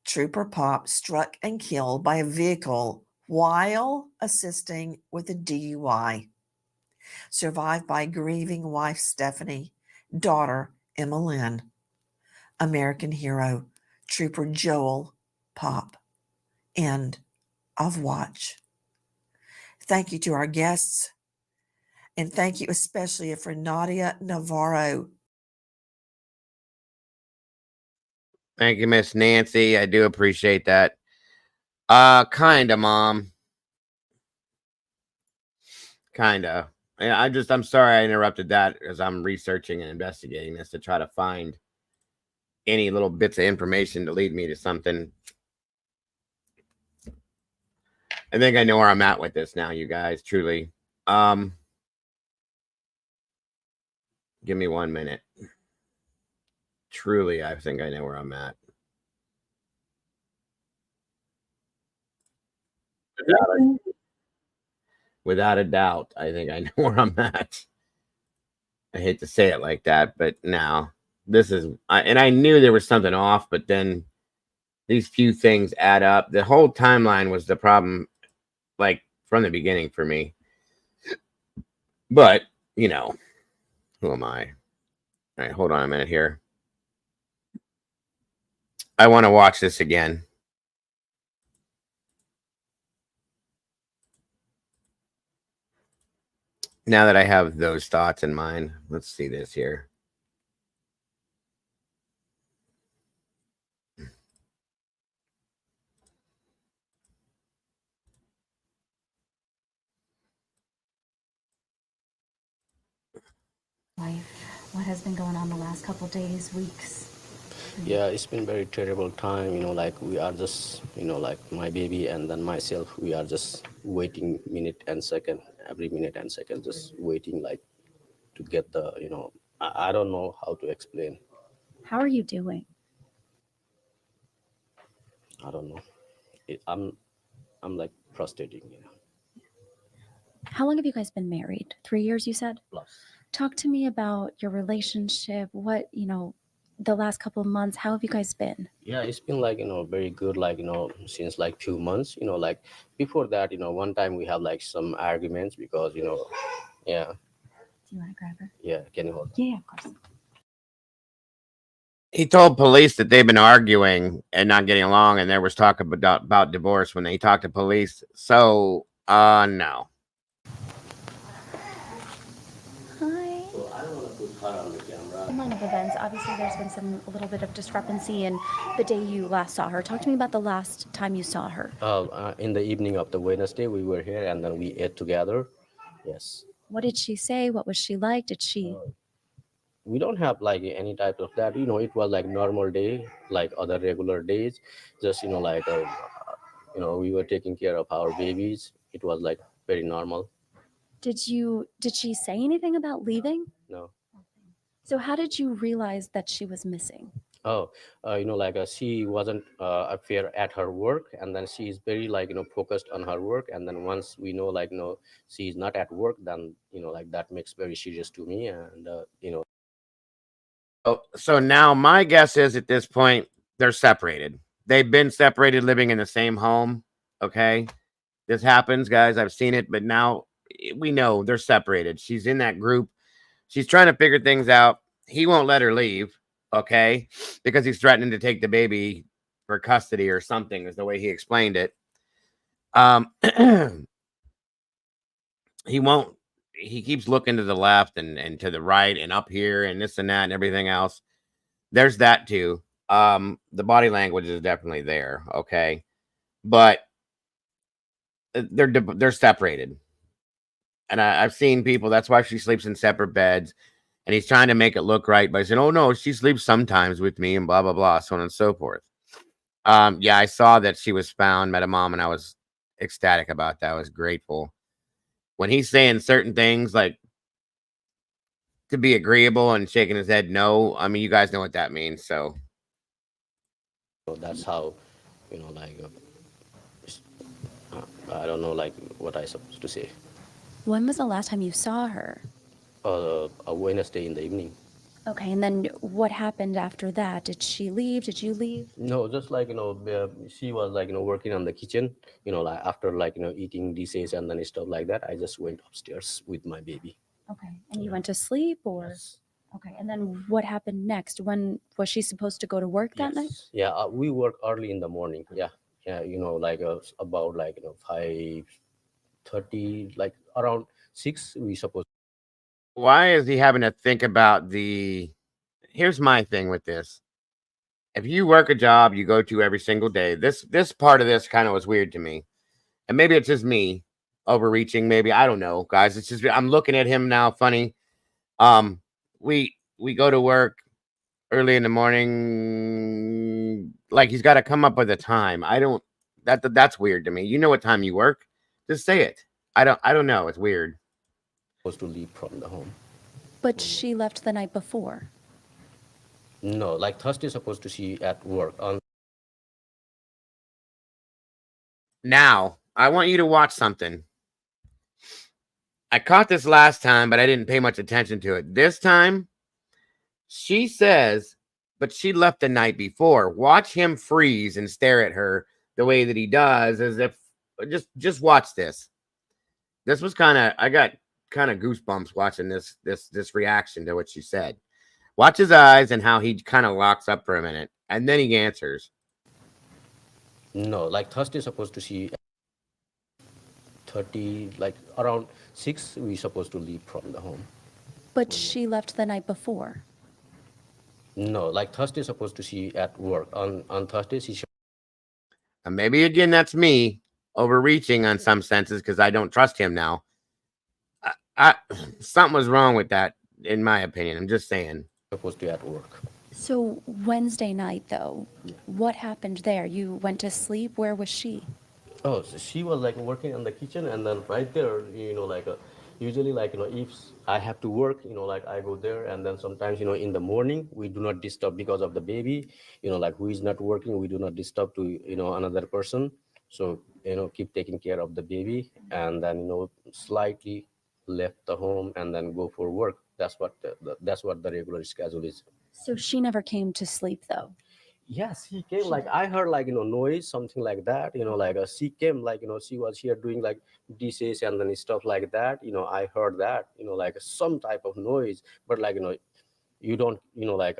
Trooper Pop struck and killed by a vehicle while assisting with a DUI. Survived by grieving wife Stephanie, daughter Emma Lynn. American hero, Trooper Joel Pop. End of watch. Thank you to our guests. And thank you especially for Nadia Navarro. Thank you, Miss Nancy. I do appreciate that. Kinda, Mom. Kinda. I'm sorry I interrupted that as I'm researching and investigating this to try to find any little bits of information to lead me to something. I think I know where I'm at with this now, you guys, truly. Give me 1 minute. Truly, I think I know where I'm at. Without a doubt, I think I know where I'm at. I hate to say it like that, but now this is, and I knew there was something off, but then these few things add up. The whole timeline was the problem, like from the beginning for me. But, you know, who am I? All right, hold on a minute here. I want to watch this again. Now that I have those thoughts in mind, let's see this here. What has been going on the last couple days, weeks? Yeah, it's been very terrible time, like we are just, like my baby and then myself, we are just waiting minute and second, every minute and second, just waiting like to get the, I don't know how to explain. How are you doing? I don't know. I'm like frustrating. How long have you guys been married? 3 years, you said? Plus. Talk to me about your relationship. What, the last couple of months, how have you guys been? Yeah, it's been like, very good, like, since like 2 months, like before that, one time we have like some arguments because, yeah, Do you want to grab her? yeah, can you hold? Yeah, of course. He told police that they've been arguing and not getting along, and there was talk about divorce when they talked to police. So, no. Hi. So I don't want to put her on the camera. In line of events, obviously there's been a little bit of discrepancy in the day you last saw her. Talk to me about the last time you saw her. In the evening of the Wednesday, we were here and then we ate together. Yes. What did she say? What was she like? Did she? We don't have like any type of that. It was like normal day, like other regular days. Just like we were taking care of our babies. It was like very normal. Did she say anything about leaving? No. So how did you realize that she was missing? Oh, she wasn't fair at her work, and then she is very focused on her work. And then once we know she's not at work, then that makes very serious to me. And So now my guess is at this point they're separated. They've been separated, living in the same home. Okay, this happens, guys. I've seen it, but now we know they're separated. She's in that group. She's trying to figure things out. He won't let her leave, okay, because he's threatening to take the baby for custody or something, is the way he explained it. He won't. He keeps looking to the left and to the right and up here and this and that and everything else. There's that too. The body language is definitely there, okay, but they're separated, and I've seen people. That's why she sleeps in separate beds, and he's trying to make it look right by saying, "Oh no, she sleeps sometimes with me," and blah blah blah, so on and so forth. Yeah, I saw that she was found, met a mom, and I was ecstatic about that. I was grateful. When he's saying certain things like to be agreeable and shaking his head no, I mean, you guys know what that means. So that's how, I don't know what I supposed to say. When was the last time you saw her? A Wednesday in the evening. Okay, and then what happened after that? Did she leave? Did you leave? No, just she was working on the kitchen, after eating dishes and then stuff like that. I just went upstairs with my baby. Okay, and you went to sleep or? Yes. Okay, and then what happened next? When was she supposed to go to work that night? Yeah, we work early in the morning. Yeah, about 5:30, around 6 we supposed. why is he having to think about here's my thing with this. If you work a job you go to every single day, this part of this kind of was weird to me. And maybe it's just me overreaching, maybe. I don't know, guys. It's just I'm looking at him now funny. We go to work early in the morning, like he's got to come up with a time. I don't that's weird to me. You know what time you work? Just say it. I don't know. It's weird. Supposed to leave from the home. But she left the night before. No, Thursday supposed to see at work on. Now, I want you to watch something. I caught this last time, but I didn't pay much attention to it. This time, she says, but she left the night before. Watch him freeze and stare at her the way that he does, as if just watch this. This was I got kind of goosebumps watching this reaction to what she said. Watch his eyes and how he kind of locks up for a minute, and then he answers. No, Thursday supposed to see 30, around 6 we supposed to leave from the home. But she left the night before. No, Thursday supposed to see at work on Thursday she. And maybe again that's me overreaching on some senses because I don't trust him now. Something was wrong with that, in my opinion. I'm just saying. Supposed to be at work. So Wednesday night, though, what happened there? You went to sleep. Where was she? Oh, so she was working in the kitchen, and then right there, Usually, like, if I have to work, like I go there, and then sometimes, in the morning, we do not disturb because of the baby, like who is not working, we do not disturb to, another person. So, keep taking care of the baby, and then, slightly left the home and then go for work. That's what that's what the regular schedule is. So she never came to sleep though. Yes, he came. Like I heard, like noise, something like that. Like she came, like she was here doing like dishes and then stuff like that. I heard that. Like some type of noise, but like you don't like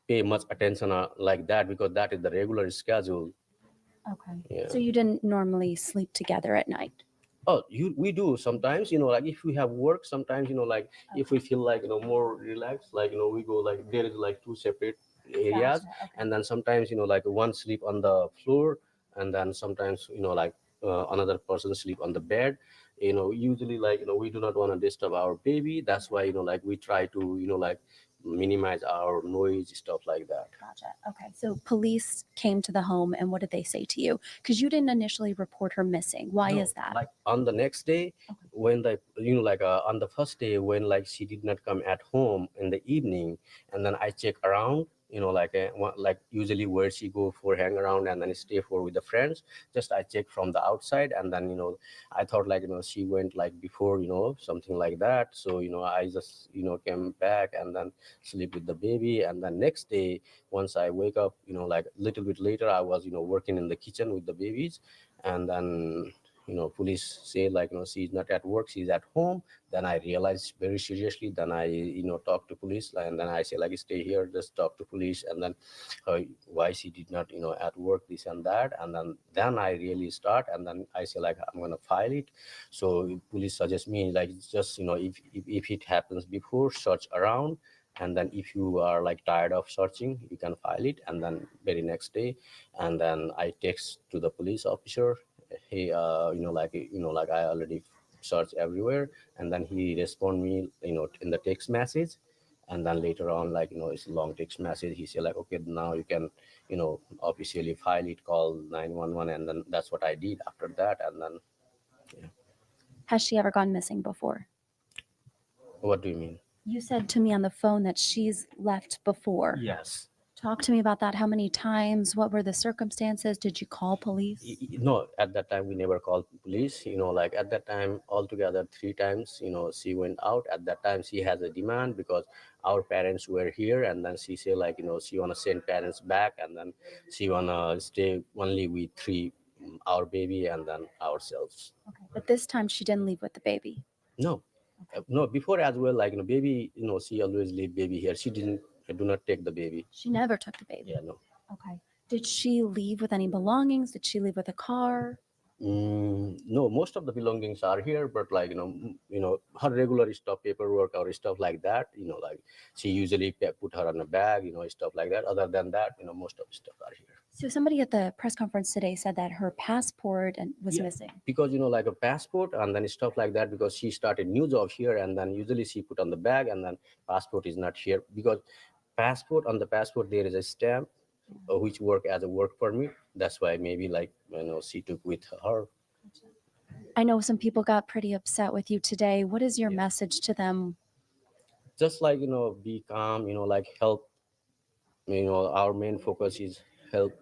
pay much attention like that because that is the regular schedule. Okay. Yeah. So you didn't normally sleep together at night. Oh, we do sometimes, like if we have work, sometimes, like if we feel like, more relaxed, like, we go like there is like two separate areas. Gotcha, okay. And then sometimes, like one sleep on the floor, and then sometimes, like another person sleep on the bed. Usually like, we do not want to disturb our baby. That's why, like we try to, like minimize our noise, stuff like that. Gotcha. Okay. So police came to the home and what did they say to you? Because you didn't initially report her missing. Why No, is that? like on the next day, when the like on the first day when like she did not come at home in the evening, and then I check around, like usually where she go for hang around and then stay for with the friends. Just I check from the outside, and then I thought like she went like before, something like that. So I just came back and then sleep with the baby, and then next day once I wake up, like a little bit later, I was working in the kitchen with the babies, and then police say like she's not at work, she's at home. Then I realized very seriously, then I talk to police, and then I say like stay here, just talk to police, and then why she did not at work, this and that. And then I really start, and then I say like I'm gonna file it. So police suggest me like just if it happens before, search around, and then if you are like tired of searching, you can file it. And then very next day, and then I text to the police officer, he like I already searched everywhere. And then he respond me in the text message. And then later on, like it's a long text message, he said like okay, now you can officially file it, call 911. And then that's what I did after that. And then Has she ever gone missing before? what do you mean? You said to me on the phone that she's left before. Yes. Talk to me about that. How many times? What were the circumstances? Did you call police? No, at that time we never called police. Like at that time altogether 3 times she went out. At that time she has a demand because our parents were here, and then she say like she want to send parents back, and then she want to stay only with our baby and then ourselves. Okay. But this time she didn't leave with the baby. No. No, before as well, like baby, she always leave baby here. She didn't do not take the baby. She never took the baby. Yeah, no. Okay. Did she leave with any belongings? Did she leave with a car? No, most of the belongings are here, but like her regular stuff, paperwork or stuff like that. Like she usually put her on a bag, stuff like that. Other than that, most of the stuff are here. So somebody at the press conference today said that her passport was missing. Because like a passport and then stuff like that, because she started new job here, and then usually she put on the bag, and then passport is not here because on the passport there is a stamp which work as a work permit. That's why maybe like she took with her. I know some people got pretty upset with you today. What is your message to them? Just like be calm, like help. Our main focus is help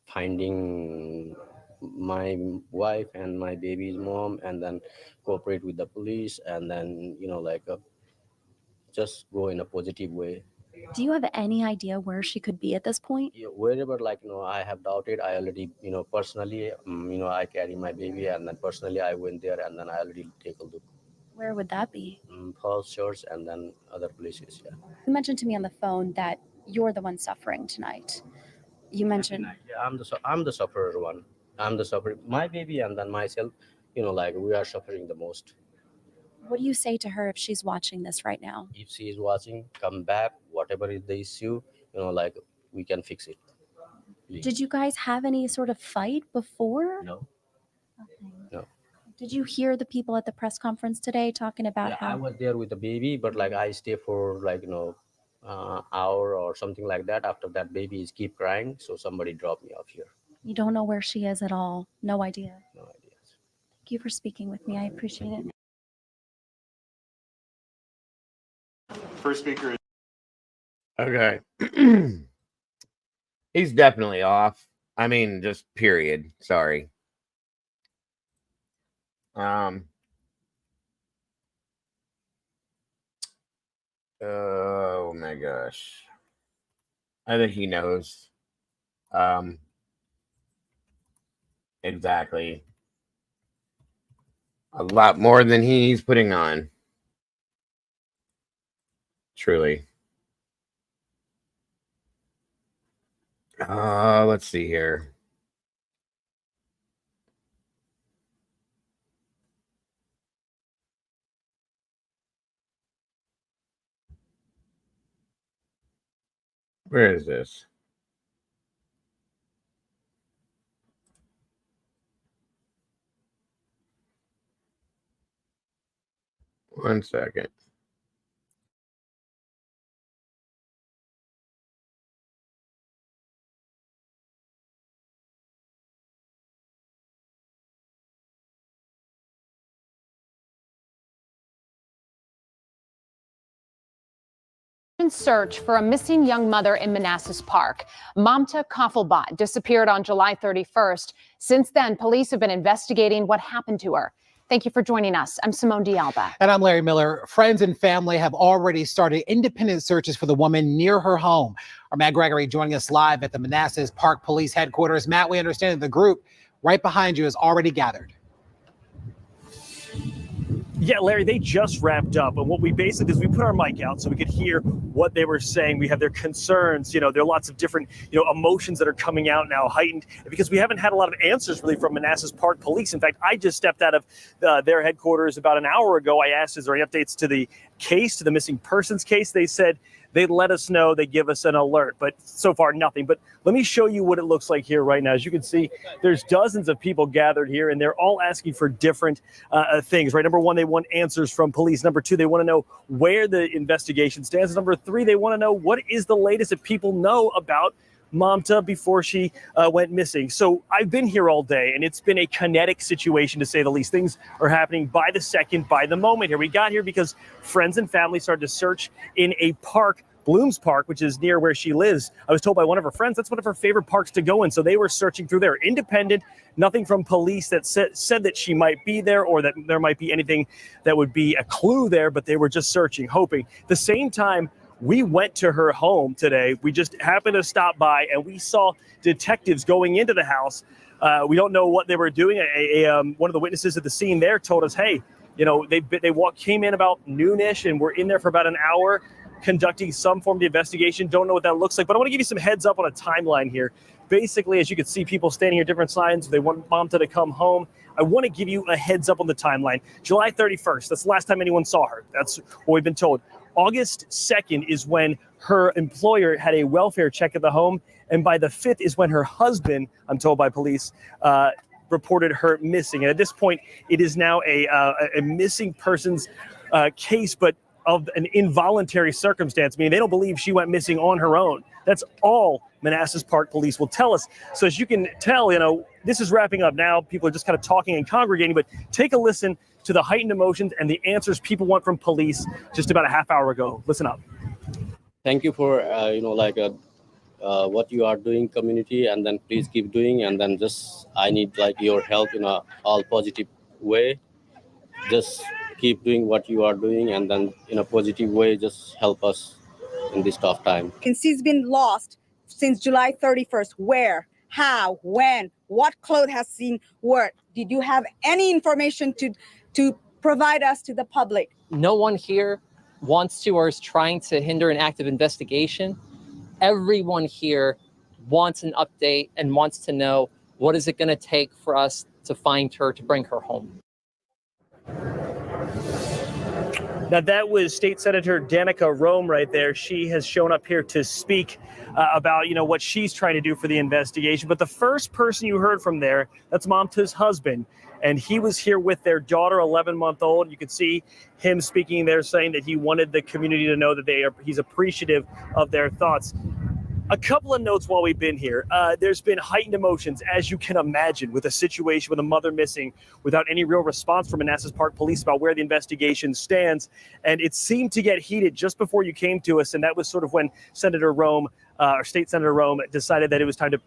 finding my wife and my baby's mom, and then cooperate with the police, and then just go in a positive way. Do you have any idea where she could be at this point? Wherever like I have doubted, I already personally I carry my baby, and then personally I went there, and then I already take a look. Where would that be? Falls Church and then other places. Yeah. You mentioned to me on the phone that you're the one suffering tonight. You mentioned Yeah, I'm the sufferer one. I'm the sufferer. My baby and then myself, like we are suffering the most. What do you say to her if she's watching this right now? If she is watching, come back. Whatever is the issue, like we can fix it. Please. Did you guys have any sort of fight before? No. Okay. No. Did you hear the people at the press conference today talking about Yeah, how I was there with the baby, but like I stay for like hour or something like that. After that, baby is keep crying, so somebody dropped me off here. you don't know where she is at all? No idea. No idea. Thank you for speaking with me. I appreciate it. First speaker is. Okay. He's definitely off. I mean, just period. Sorry. Oh my gosh. I think he knows. Exactly. A lot more than he's putting on. Truly. Let's see here. Where is this? One second. Search for a missing young mother in Manassas Park. Mamta Kafle disappeared on July 31st. Since then, police have been investigating what happened to her. Thank you for joining us. I'm Simone D'Alba. And I'm Larry Miller. Friends and family have already started independent searches for the woman near her home. Our Matt Gregory joining us live at the Manassas Park Police Headquarters. Matt, we understand that the group right behind you is already gathered. Yeah, Larry, they just wrapped up. And what we basically did is we put our mic out so we could hear what they were saying. We have their concerns. There are lots of different, emotions that are coming out now, heightened, because we haven't had a lot of answers really from Manassas Park Police. In fact, I just stepped out of their headquarters about an hour ago. I asked, is there any updates to the case, to the missing persons case? They said they'd let us know, they give us an alert, but so far nothing. But let me show you what it looks like here right now. As you can see, there's dozens of people gathered here, and they're all asking for different things, right? Number one, they want answers from police. Number two, they want to know where the investigation stands. Number three, they want to know what is the latest that people know about Mamta before she went missing. So I've been here all day, and it's been a kinetic situation, to say the least. Things are happening by the second, by the moment here. We got here because friends and family started to search in a park, Blooms Park, which is near where she lives. I was told by one of her friends that's one of her favorite parks to go in. So they were searching through there, independent, nothing from police that said that she might be there or that there might be anything that would be a clue there, but they were just searching, hoping. At the same time, we went to her home today. We just happened to stop by, and we saw detectives going into the house. We don't know what they were doing. One of the witnesses at the scene there told us, hey, they came in about noonish, and were in there for about an hour conducting some form of investigation. Don't know what that looks like, but I want to give you some heads up on a timeline here. Basically, as you can see, people standing here, different signs. They want Mamta to come home. I want to give you a heads up on the timeline. July 31st, that's the last time anyone saw her. That's what we've been told. August 2nd is when her employer had a welfare check at the home. And by the 5th is when her husband, I'm told by police, reported her missing. And at this point, it is now a missing persons case, but of an involuntary circumstance, meaning they don't believe she went missing on her own. That's all Manassas Park Police will tell us. So as you can tell, this is wrapping up now. People are just kind of talking and congregating, but take a listen to the heightened emotions and the answers people want from police just about a half hour ago. Listen up. Thank you for, what you are doing, community, and then please keep doing. And then I need your help in a all positive way. Just keep doing what you are doing, and then in a positive way, just help us in this tough time. She's been lost since July 31st. Where, how, when, what clothes has seen where? Did you have any information to provide us to the public? No one here wants to or is trying to hinder an active investigation. Everyone here wants an update and wants to know what is it going to take for us to find her, to bring her home. Now, that was State Senator Danica Rome right there. She has shown up here to speak about, what she's trying to do for the investigation. But the first person you heard from there, that's Mamta's husband. And he was here with their daughter, 11-month-old. You could see him speaking there, saying that he wanted the community to know that he's appreciative of their thoughts. A couple of notes while we've been here. There's been heightened emotions, as you can imagine, with a situation with a mother missing without any real response from Manassas Park Police about where the investigation stands. And it seemed to get heated just before you came to us. And that was sort of when Senator Rome, or State Senator Rome, decided that it was time to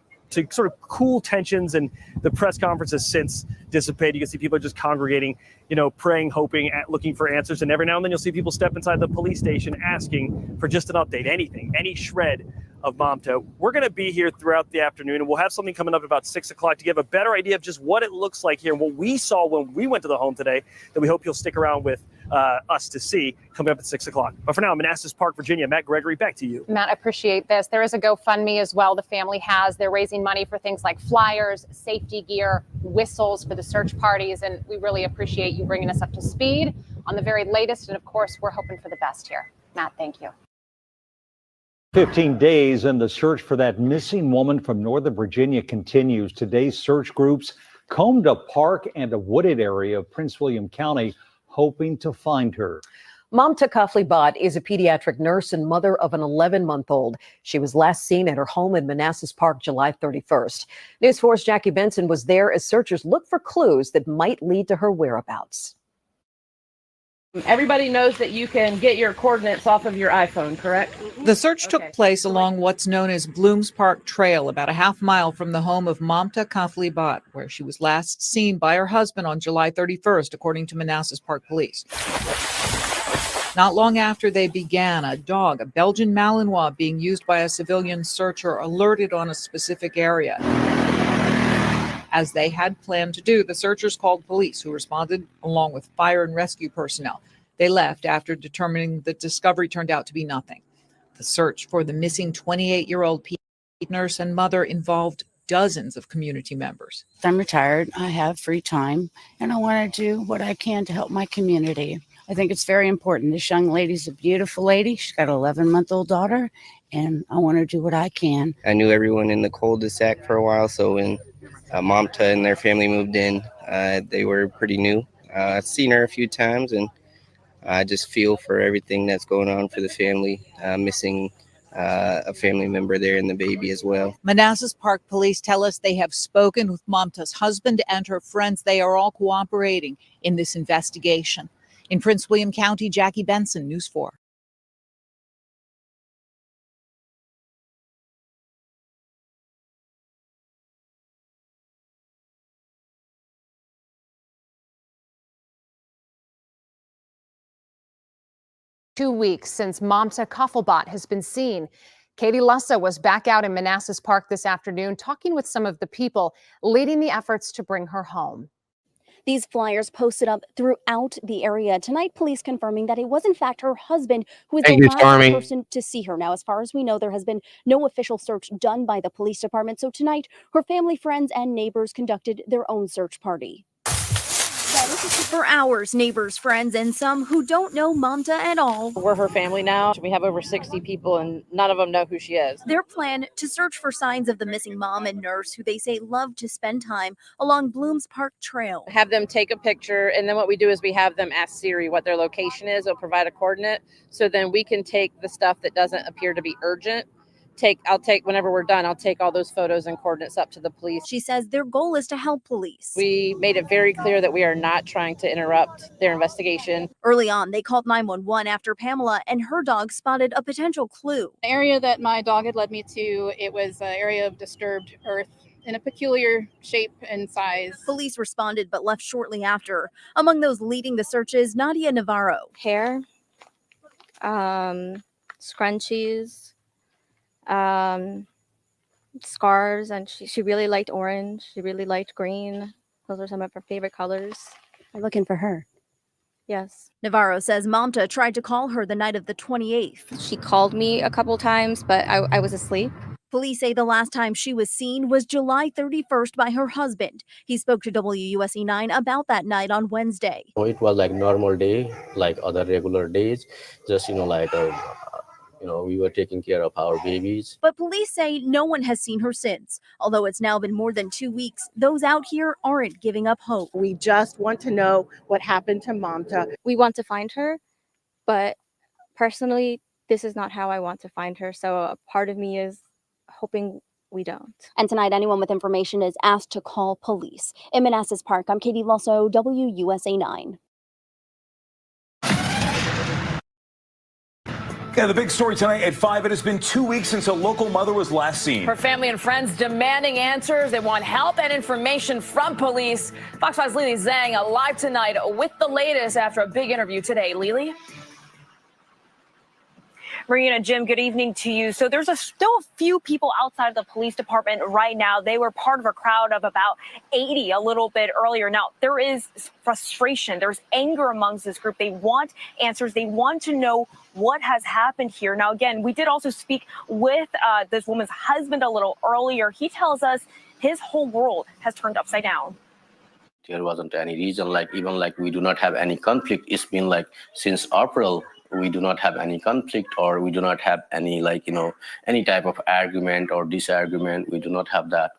sort of cool tensions, and the press conference has since dissipated. You can see people are just congregating, praying, hoping, looking for answers. And every now and then you'll see people step inside the police station asking for just an update, anything, any shred of Mamta. We're going to be here throughout the afternoon, and we'll have something coming up about 6 o'clock to give a better idea of just what it looks like here and what we saw when we went to the home today that we hope you'll stick around with us to see coming up at 6 o'clock. But for now, Manassas Park, Virginia, Matt Gregory, back to you. Matt, I appreciate this. There is a GoFundMe as well the family has. They're raising money for things like flyers, safety gear, whistles for the search parties, and we really appreciate you bringing us up to speed on the very latest. And of course, we're hoping for the best here. Matt, thank you. 15 days and the search for that missing woman from Northern Virginia continues. Today's search groups combed a park and a wooded area of Prince William County, hoping to find her. Mamta Kafle is a pediatric nurse and mother of an 11-month-old. She was last seen at her home in Manassas Park July 31st. News 4's Jackie Benson was there as searchers look for clues that might lead to her whereabouts. Everybody knows that you can get your coordinates off of your iPhone, correct? The search took place along what's known as Blooms Park Trail, about a half mile from the home of Mamta Kafle, where she was last seen by her husband on July 31st, according to Manassas Park Police. Not long after they began, a dog, a Belgian Malinois, being used by a civilian searcher, alerted on a specific area. As they had planned to do, the searchers called police, who responded along with fire and rescue personnel. They left after determining the discovery turned out to be nothing. The search for the missing 28-year-old nurse and mother involved dozens of community members. I'm retired, I have free time, and I want to do what I can to help my community. I think it's very important. This young lady's a beautiful lady. She's got an 11-month-old daughter, and I want to do what I can. I knew everyone in the cul-de-sac for a while, so when Mamta and their family moved in, they were pretty new. I've seen her a few times, and I just feel for everything that's going on for the family, missing a family member there and the baby as well. Manassas Park Police tell us they have spoken with Mamta's husband and her friends. They are all cooperating in this investigation. In Prince William County, Jackie Benson, News 4. Two weeks since Mamta Kafle has been seen. Katie Lussa was back out in Manassas Park this afternoon talking with some of the people leading the efforts to bring her home. These flyers posted up throughout the area. Tonight, police confirming that it was in fact her husband who was the last person to see her. Now, as far as we know, there has been no official search done by the police department. So tonight, her family, friends, and neighbors conducted their own search party. For hours, neighbors, friends, and some who don't know Mamta at all. We're her family now. We have over 60 people, and none of them know who she is. Their plan to search for signs of the missing mom and nurse who they say love to spend time along Blooms Park Trail. Have them take a picture, and then what we do is we have them ask Siri what their location is. They'll provide a coordinate, so then we can take the stuff that doesn't appear to be urgent. Whenever we're done, I'll take all those photos and coordinates up to the police. She says their goal is to help police. We made it very clear that we are not trying to interrupt their investigation. Early on, they called 911 after Pamela and her dog spotted a potential clue. The area that my dog had led me to, it was an area of disturbed earth in a peculiar shape and size. Police responded but left shortly after. Among those leading the searches, Nadia Navarro. Hair, scrunchies, scarves, and she really liked orange. She really liked green. Those are some of her favorite colors. I'm looking for her. Yes. Navarro says Mamta tried to call her the night of the 28th. She called me a couple times, but I was asleep. Police say the last time she was seen was July 31st by her husband. He spoke to WUSE 9 about that night on Wednesday. It was like normal day, like other regular days, just, we were taking care of our babies. But police say no one has seen her since. Although it's now been more than 2 weeks, those out here aren't giving up hope. We just want to know what happened to Mamta. We want to find her, but personally, this is not how I want to find her. So a part of me is hoping we don't. And tonight, anyone with information is asked to call police. In Manassas Park, I'm Katie Losso, WUSA 9. Yeah, the big story tonight at 5. It has been 2 weeks since a local mother was last seen. Her family and friends demanding answers. They want help and information from police. Fox 5's Lily Zhang live tonight with the latest after a big interview today. Lily? Marina, Jim, good evening to you. So there's still a few people outside of the police department right now. They were part of a crowd of about 80 a little bit earlier. Now, there is frustration. There's anger amongst this group. They want answers. They want to know what has happened here. Now, again, we did also speak with this woman's husband a little earlier. He tells us his whole world has turned upside down. There wasn't any reason, even we do not have any conflict. It's been since April. We do not have any conflict, or we do not have any any type of argument or disagreement. We do not have that.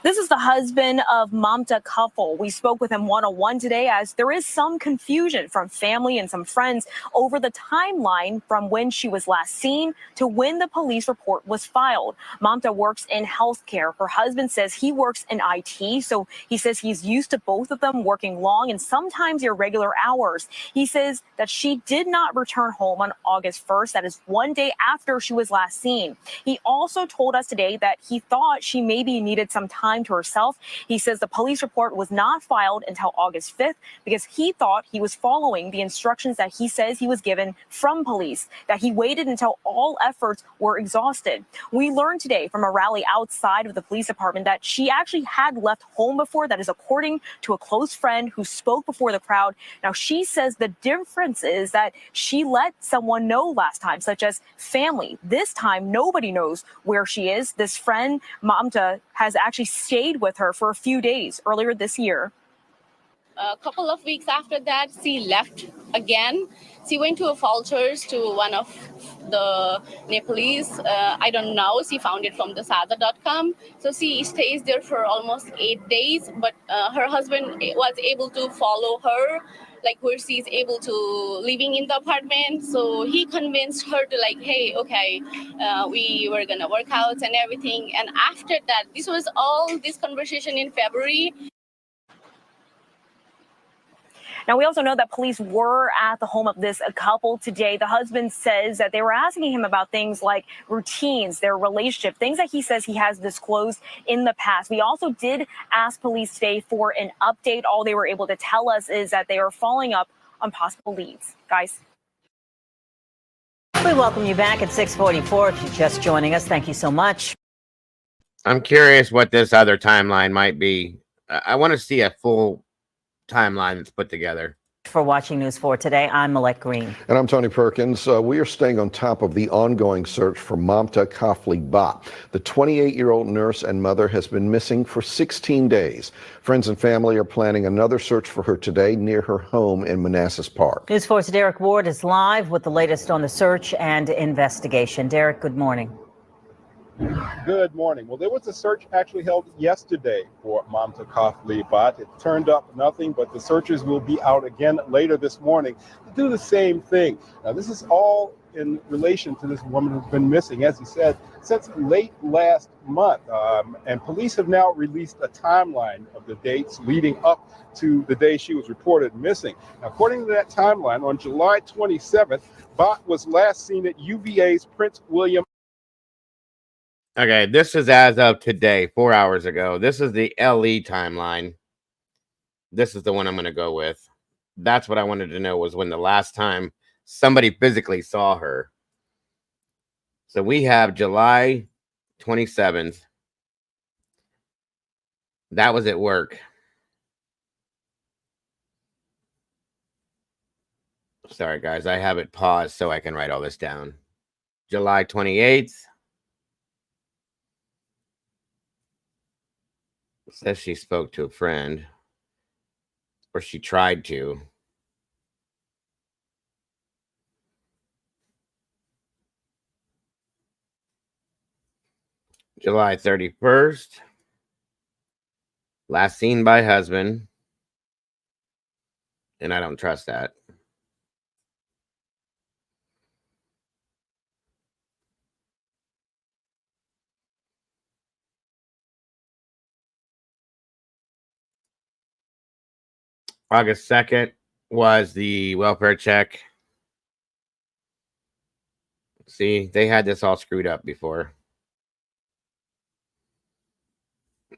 This is the husband of Mamta Kafle. We spoke with him one-on-one today, as there is some confusion from family and some friends over the timeline from when she was last seen to when the police report was filed. Mamta works in healthcare. Her husband says he works in IT, so he says he's used to both of them working long and sometimes irregular hours. He says that she did not return home on August 1st. That is one day after she was last seen. He also told us today that he thought she maybe needed some time to herself. He says the police report was not filed until August 5th because he thought he was following the instructions that he says he was given from police, that he waited until all efforts were exhausted. We learned today from a rally outside of the police department that she actually had left home before. That is according to a close friend who spoke before the crowd. Now, she says the difference is that she let someone know last time, such as family. This time, nobody knows where she is. This friend, Mamta, has actually stayed with her for a few days earlier this year. A couple of weeks after that, she left again. She went to a Falters to one of the Nepalese. I don't know. She found it from the sada.com. So she stays there for almost 8 days. But her husband was able to follow her, where she's able to living in the apartment. So he convinced her to hey, okay, we were gonna work out and everything. And after that, this conversation in February. Now, we also know that police were at the home of this couple today. The husband says that they were asking him about things like routines, their relationship, things that he says he has disclosed in the past. We also did ask police today for an update. All they were able to tell us is that they are following up on possible leads. Guys. We welcome you back at 6:44. If you're just joining us, thank you so much. I'm curious what this other timeline might be. I want to see a full timeline that's put together. For watching News 4 today, I'm Millette Green. And I'm Tony Perkins. We are staying on top of the ongoing search for Mamta Kafle Bhatt. The 28-year-old nurse and mother has been missing for 16 days. Friends and family are planning another search for her today near her home in Manassas Park. News 4's Derek Ward is live with the latest on the search and investigation. Derek, good morning. Good morning. Well, there was a search actually held yesterday for Mamta Kafle Bhatt. It turned up nothing, but the searchers will be out again later this morning to do the same thing. Now, this is all in relation to this woman who's been missing, as he said, since late last month. And police have now released a timeline of the dates leading up to the day she was reported missing. Now, according to that timeline, on July 27th, Bhatt was last seen at UVA's Prince William. Okay, this is as of today, 4 hours ago. This is the LE timeline. This is the one I'm going to go with. That's what I wanted to know, was when the last time somebody physically saw her. So we have July 27th. That was at work. Sorry, guys. I have it paused so I can write all this down. July 28th. Says she spoke to a friend, or she tried to. July 31st. Last seen by husband. And I don't trust that. August 2nd was the welfare check. See, they had this all screwed up before.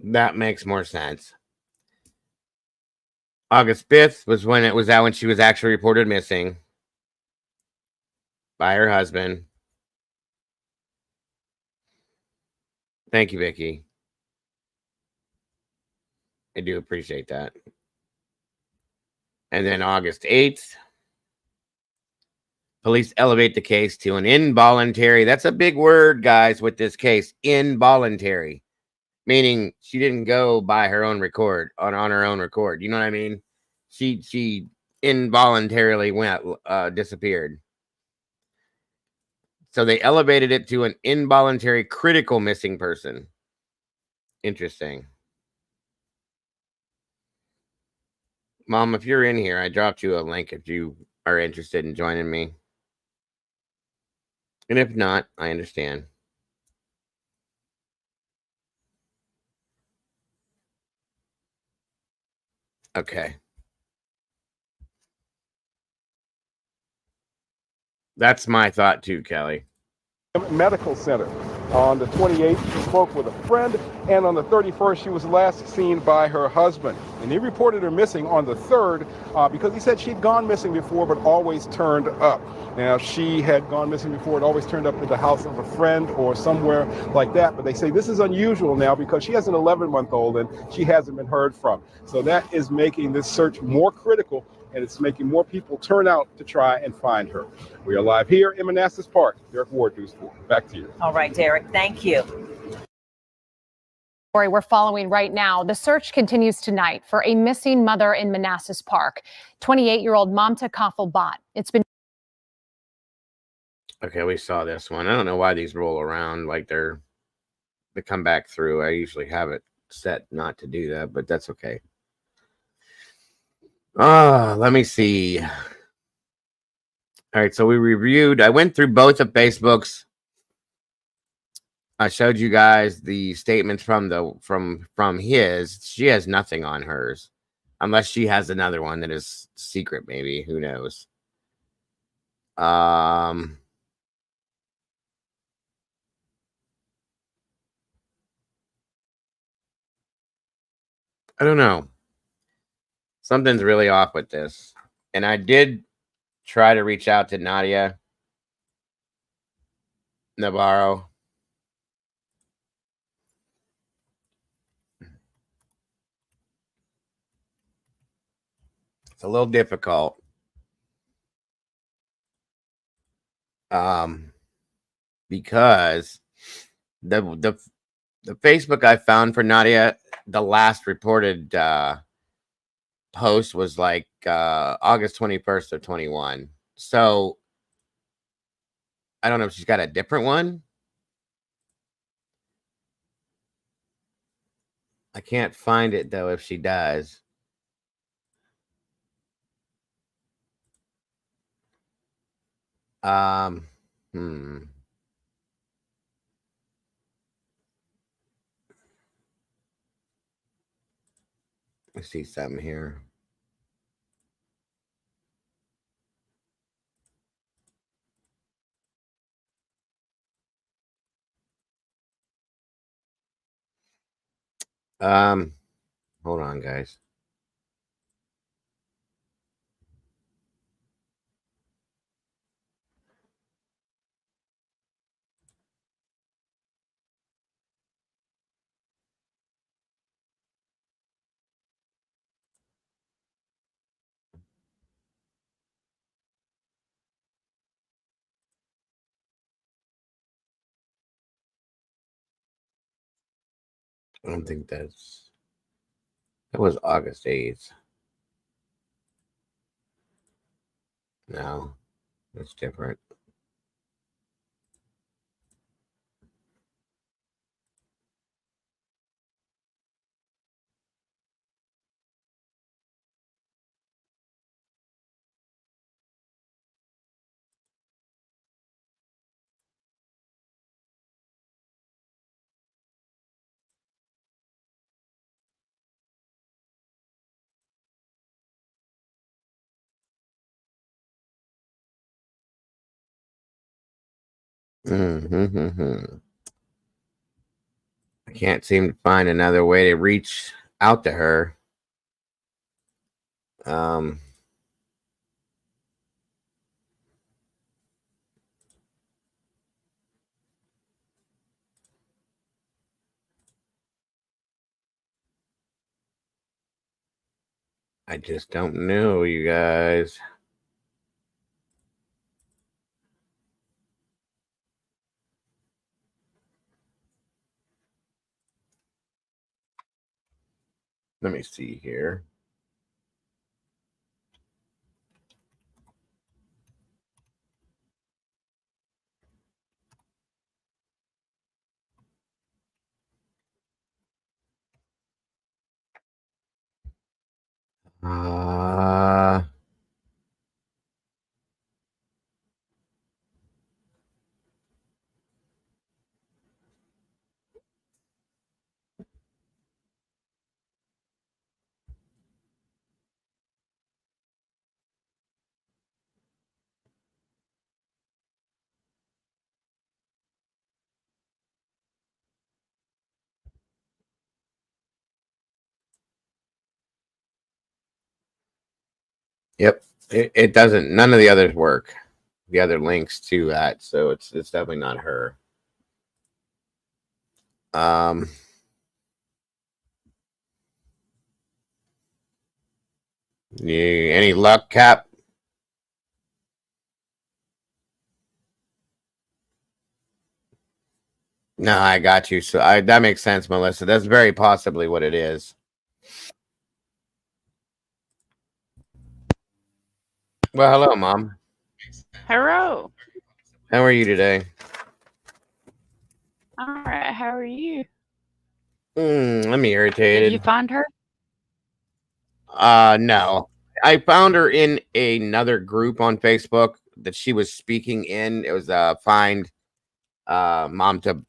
That makes more sense. August 5th was when she was actually reported missing by her husband. Thank you, Vicky. I do appreciate that. And then August 8th, police elevate the case to an involuntary. That's a big word, guys, with this case. Involuntary. Meaning she didn't go by her own record, on her own record. You know what I mean? She involuntarily disappeared. So they elevated it to an involuntary critical missing person. Interesting. Mom, if you're in here, I dropped you a link if you are interested in joining me. And if not, I understand. Okay. That's my thought too, Kelly. Medical Center. On the 28th, she spoke with a friend, and on the 31st, she was last seen by her husband. And he reported her missing on the 3rd because he said she'd gone missing before, but always turned up. Now, she had gone missing before, it always turned up at the house of a friend or somewhere like that. But they say this is unusual now because she has an 11-month-old and she hasn't been heard from. So that is making this search more critical, and it's making more people turn out to try and find her. We are live here in Manassas Park. Derek Ward, News 4. Back to you. All right, Derek, thank you. Story we're following right now. The search continues tonight for a missing mother in Manassas Park, 28-year-old Mamta Kafle. It's been. Okay, we saw this one. I don't know why these roll around like they come back through. I usually have it set not to do that, but that's okay. Let me see. All right, so I went through both of Facebook's. I showed you guys the statements from his. She has nothing on hers, unless she has another one that is secret. Maybe, who knows? I don't know. Something's really off with this, and I did try to reach out to Nadia Navarro. It's a little difficult. Because the Facebook I found for Nadia, the last reported post was like August 21st of 21. So I don't know if she's got a different one. I can't find it though if she does. Let's see something here. Hold on, guys. I don't think that was August 8th. No, that's different. Mm-hmm. I can't seem to find another way to reach out to her. I just don't know, you guys. Let me see here. Yep, it doesn't. None of the others work. The other links to that, so it's definitely not her. Any luck, Cap? No, I got you. So that makes sense, Melissa. That's very possibly what it is. Well, hello, Mom. Hello. How are you today? All right. How are you? I'm Did you irritated. find her? No. I found her in another group on Facebook that she was speaking in. It was a find Mamta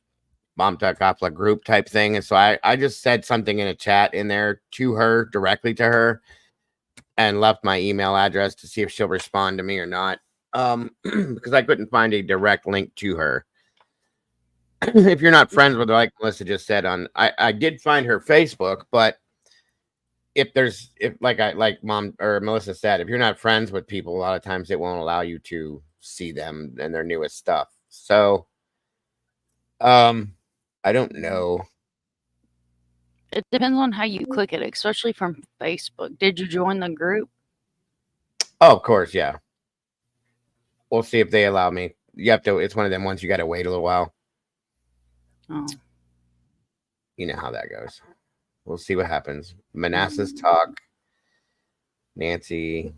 Kafle group type thing. And so I just said something in a chat in there to her, directly to her, and left my email address to see if she'll respond to me or not. Because I couldn't find a direct link to her. If you're not friends with her, like Melissa just said, I did find her Facebook, but if like Mom or Melissa said, if you're not friends with people, a lot of times it won't allow you to see them and their newest stuff. So I don't know. It depends on how you click it, especially from Facebook. Did you join the group? Oh, of course, yeah. We'll see if they allow me. You have to. It's one of them ones you got to wait a little while. Oh. You know how that goes. We'll see what happens. Manassas talk. Nancy.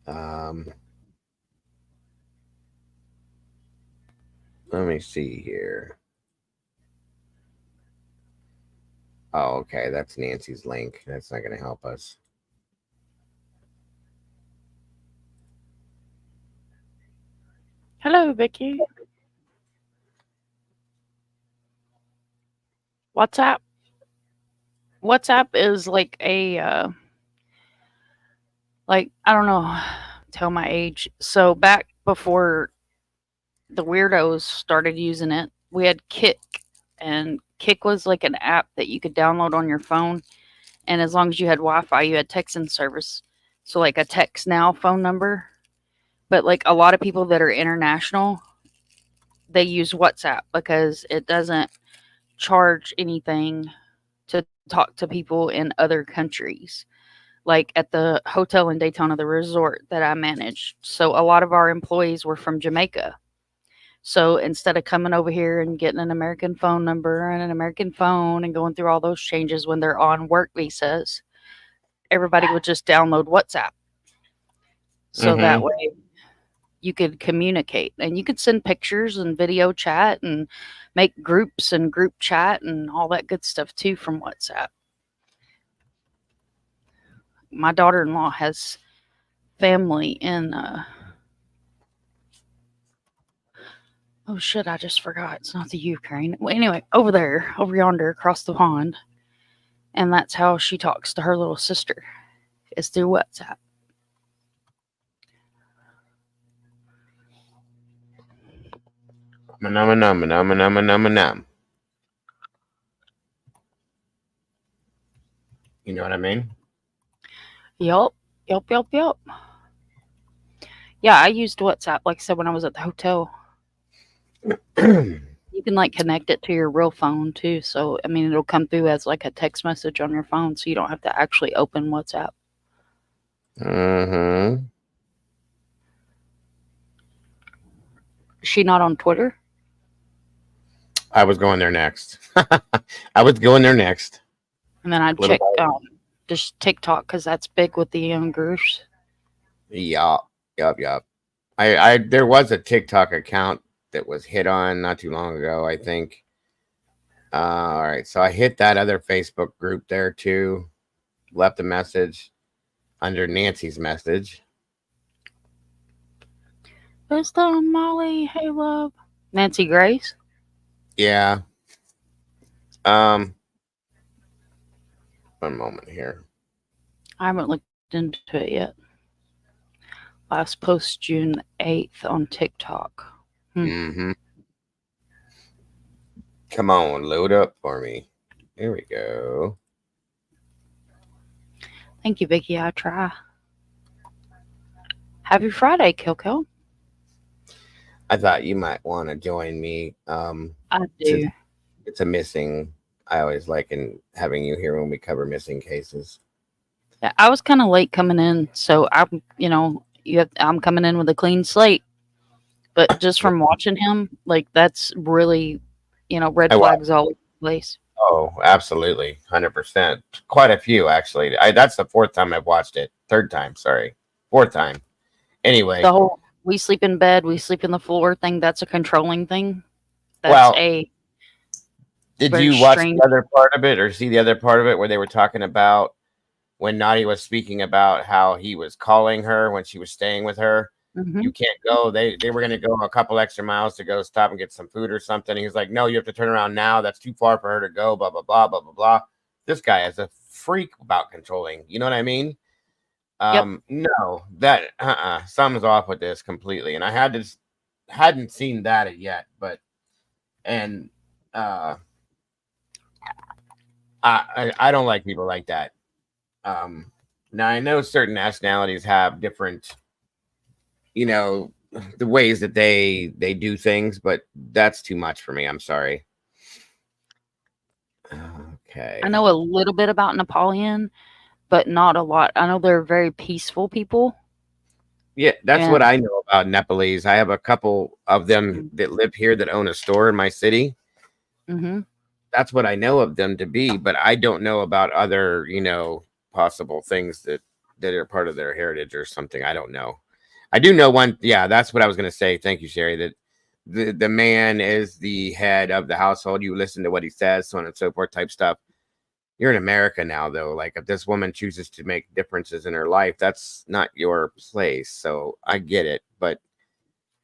Let me see here. Oh, okay. That's Nancy's link. That's not going to help us. Hello, Vicky. WhatsApp is like a like, I don't know, tell my age. So back before the weirdos started using it, we had Kick, and Kick was like an app that you could download on your phone, and as long as you had Wi-Fi, you had texting service. So like a text now phone number. But like a lot of people that are international, they use WhatsApp because it doesn't charge anything to talk to people in other countries. Like at the hotel in Daytona, the resort that I managed. So a lot of our employees were from Jamaica. So instead of coming over here and getting an American phone number and an American phone and going through all those changes when they're on work visas, everybody would just download WhatsApp. So that way you could communicate and you could send pictures and video chat and make groups and group chat and all that good stuff too from WhatsApp. My daughter-in-law has family in oh shit, I just forgot. It's not the Ukraine. Well, anyway, over there, over yonder, across the pond. And that's how she talks to her little sister, is through WhatsApp. Nom. You know what I mean? Yup. Yeah, I used WhatsApp, like I said, when I was at the hotel. You can like connect it to your real phone too. So, I mean, it'll come through as like a text message on your phone. So you don't have to actually open WhatsApp. Mm-hmm. Is she not on Twitter? I was going there next. And then I'd check just TikTok because that's big with the youngers. Yup. I there was a TikTok account that was hit on not too long ago, I think. All right, so I hit that other Facebook group there too. Left a message under Nancy's message. Who's the Molly? Hey, love. Nancy Grace? Yeah. One moment here. I haven't looked into it yet. Last post June 8th on TikTok. Mm-hmm. Come on, load up for me. Here we go. Thank you, Vicky. I try. Happy Friday, Kilko. I thought you might want to join me. I do. It's a missing. I always like having you here when we cover missing cases. Yeah, I was kind of late coming in, so I'm, I'm coming in with a clean slate. But just from watching him, like that's really, red flags all over the place. Oh, absolutely, 100%. Quite a few actually. That's the fourth time I've watched it. Fourth time. Anyway, the whole we sleep in bed, we sleep in the floor thing. That's a controlling thing. That's Did you watch the other part of it or see the other part of it where they were talking about when Naughty was speaking about how he was calling her when she was staying with her? Mm-hmm. You can't go. They were going to go a couple extra miles to go stop and get some food or something. He was like, no, you have to turn around now. That's too far for her to go, blah, blah, blah, blah, blah, blah. This guy is a freak about controlling. You know what I mean? No, that something's off with this completely. And I hadn't seen that yet, but I don't like people like that. Now I know certain nationalities have different, the ways that they do things, but that's too much for me. I'm sorry. Okay. I know a little bit about Napoleon, but not a lot. I know they're very peaceful people. Yeah, that's what I know about Nepalese. I have a couple of them that live here that own a store in my city. Mm-hmm. That's what I know of them to be, but I don't know about other, possible things that are part of their heritage or something. I don't know. I do know one. Yeah, that's what I was going to say. Thank you, Sherry. That the man is the head of the household. You listen to what he says, so on and so forth type stuff. You're in America now, though. Like if this woman chooses to make differences in her life, that's not your place. So I get it, but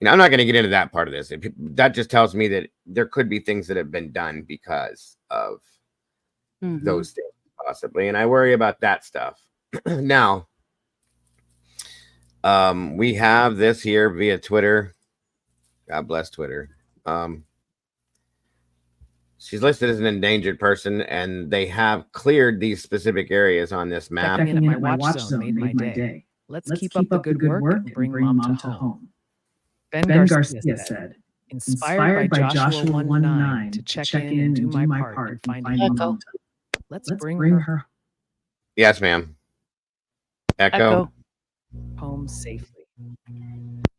I'm not going to get into that part of this. That just tells me that there could be things that have been done because of those things, possibly, and I worry about that stuff. Now, we have this here via Twitter. God bless Twitter. She's listed as an endangered person, and they have cleared these specific areas on this map. Checking in at my watch zone made my day. Let's keep up the good work and bring Mamta home. Ben Garcia said, inspired by Joshua 1:9 to check in and do my part in finding Mamta. Let's bring her Yes, ma'am. Echo. home safely.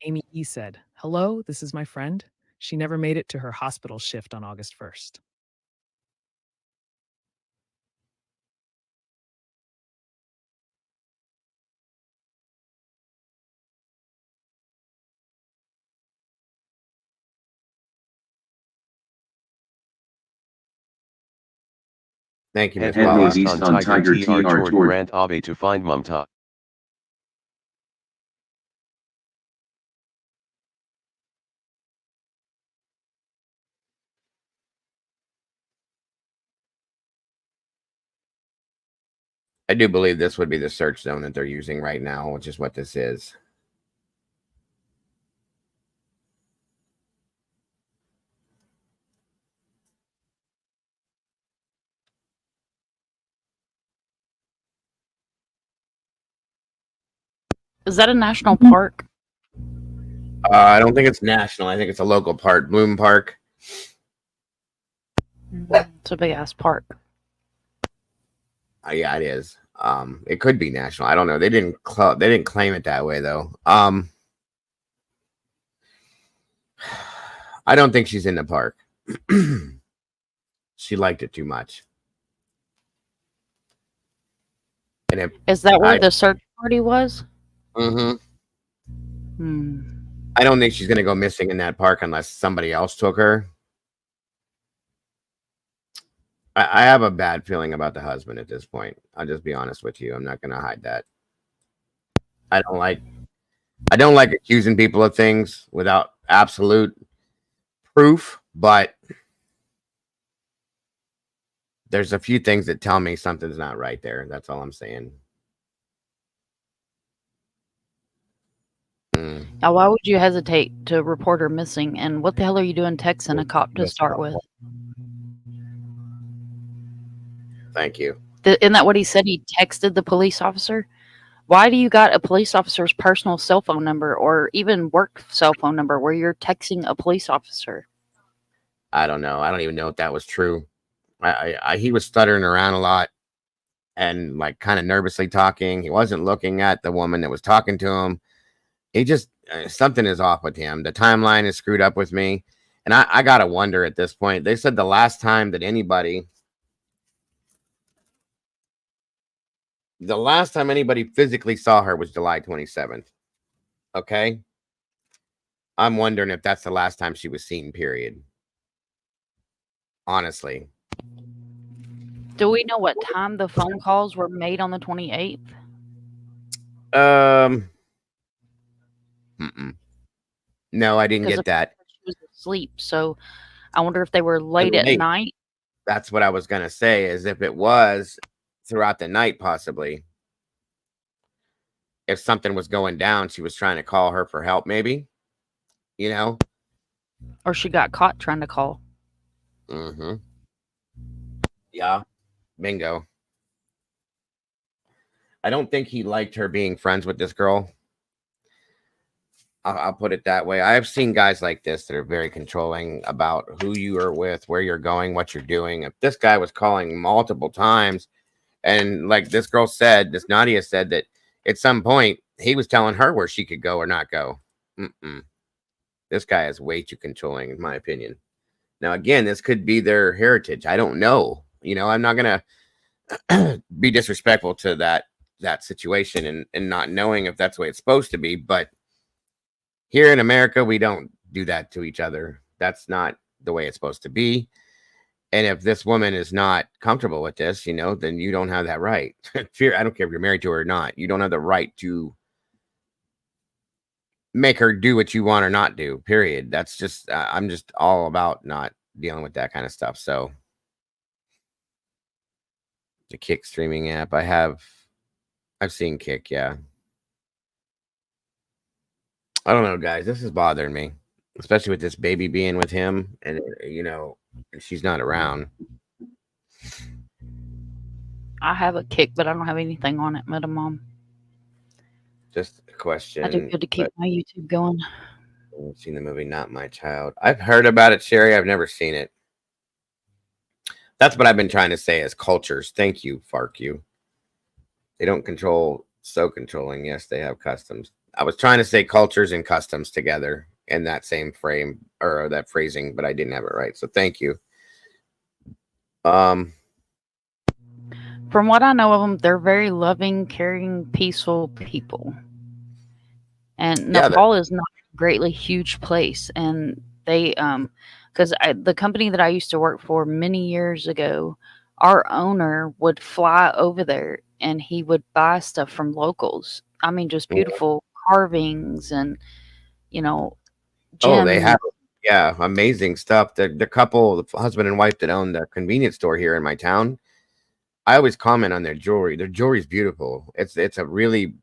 Amy E said, hello, this is my friend. She never made it to her hospital shift on August 1st. Thank you, Ms. Head Paula. northeast on Tiger TR toward Grant Abe to find Mamta. I do believe this would be the search zone that they're using right now, which is what this is. Is that a national park? I don't think it's national. I think it's a local park, Bloom Park. It's a big ass park. Yeah, it is. It could be national. I don't know. They didn't claim it that way though. I don't think she's in the park. She liked it too much. And is that where the search party was? I don't think she's gonna go missing in that park unless somebody else took her. I have a bad feeling about the husband at this point. I'll just be honest with you. I'm not gonna hide that. I don't like accusing people of things without absolute proof, but there's a few things that tell me something's not right there. That's all I'm saying. Now, why would you hesitate to report her missing? And what the hell are you doing texting a cop to start with? Thank you. Isn't that what he said? He texted the police officer? Why do you got a police officer's personal cell phone number or even work cell phone number where you're texting a police officer? I don't know. I don't even know if that was true. He was stuttering around a lot and like kind of nervously talking. He wasn't looking at the woman that was talking to him. He just, something is off with him. The timeline is screwed up with me. And I got to wonder at this point. They said the last time anybody physically saw her was July 27th. Okay. I'm wondering if that's the last time she was seen, period. Honestly. Do we know what time the phone calls were made on the 28th? No, I didn't get that. She was asleep, so I wonder if they were late at night. That's what I was gonna say. Is if it was throughout the night, possibly. If something was going down, she was trying to call her for help, maybe. You know, or she got caught trying to call. Yeah, bingo. I don't think he liked her being friends with this girl. I'll put it that way. I've seen guys like this that are very controlling about who you are with, where you're going, what you're doing. If this guy was calling multiple times, and like this girl said, this Nadia said that at some point he was telling her where she could go or not go. This guy is way too controlling, in my opinion. Now, again, this could be their heritage. I don't know. You know, I'm not gonna be disrespectful to that situation and not knowing if that's the way it's supposed to be, but here in America, we don't do that to each other. That's not the way it's supposed to be. And if this woman is not comfortable with this, you know, then you don't have that right. I don't care if you're married to her or not. You don't have the right to make her do what you want or not do, period. That's just, I'm just all about not dealing with that kind of stuff. So the Kick streaming app, I've seen Kick. Yeah. I don't know, guys. This is bothering me, especially with this baby being with him, and you know, she's not around. I have a Kick, but I don't have anything on it, Meta Mom. Just a question. I do good to keep my YouTube going. I've seen the movie Not My Child. I've heard about it, Sherry. I've never seen it. That's what I've been trying to say as cultures. Thank you, FARQ. They don't control, so controlling. Yes, they have customs. I was trying to say cultures and customs together in that same frame or that phrasing, but I didn't have it right. So thank you. From what I know of them, they're very loving, caring, peaceful people. And Nepal is not a greatly huge place. And they, because the company that I used to work for many years ago, our owner would fly over there and he would buy stuff from locals. I mean, just beautiful carvings and, you know, gems. Oh, they have, yeah, amazing stuff. The couple, the husband and wife that own the convenience store here in my town, I always comment on their jewelry. Their jewelry is beautiful. It's a really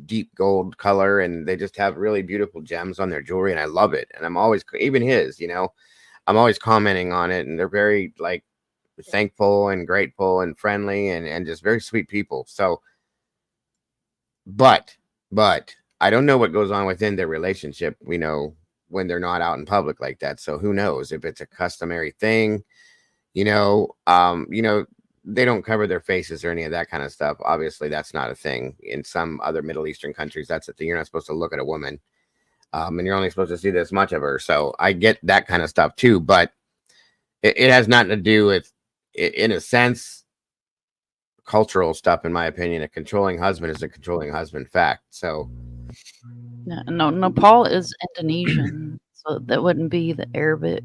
deep gold color, and they just have really beautiful gems on their jewelry, and I love it. And I'm always, even his, you know, I'm always commenting on it, and they're very like thankful and grateful and friendly and just very sweet people. So, but I don't know what goes on within their relationship, when they're not out in public like that. So who knows if it's a customary thing, you know, um, you know, they don't cover their faces or any of that kind of stuff. Obviously, that's not a thing in some other Middle Eastern countries. That's the thing. You're not supposed to look at a woman, and you're only supposed to see this much of her. So I get that kind of stuff too, but it has nothing to do with, in a sense, cultural stuff. In my opinion, a controlling husband is a controlling husband. Fact. So No, Nepal is Indonesian, so that wouldn't be the Arabic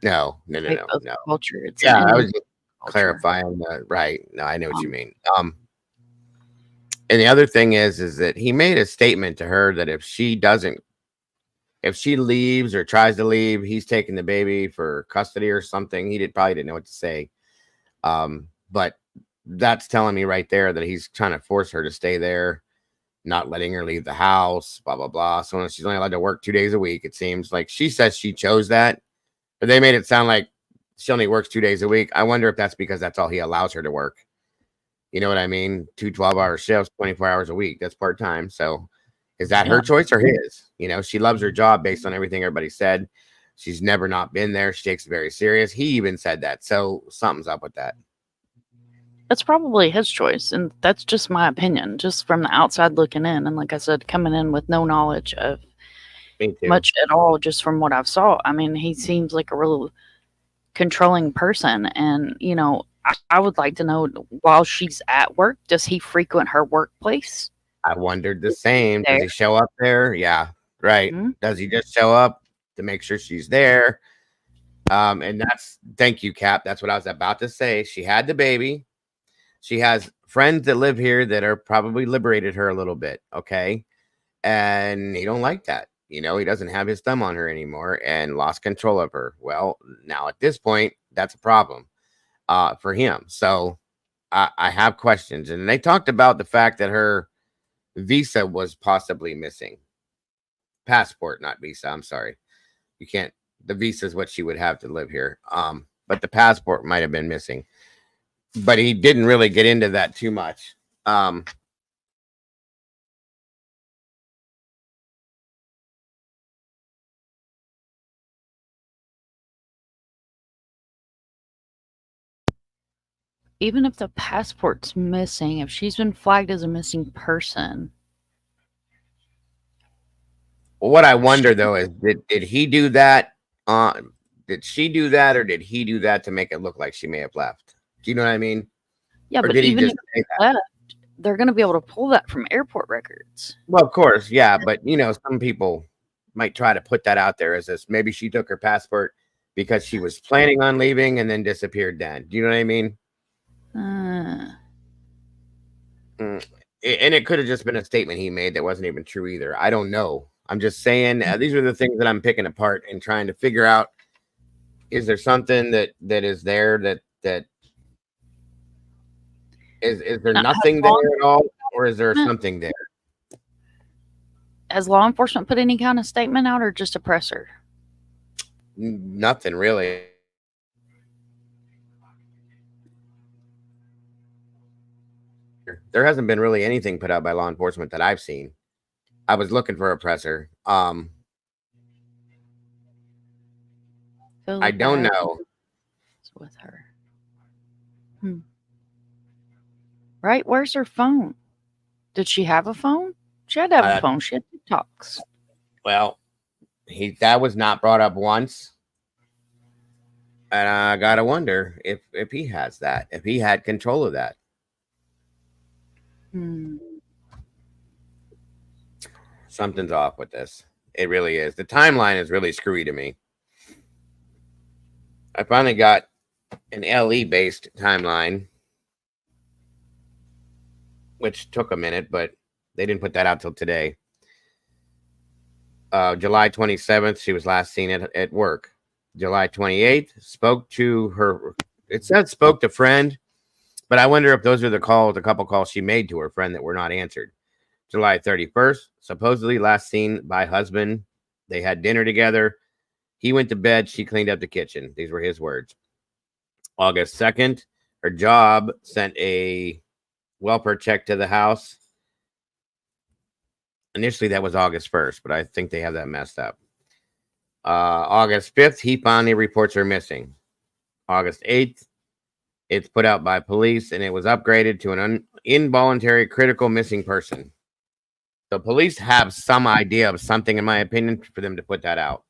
no, type of culture. It's Yeah, an I was Indian just culture. clarifying that. Right. No, I know what you mean. And the other thing is that he made a statement to her that if she leaves or tries to leave, he's taking the baby for custody or something. He probably didn't know what to say. But that's telling me right there that he's trying to force her to stay there, not letting her leave the house, blah, blah, blah. So she's only allowed to work 2 days a week, it seems like. She says she chose that, but they made it sound like she only works 2 days a week. I wonder if that's because that's all he allows her to work. You know what I mean? 2 12-hour shifts, 24 hours a week. That's part-time. So is that her choice or his? She loves her job based on everything everybody said. She's never not been there. She takes it very serious. He even said that. So something's up with that. That's probably his choice, and that's just my opinion, just from the outside looking in. And like I said, coming in with no knowledge of much at all, just from what I've saw. I mean, he seems like a real controlling person, and I would like to know, while she's at work, does he frequent her workplace? I wondered the same. Does he show up there? Yeah, right. Does he just show up to make sure she's there? And thank you, Cap. That's what I was about to say. She had the baby. She has friends that live here that are probably liberated her a little bit. Okay. And he don't like that. He doesn't have his thumb on her anymore and lost control of her. Well, now at this point, that's a problem for him. So I have questions. And they talked about the fact that her visa was possibly missing. Passport, not visa. I'm sorry. The visa is what she would have to live here. But the passport might have been missing. But he didn't really get into that too much. Even if the passport's missing, if she's been flagged as a missing person. Well, what I wonder though is, did he do that? Did she do that, or did he do that to make it look like she may have left? Do you know what I mean? Yeah, or but did he even just if they left, they're going to be able to pull that from airport records. Well, of course, yeah, but some people might try to put that out there as this. Maybe she took her passport because she was planning on leaving and then disappeared. Then, do you know what I mean? And it could have just been a statement he made that wasn't even true either. I don't know. I'm just saying these are the things that I'm picking apart and trying to figure out. Is there something that is there that is there nothing there at all, or is there something there? Has law enforcement put any kind of statement out, or just a presser? Nothing really. There hasn't been really anything put out by law enforcement that I've seen. I was looking for a presser. I don't know. With her. Right? Where's her phone? Did she have a phone? She had to have a phone. She had TikToks. Well, that was not brought up once. And I gotta wonder if he has that, if he had control of that. Something's off with this. It really is. The timeline is really screwy to me. I finally got an LE-based timeline, which took a minute, but they didn't put that out till today. July 27th, she was last seen at work. July 28th, spoke to her. It said spoke to friend, but I wonder if those are the couple calls she made to her friend that were not answered. July 31st, supposedly last seen by husband. They had dinner together. He went to bed. She cleaned up the kitchen. These were his words. August 2nd, her job sent a welfare check to the house. Initially, that was August 1st, but I think they have that messed up. August 5th, he finally reports her missing. August 8th, it's put out by police, and it was upgraded to an involuntary critical missing person. The police have some idea of something, in my opinion, for them to put that out.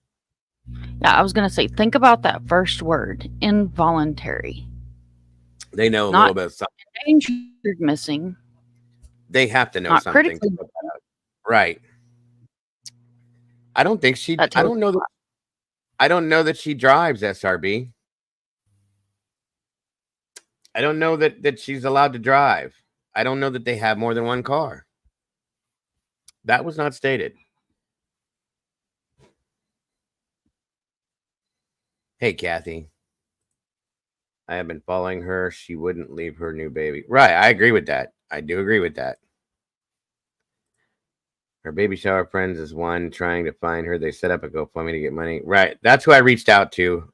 Yeah, I was going to say, think about that first word, involuntary. They know a Not little bit of something. endangered missing. They have to know Not something. critically. Right. I don't think she. I don't know that. I don't know that she drives, SRB. I don't know that she's allowed to drive. I don't know that they have more than one car. That was not stated. Hey, Kathy. I have been following her. She wouldn't leave her new baby. Right. I agree with that. I do agree with that. Her baby shower friends is one trying to find her. They set up a GoFundMe to get money. Right. That's who I reached out to.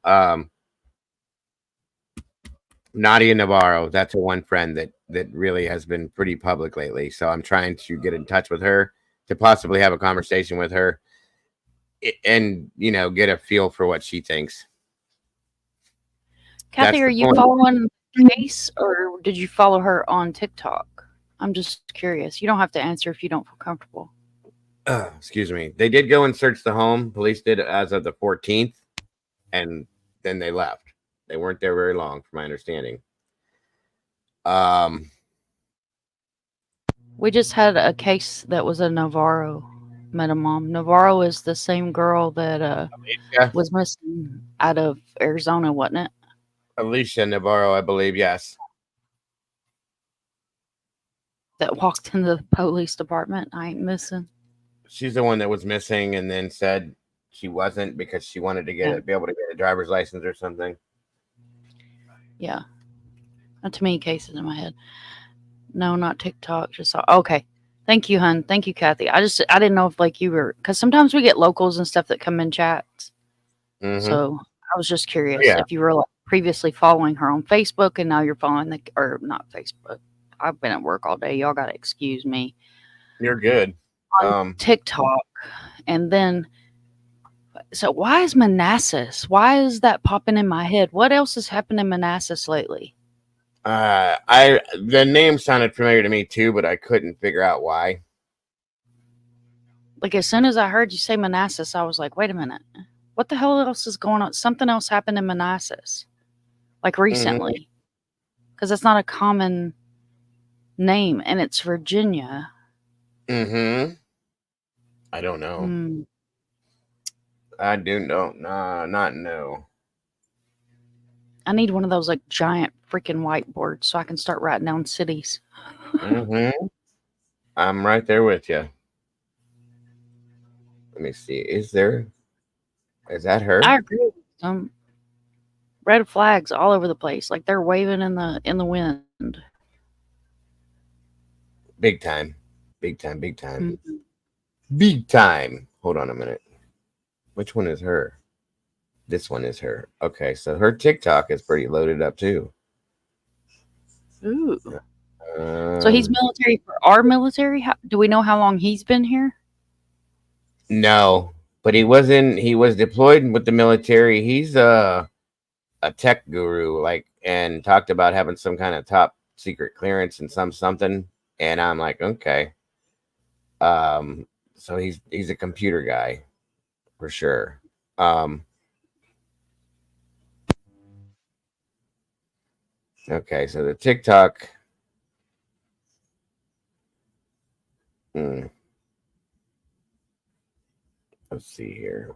Nadia Navarro. That's a one friend that really has been pretty public lately. So I'm trying to get in touch with her to possibly have a conversation with her and, get a feel for what she thinks. Kathy, are you following the case or did you follow her on TikTok? I'm just curious. You don't have to answer if you don't feel comfortable. Excuse me. They did go and search the home. Police did as of the 14th, and then they left. They weren't there very long, from my understanding. We just had a case that was a Navarro met a mom. Navarro is the same girl that was missing out of Arizona, wasn't it? Alicia Navarro, I believe, yes. That walked into the police department. I ain't missing. She's the one that was missing and then said she wasn't because she wanted to be able to get a driver's license or something. Yeah. Not too many cases in my head. No, not TikTok. Just okay. Thank you, hun. Thank you, Kathy. I didn't know if you were, because sometimes we get locals and stuff that come in chats. Mm-hmm. So I was just curious if you were previously following her on Facebook and now you're following or not Facebook. I've been at work all day. Y'all gotta excuse me. You're good. On TikTok, and then so why is Manassas? Why is that popping in my head? What else has happened in Manassas lately? The name sounded familiar to me too, but I couldn't figure out why. Like as soon as I heard you say Manassas, I was like, wait a minute. What the hell else is going on? Something else happened in Manassas. Like recently. Because it's not a common name and it's Virginia. Mm-hmm. I don't know. I do not know. I need one of those giant freaking whiteboards so I can start writing down cities. Mm-hmm. I'm right there with you. Let me see. Is that her? I agree. Red flags all over the place. Like they're waving in the wind. Big time. Big time. Big time. Mm-hmm. Big time. Hold on a minute. Which one is her? This one is her. Okay, so her TikTok is pretty loaded up too. Ooh. So he's military for our military? Do we know how long he's been here? No, but he was deployed with the military. He's a tech guru, and talked about having some kind of top secret clearance and something. And I'm like, okay. So he's a computer guy for sure. Okay, so the TikTok. Let's see here.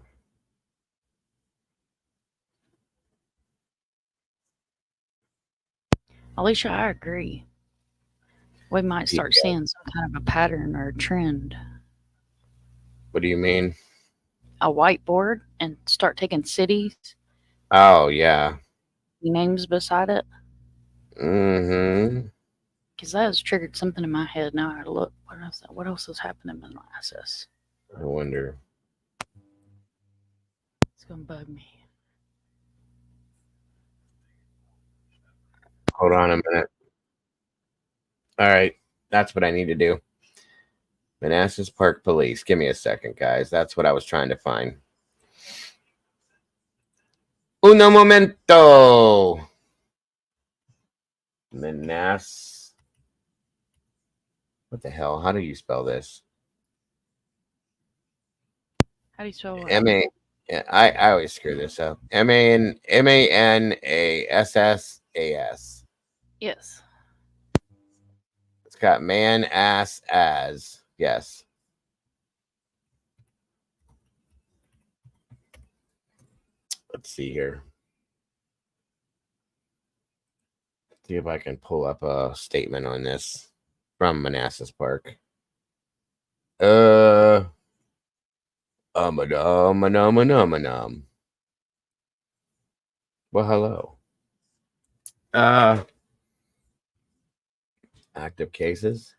Alicia, I agree. We might start seeing some kind of a pattern or a trend. What do you mean? A whiteboard and start taking cities. Oh, yeah. Names beside it. Mm-hmm. Because that has triggered something in my head. Now I gotta look. What else is happening in Manassas? I wonder. It's gonna bug me. Hold on a minute. All right. That's what I need to do. Manassas Park Police. Give me a second, guys. That's what I was trying to find. Uno momento. Manassas. What the hell? How do you spell this? How do you spell what? M-A. Yeah, I always screw this up. Manassas. Yes. It's got man, ass, as. Yes. Let's see here. See if I can pull up a statement on this from Manassas Park. Well, hello. Active cases.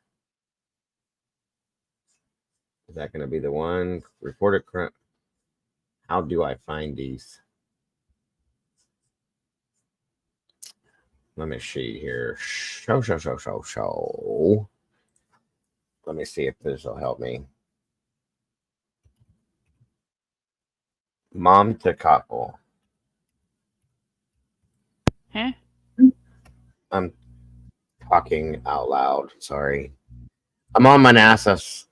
Is that going to be the one? Reported crime. How do I find these? Let me see here. Show. Let me see if this will help me. Mamta Kafle. Huh? I'm talking out loud. Sorry. I'm on Manassas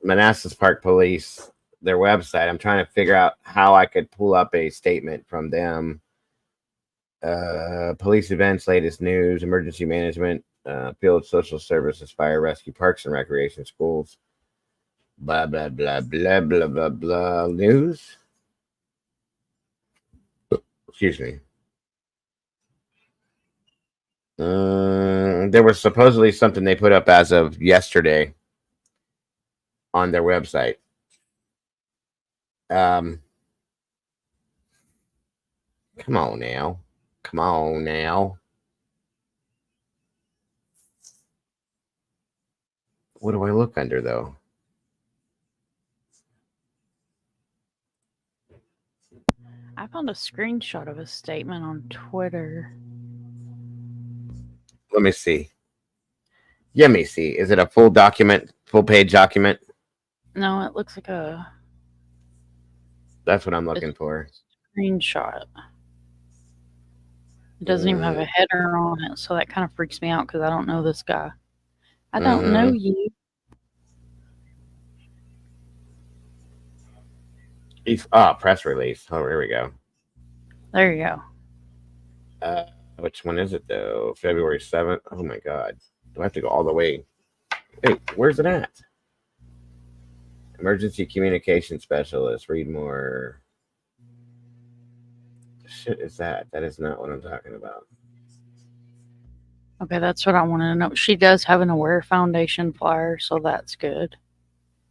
Park Police, their website. I'm trying to figure out how I could pull up a statement from them. Police events, latest news, emergency management, field social services, fire rescue, parks and recreation, schools, blah, blah, blah, blah, blah, blah, blah, news. Excuse me. There was supposedly something they put up as of yesterday on their website. Come on now. What do I look under, though? I found a screenshot of a statement on Twitter. Let me see. Let me see. Is it a full document, full page document? No, it looks like a That's what I'm looking for. screenshot. It doesn't even have a header on it, so that kind of freaks me out because I don't know this guy. I don't know you. Press release. Oh, here we go. There you go. Which one is it, though? February 7th? Oh, my God. Do I have to go all the way? Hey, where's it at? Emergency communication specialist. Read more. Shit is that? That is not what I'm talking about. Okay, that's what I wanted to know. She does have an Aware Foundation flyer, so that's good.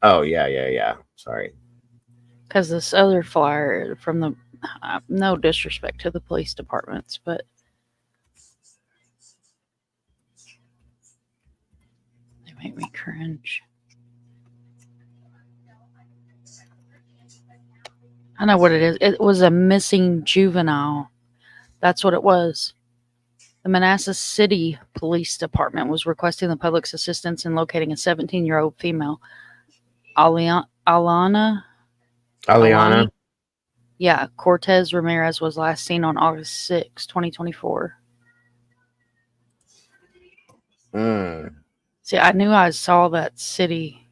Oh, yeah. Sorry. Because this other flyer from the, no disrespect to the police departments, but they make me cringe. I know what it is. It was a missing juvenile. That's what it was. The Manassas City Police Department was requesting the public's assistance in locating a 17-year-old female. Aliana? Yeah, Cortez Ramirez was last seen on August 6, 2024. See, I knew I saw that city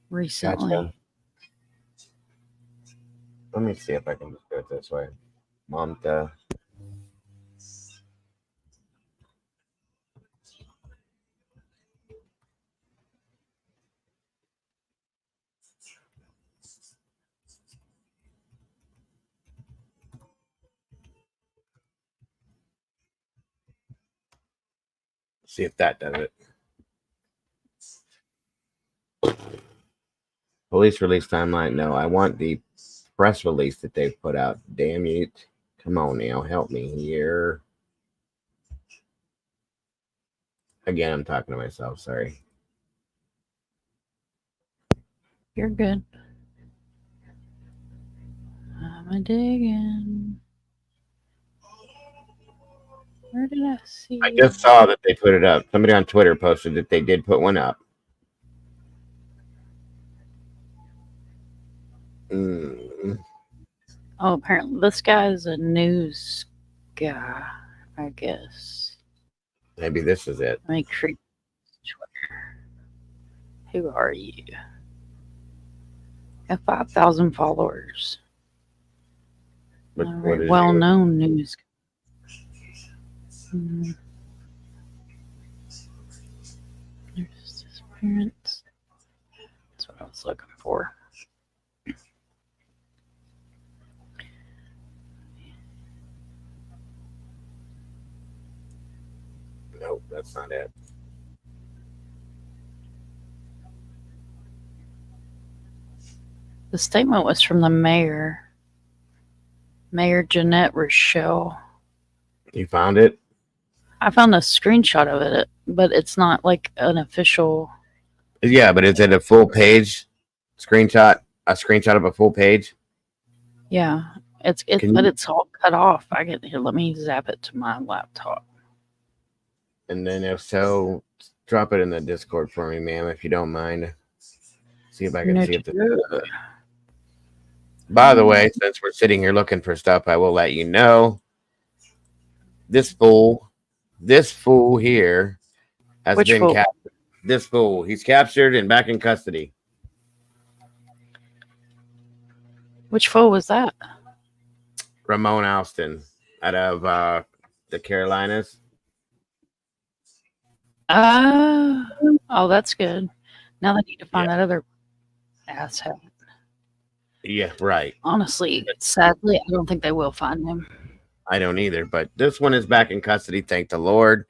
recently. Gotcha. Let me see if I can just do it this way. Mamta. See if that does it. Police release timeline. No, I want the press release that they've put out. Damn it. Come on now. Help me here. Again, I'm talking to myself. Sorry. You're good. I'm a digging. Where did I see I just saw that they put it up. Somebody on Twitter posted that they did put one up. Oh, apparently this guy is a news guy, I guess. Maybe this is it. Let me creep Twitter. Who are you? Got 5,000 followers. What Very is well-known news. There's disappearance. That's what I was looking for. Nope, that's not it. The statement was from the mayor, Mayor Jeanette Rochelle. You found it? I found a screenshot of it, but it's not like an official. Yeah, but is it a full page screenshot? A screenshot of a full page? Yeah, but it's all cut off. I get here. Let me zap it to my laptop. And then if so, drop it in the Discord for me, ma'am, if you don't mind. See if I can see it. By the way, since we're sitting here looking for stuff, I will let you know this fool here has been captured. This fool, he's captured and back in custody. Which fool was that? Ramone Alston out of the Carolinas. Oh, that's good. Now they need to find that other asshat. Yeah, right. Honestly, sadly, I don't think they will find him. I don't either, but this one is back in custody, thank the Lord.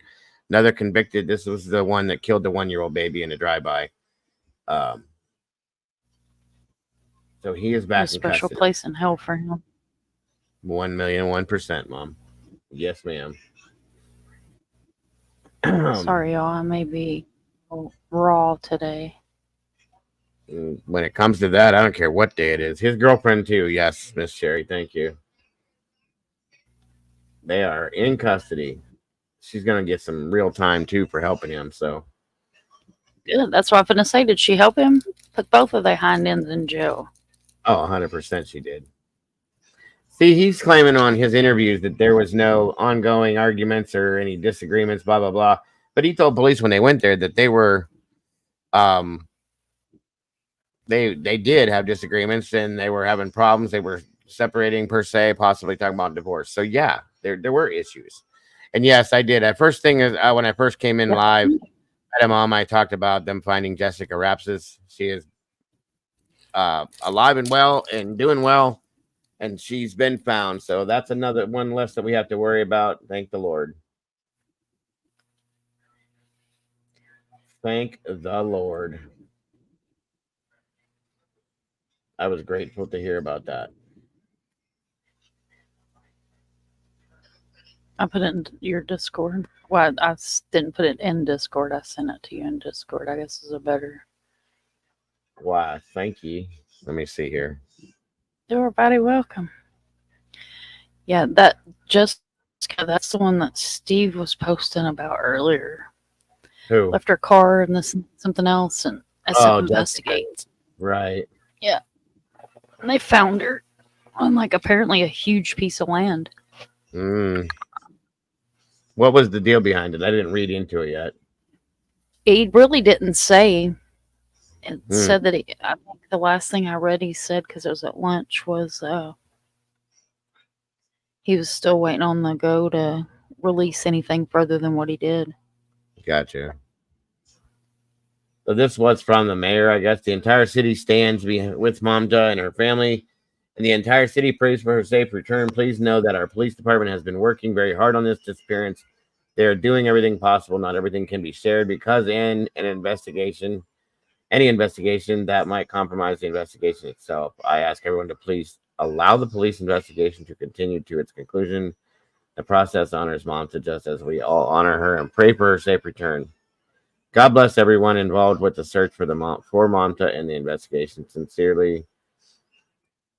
Another convicted. This was the one that killed the 1-year-old baby in a drive-by. So he is back in custody. Special place in hell for him. 1,000,001%, Mom. Yes, ma'am. Sorry, y'all. I may be raw today. When it comes to that, I don't care what day it is. His girlfriend, too. Yes, Miss Sherry. Thank you. They are in custody. She's going to get some real time, too, for helping him. So good. That's what I'm going to say. Did she help him? Put both of their hind ends in jail. Oh, 100% she did. See, he's claiming on his interviews that there was no ongoing arguments or any disagreements, blah, blah, blah. But he told police when they went there that they were, they did have disagreements and they were having problems. They were separating per se, possibly talking about divorce. So yeah, there were issues. And yes, I did. At first thing is when I first came in live at Mom, I talked about them finding Jessica Rapsis. She is alive and well and doing well. And she's been found. So that's another one less that we have to worry about. Thank the Lord. Thank the Lord. I was grateful to hear about that. I put it in your Discord. Well, I didn't put it in Discord. I sent it to you in Discord. I guess is a better. Why, thank you. Let me see here. Everybody welcome. Yeah, that's the one that Steve was posting about earlier. Who? Left her car and this something else and SF investigates. Right. Yeah. And they found her on apparently a huge piece of land. What was the deal behind it? I didn't read into it yet. He really didn't say. It said that I think the last thing I read he said, because it was at lunch, was he was still waiting on the go to release anything further than what he did. Gotcha. So this was from the mayor, I guess. The entire city stands with Mamta and her family, and the entire city prays for her safe return. Please know that our police department has been working very hard on this disappearance. They're doing everything possible. Not everything can be shared because in an investigation, any investigation that might compromise the investigation itself, I ask everyone to please allow the police investigation to continue to its conclusion. The process honors Mamta just as we all honor her and pray for her safe return. God bless everyone involved with the search for Mamta and the investigation. Sincerely,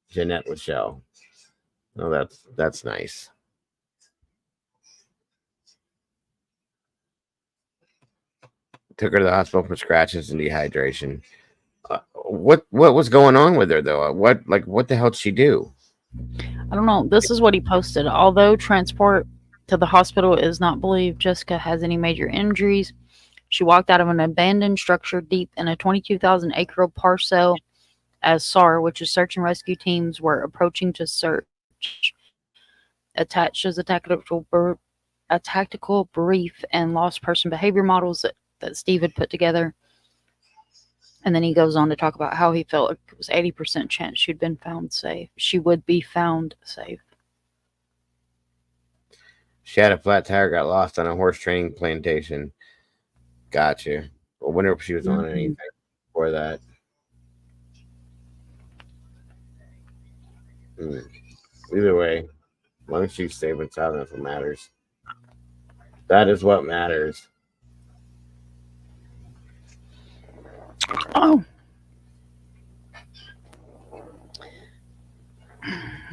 Jeanette Rochelle. Oh, that's nice. Took her to the hospital for scratches and dehydration. what was going on with her though? What the hell did she do? I don't know. This is what he posted. Although transport to the hospital is not believed Jessica has any major injuries, she walked out of an abandoned structure deep in a 22,000 acre parcel as SAR, which is search and rescue teams, were approaching to search. Attached as a tactical brief and lost person behavior models that Steve had put together. And then he goes on to talk about how he felt it was 80% chance she'd been found safe. She would be found safe. She had a flat tire, got lost on a horse training plantation. Gotcha. I wonder if she was on anything before that. Either way, as long as she's safe and sound, that's what matters. That is what matters. Oh.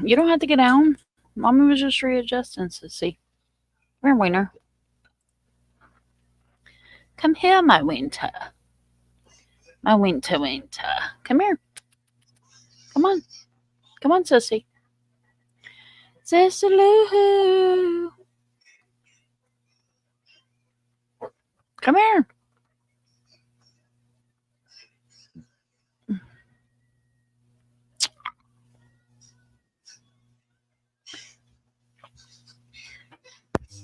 You don't have to get down. Mommy was just readjusting, sissy. Come here, Winter. Come here, my Winter. My Winter. Come here. Come on. Come on, sissy. Sissy Lou. Come here.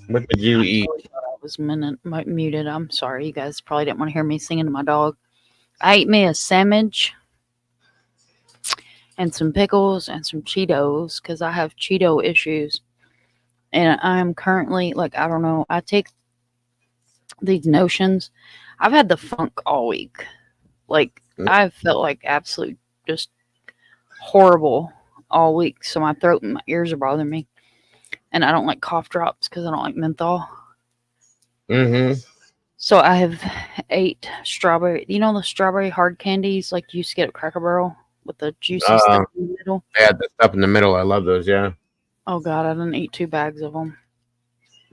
What did you eat? I was muted. I'm sorry. You guys probably didn't want to hear me singing to my dog. I ate me a sandwich and some pickles and some Cheetos because I have Cheeto issues. And I'm currently, I don't know, I take these notions. I've had the funk all week. I've felt like absolute just horrible all week. So my throat and my ears are bothering me. And I don't like cough drops because I don't like menthol. Mm-hmm. So I have ate strawberry. You know the strawberry hard candies like you used to get at Cracker Barrel with the juicy stuff in the middle? Yeah, the stuff in the middle. I love those, yeah. Oh, God, I didn't eat 2 bags of them.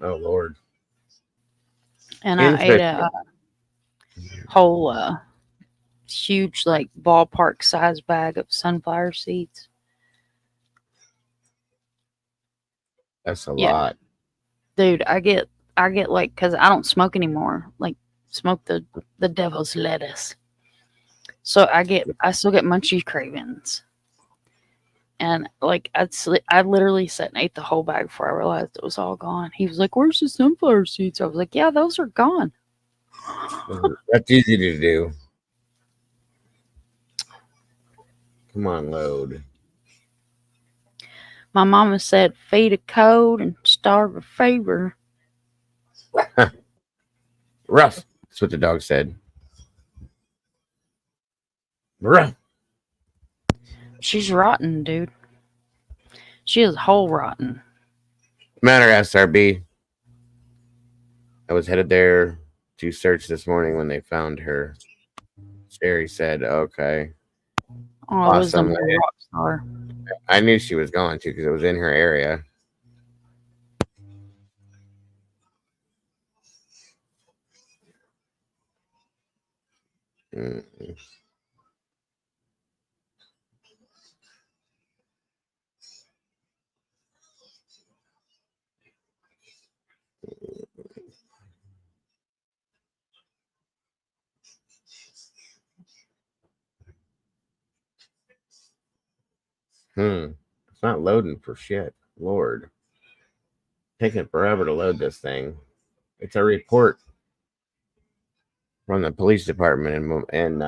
Oh, Lord. And I ate a whole huge, ballpark size bag of sunflower seeds. That's a lot. Dude, I get because I don't smoke anymore. Smoke the devil's lettuce. So I still get munchie cravings. And I literally sat and ate the whole bag before I realized it was all gone. He was like, "Where's the sunflower seeds?" I was like, "Yeah, those are gone." That's easy to do. Come on, load. My mama said, "Feed a cold and starve a fever." Rough. That's what the dog said. Rough. She's rotten, dude. She is whole rotten. Matter, SRB. I was headed there to search this morning when they found her. Sherry said, "Okay." Oh, Awesome. rock star. I knew she was going to because it was in her area. Mm-hmm. It's not loading for shit. Lord. Taking forever to load this thing. It's a report from the police department in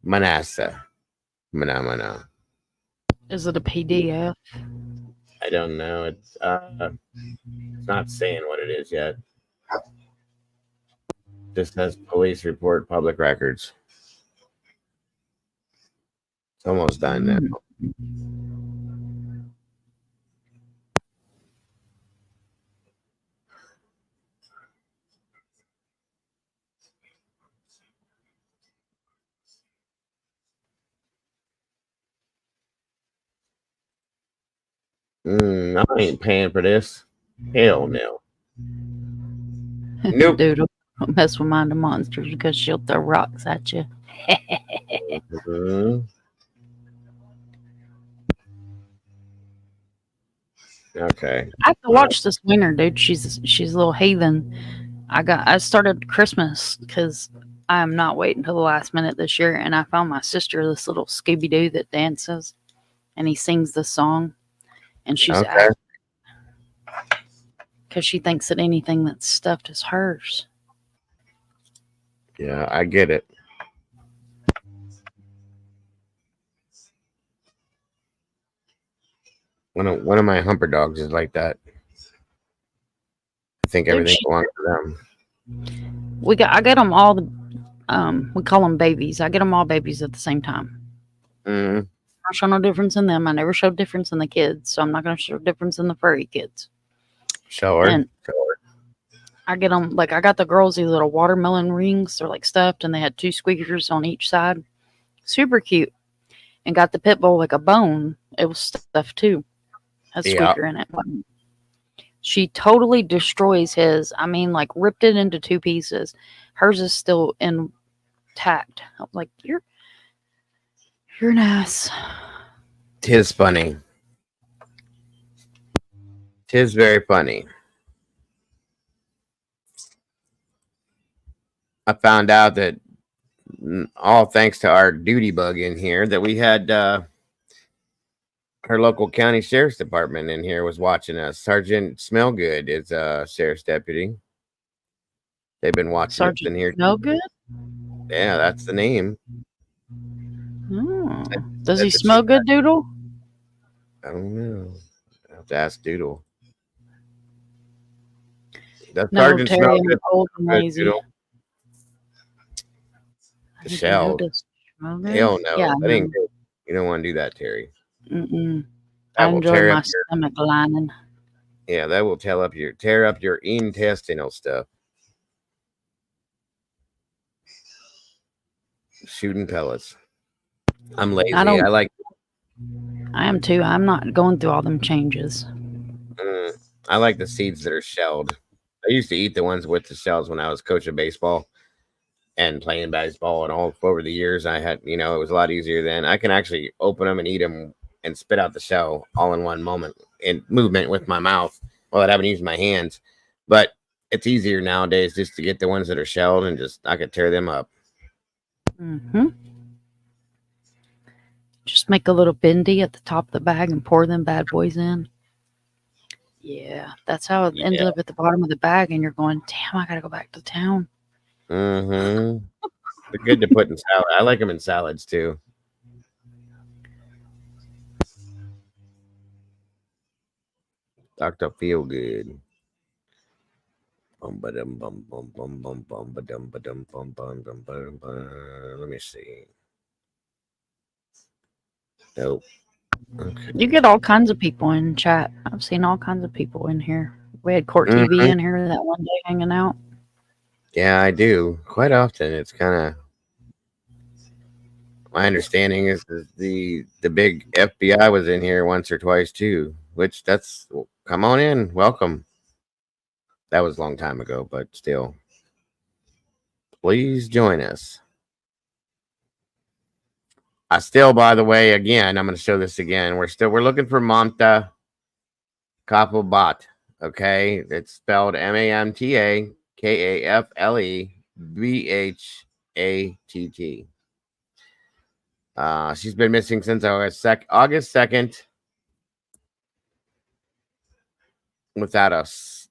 Manasseh. Mana. Is it a PDF? I don't know. It's not saying what it is yet. Just says police report, public records. It's almost done now. I ain't paying for this. Hell no. Nope. Dude, Don't mess with Mind the Monsters because she'll throw rocks at you. Mhm. Okay. I have to watch this winter, dude. She's a little heathen. I started Christmas because I'm not waiting till the last minute this year, and I found my sister this little Scooby Doo that dances, and he sings this song, and she's Okay. because she thinks that anything that's stuffed is hers. Yeah, I get it. One of my humper dogs is like that. I think Dude, everything belongs to them. I get them all the we call them babies. I get them all babies at the same time. Mm. I show no difference in them. I never showed difference in the kids, so I'm not going to show difference in the furry kids. Sure. And I get them like I got the girls these little watermelon rings. They're like stuffed, and they had 2 squeakers on each side. Super cute. And got the pit bull like a bone. It was stuffed too. Had a squeaker in it. She totally destroys his. I mean, like ripped it into 2 pieces. Hers is still intact. I'm like, you're an ass. Tis funny. Tis very funny. I found out that all thanks to our duty bug in here that we had our local county sheriff's department in here was watching us. Sergeant Smellgood is a sheriff's deputy. They've been watching us in here. Smellgood? Yeah, that's the name. Oh. Does he smell good, Doodle? I don't know. I have to ask Doodle. Does Sergeant Terry, smell I'm good? old and lazy. Doodle? The shell. Hell no. Yeah, That ain't good. You don't want to do that, Terry. Mm-mm. That I will enjoy tear my up your, stomach lining. yeah, that will tear up your intestinal stuff. Shooting pellets. I'm lazy. I am too. I'm not going through all them changes. I like the seeds that are shelled. I used to eat the ones with the shells when I was coaching baseball and playing baseball, and all over the years I had, it was a lot easier then. I can actually open them and eat them and spit out the shell all in one movement with my mouth while I haven't used my hands. But it's easier nowadays just to get the ones that are shelled and I could tear them up. Mm-hmm. Just make a little bendy at the top of the bag and pour them bad boys in. Yeah, that's how it ends up at the bottom of the bag, and you're going, damn, I gotta go back to town. Mm-hmm. They're good to put in salad. I like them in salads too. Dr. Feel Good. Let me see. Nope. Okay. You get all kinds of people in chat. I've seen all kinds of people in here. We had Court TV in here that one day hanging out. Yeah, I do. Quite often. It's kind of my understanding is the big FBI was in here once or twice too, which come on in. Welcome. That was a long time ago, but still. Please join us. By the way, again, I'm going to show this again. We're looking for Mamta Kafle. Okay, it's spelled MAMTA KAFLE BHATT. She's been missing since August 2nd. Without us,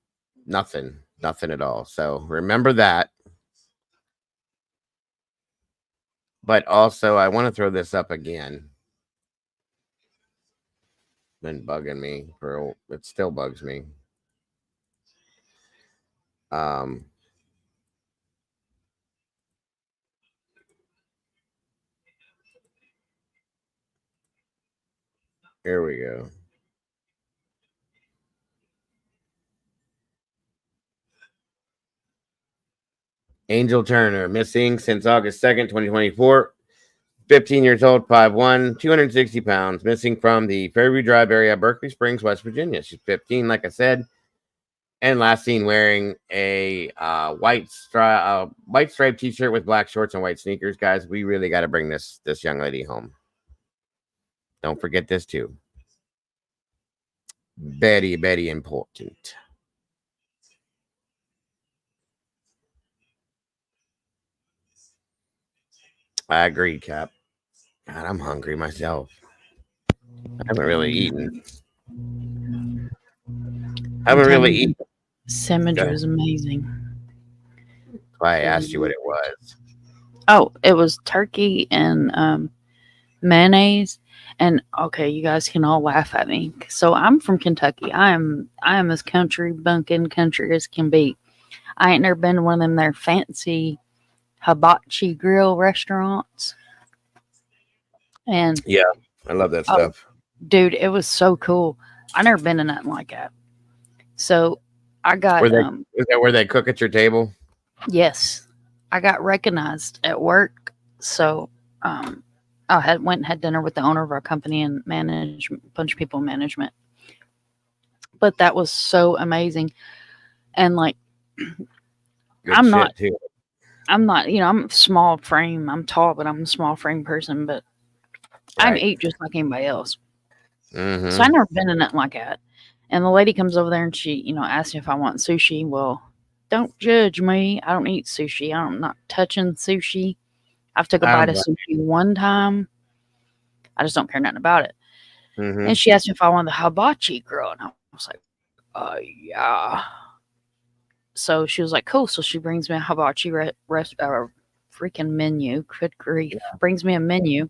nothing at all. So remember that. But also, I want to throw this up again. Been bugging me it still bugs me. Here we go. Angel Turner, missing since August 2nd, 2024. 15 years old, 5'1", 260 pounds, missing from the Fairview Drive area, Berkeley Springs, West Virginia. She's 15, like I said. And last seen wearing a white striped t-shirt with black shorts and white sneakers. Guys, we really got to bring this young lady home. Don't forget this too. Very, very important. I agree, Cap. God, I'm hungry myself. I haven't really eaten. Sandwich was amazing. That's why I asked you what it was. Oh, it was turkey and mayonnaise. And okay, you guys can all laugh at me. So I'm from Kentucky. I am as country as can be. I ain't never been to one of them there fancy hibachi grill restaurants. And yeah, I love that stuff. Dude, it was so cool. I never been to nothing like that. So I got is that where they cook at your table? Yes. I got recognized at work. So I went and had dinner with the owner of our company and a bunch of people in management. But that was so amazing. And like I'm not, I'm small frame. I'm tall, but I'm a small frame person, but I can eat just like anybody else. Mm-hmm. So I never been in nothing like that. And the lady comes over there and she, asks me if I want sushi. Well, don't judge me. I don't eat sushi. I'm not touching sushi. I've took a bite of sushi one time. I just don't care nothing about it. Mm-hmm. And she asked me if I wanted the hibachi grill. And I was like, yeah. So she was like, cool. So she brings me a hibachi freaking menu. Good grief. Yeah. Brings me a menu.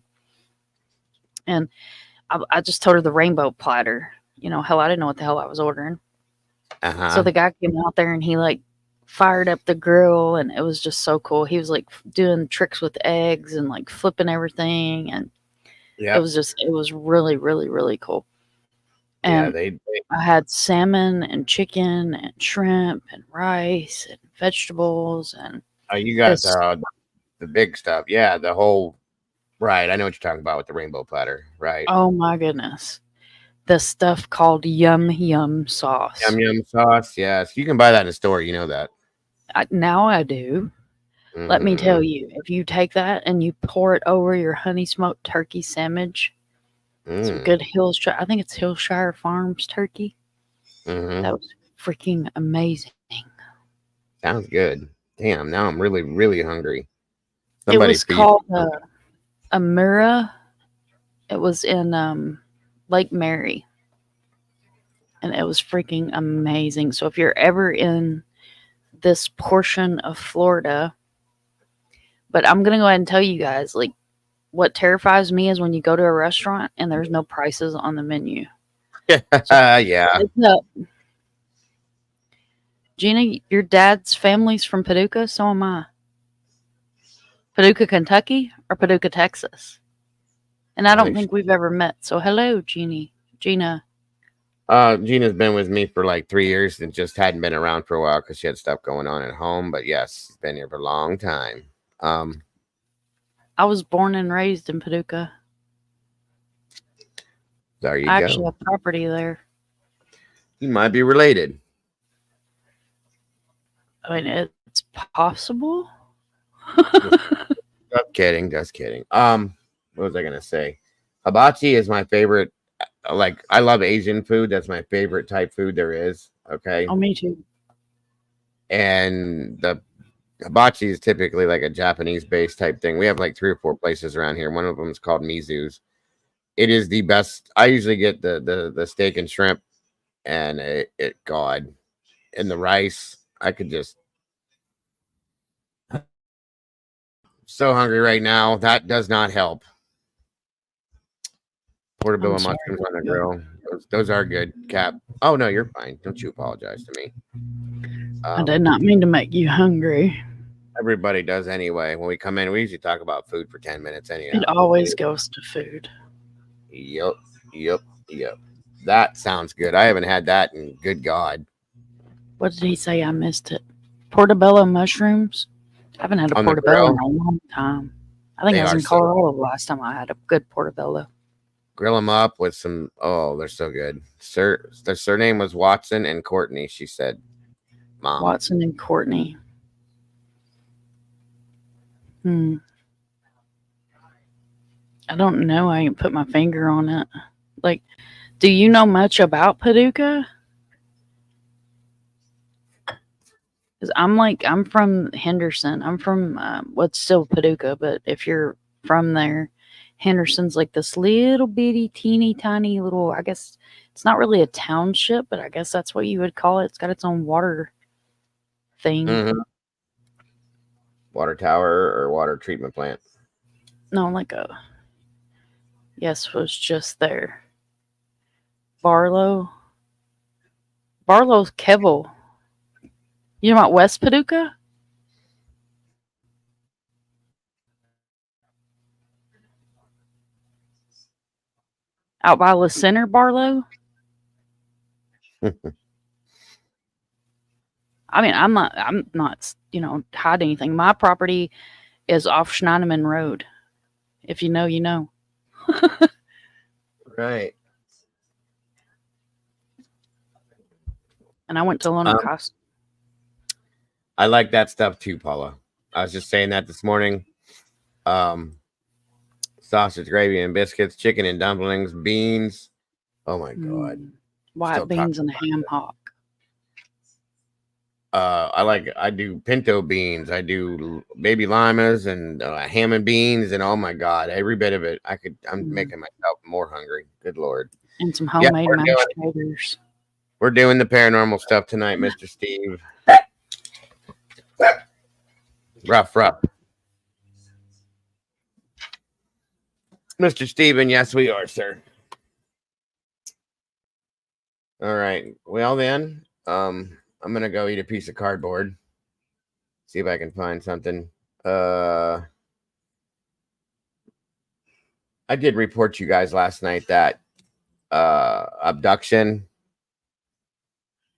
And I just told her the rainbow platter. Hell, I didn't know what the hell I was ordering. Uh-huh. So the guy came out there and he like fired up the grill and it was just so cool. He was like doing tricks with eggs and like flipping everything. And it was really, really, really cool. And I had salmon and chicken and shrimp and rice and vegetables and you got the big stuff. Yeah, the whole right. I know what you're talking about with the rainbow platter, right? Oh my goodness. The stuff called yum yum sauce. Yum yum sauce, yes. You can buy that in a store, you know that. Now I do. Mm-hmm. Let me tell you, if you take that and you pour it over your honey smoked turkey sandwich, some good Hillshire, I think it's Hillshire Farms turkey. Mm-hmm. That was freaking amazing. Sounds good. Damn, now I'm really, really hungry. It was called Amira. It was in Lake Mary. And it was freaking amazing. So if you're ever in this portion of Florida, but I'm going to go ahead and tell you guys, like, what terrifies me is when you go to a restaurant and there's no prices on the menu. Yeah. Gina, your dad's family's from Paducah, so am I. Paducah, Kentucky, or Paducah, Texas? And I don't think we've ever met. So hello, Gina. Gina's been with me for like 3 years and just hadn't been around for a while because she had stuff going on at home. But yes, she's been here for a long time. I was born and raised in Paducah. There you go. I actually have property there. You might be related. I mean, it's possible. Just kidding. What was I gonna say? Hibachi is my favorite. Like, I love Asian food. That's my favorite type food there is. Okay. Oh, me too. And the hibachi is typically like a Japanese-based type thing. We have like 3 or 4 places around here. One of them is called Mizu's. It is the best. I usually get the steak and shrimp, and God, and the rice. I could just so hungry right now. That does not help. Portobello mushrooms on the grill. Those are good, Cap. Oh no, you're fine. Don't you apologize to me. I did not mean to make you hungry. Everybody does anyway. When we come in, we usually talk about food for 10 minutes anyhow. It always goes to food. Yep. That sounds good. I haven't had that in good God. What did he say? I missed it. Portobello mushrooms? I haven't had a portobello in a long time. I think I was in Colorado the last time I had a good portobello. Grill them up with some. Oh, they're so good. Their surname was Watson and Courtney. She said Mom. Watson and Courtney. I don't know. I ain't put my finger on it. Like, do you know much about Paducah? Because I'm from Henderson. I'm from what's still Paducah, but if you're from there, Henderson's like this little bitty, teeny tiny little. I guess it's not really a township, but I guess that's what you would call it. It's got its own water thing. Mm-hmm. Water tower or water treatment plant. No, like a. Yes, was just there. Barlow's Kevel. You know about West Paducah? Out by La Center, Barlow? I mean, I'm not, hiding anything. My property is off Schneiderman Road. If you know, you know. Right. And I went to Lona Costa. I like that stuff too, Paula. I was just saying that this morning. Sausage, gravy, and biscuits, chicken and dumplings, beans. Oh my god. White beans and a ham hock. I do pinto beans. I do baby limas and ham and beans, and oh my god, every bit of it. I'm making myself more hungry. Good lord. And some homemade mashed taters. We're doing the paranormal stuff tonight, Mr. Steve. Rough. Mr. Steven, yes, we are, sir. All right. Well, then, I'm going to go eat a piece of cardboard. See if I can find something. I did report to you guys last night that abduction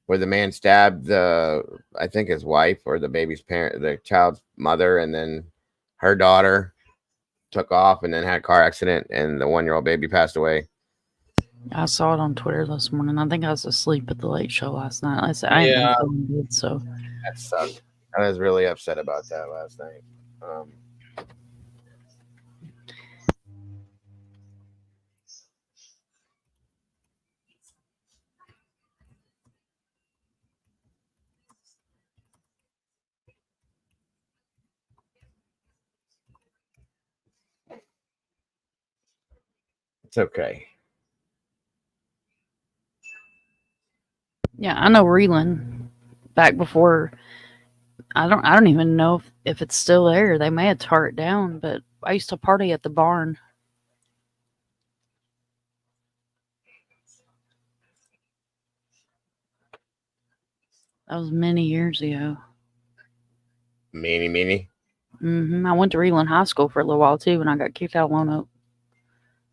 where the man stabbed I think his wife or the baby's parent, the child's mother, and then her daughter took off and then had a car accident and the 1-year-old baby passed away. I saw it on Twitter this morning. I think I was asleep at the late show last night. I said I ain't been feeling good, so that sucked. I was really upset about that last night. It's okay. yeah, I know Reland back before. I don't even know if it's still there. They may have tore it down, but I used to party at the barn. That was many years ago. Many. I went to Reland High School for a little while too, and I got kicked out of Lone Oak.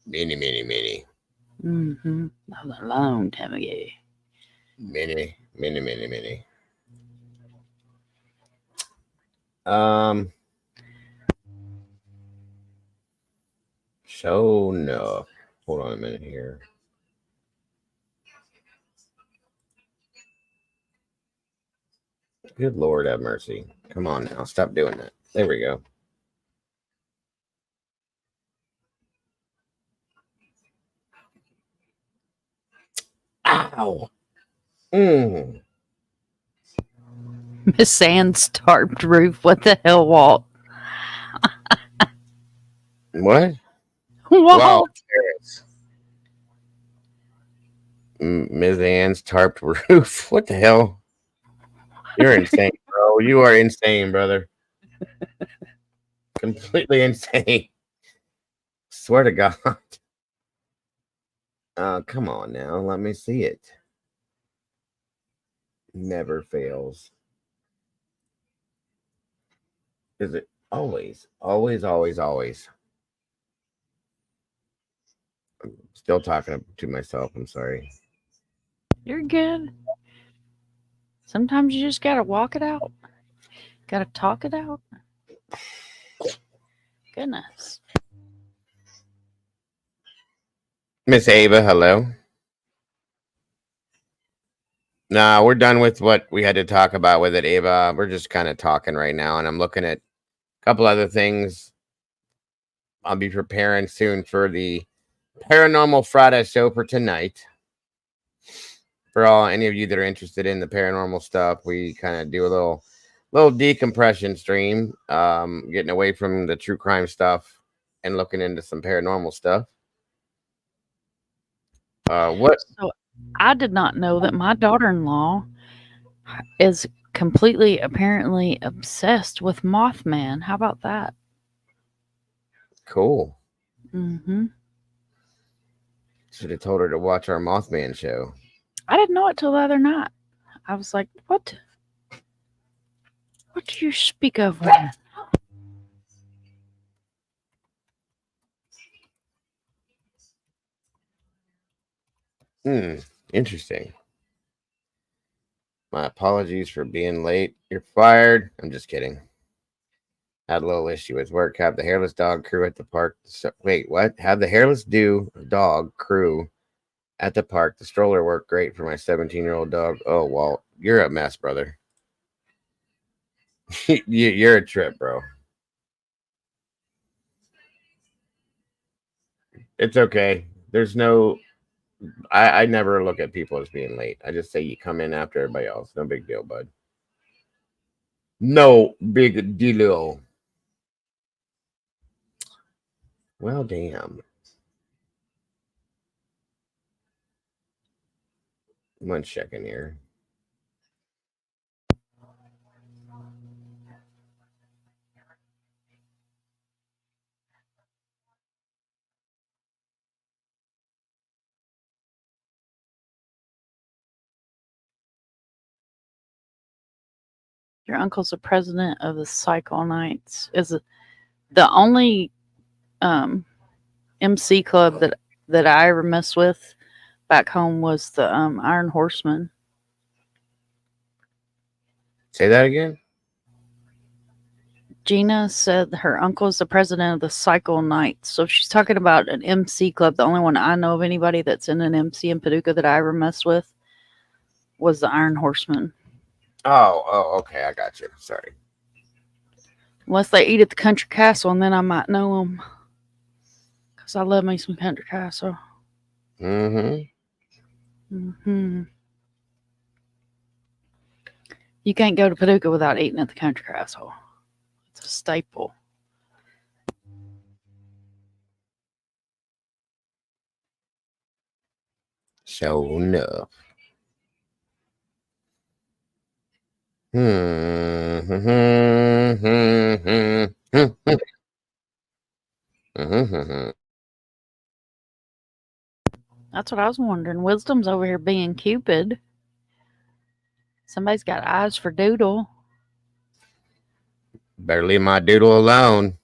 Many. That was a long time ago. Many. So no. Hold on a minute here. Good Lord have mercy. Come on now. Stop doing that. There we go. Ow. Miss Sand's tarped roof. What the hell, Walt? What? Walt. Wow. Ms. Ann's tarped roof. What the hell? You're insane, bro. You are insane, brother. Completely insane. Swear to God. Come on now. Let me see it. Never fails. Is it always? Always. I'm still talking to myself. I'm sorry. You're good. Sometimes you just gotta walk it out. Gotta talk it out. Goodness. Miss Ava, hello. Nah, we're done with what we had to talk about with it, Ava. We're just kind of talking right now, and I'm looking at a couple other things. I'll be preparing soon for the Paranormal Friday show for tonight. For any of you that are interested in the paranormal stuff, we kind of do a little decompression stream, getting away from the true crime stuff and looking into some paranormal stuff. What? So I did not know that my daughter-in-law is completely, apparently obsessed with Mothman. How about that? Cool. Mm-hmm. Should have told her to watch our Mothman show. I didn't know it till the other night. I was like, what? What do you speak of, woman? Interesting. My apologies for being late. You're fired. I'm just kidding. Had a little issue with work. Have the hairless dog crew at the park. Wait, what? Have the hairless dog crew at the park. The stroller worked great for my 17-year-old dog. Oh, Walt, you're a mess, brother. You're a trip, bro. It's okay. There's no. I never look at people as being late. I just say you come in after everybody else. No big deal, bud. No big deal. Well, damn. 1 second here. Your uncle's the president of the Cycle Knights. Is the only MC club that I ever messed with back home was the Iron Horseman. Say that again. Gina said her uncle is the president of the Cycle Knights. So if she's talking about an MC club, the only one I know of anybody that's in an MC in Paducah that I ever messed with was the Iron Horseman. Oh, okay. I got you. Sorry. Unless they eat at the Country Castle, and then I might know them. Because I love me some Country Castle. Mm-hmm. You can't go to Paducah without eating at the Country Castle. It's a staple. So enough. That's what I was wondering. Wisdom's over here being Cupid. Somebody's got eyes for Doodle. Better leave my doodle alone.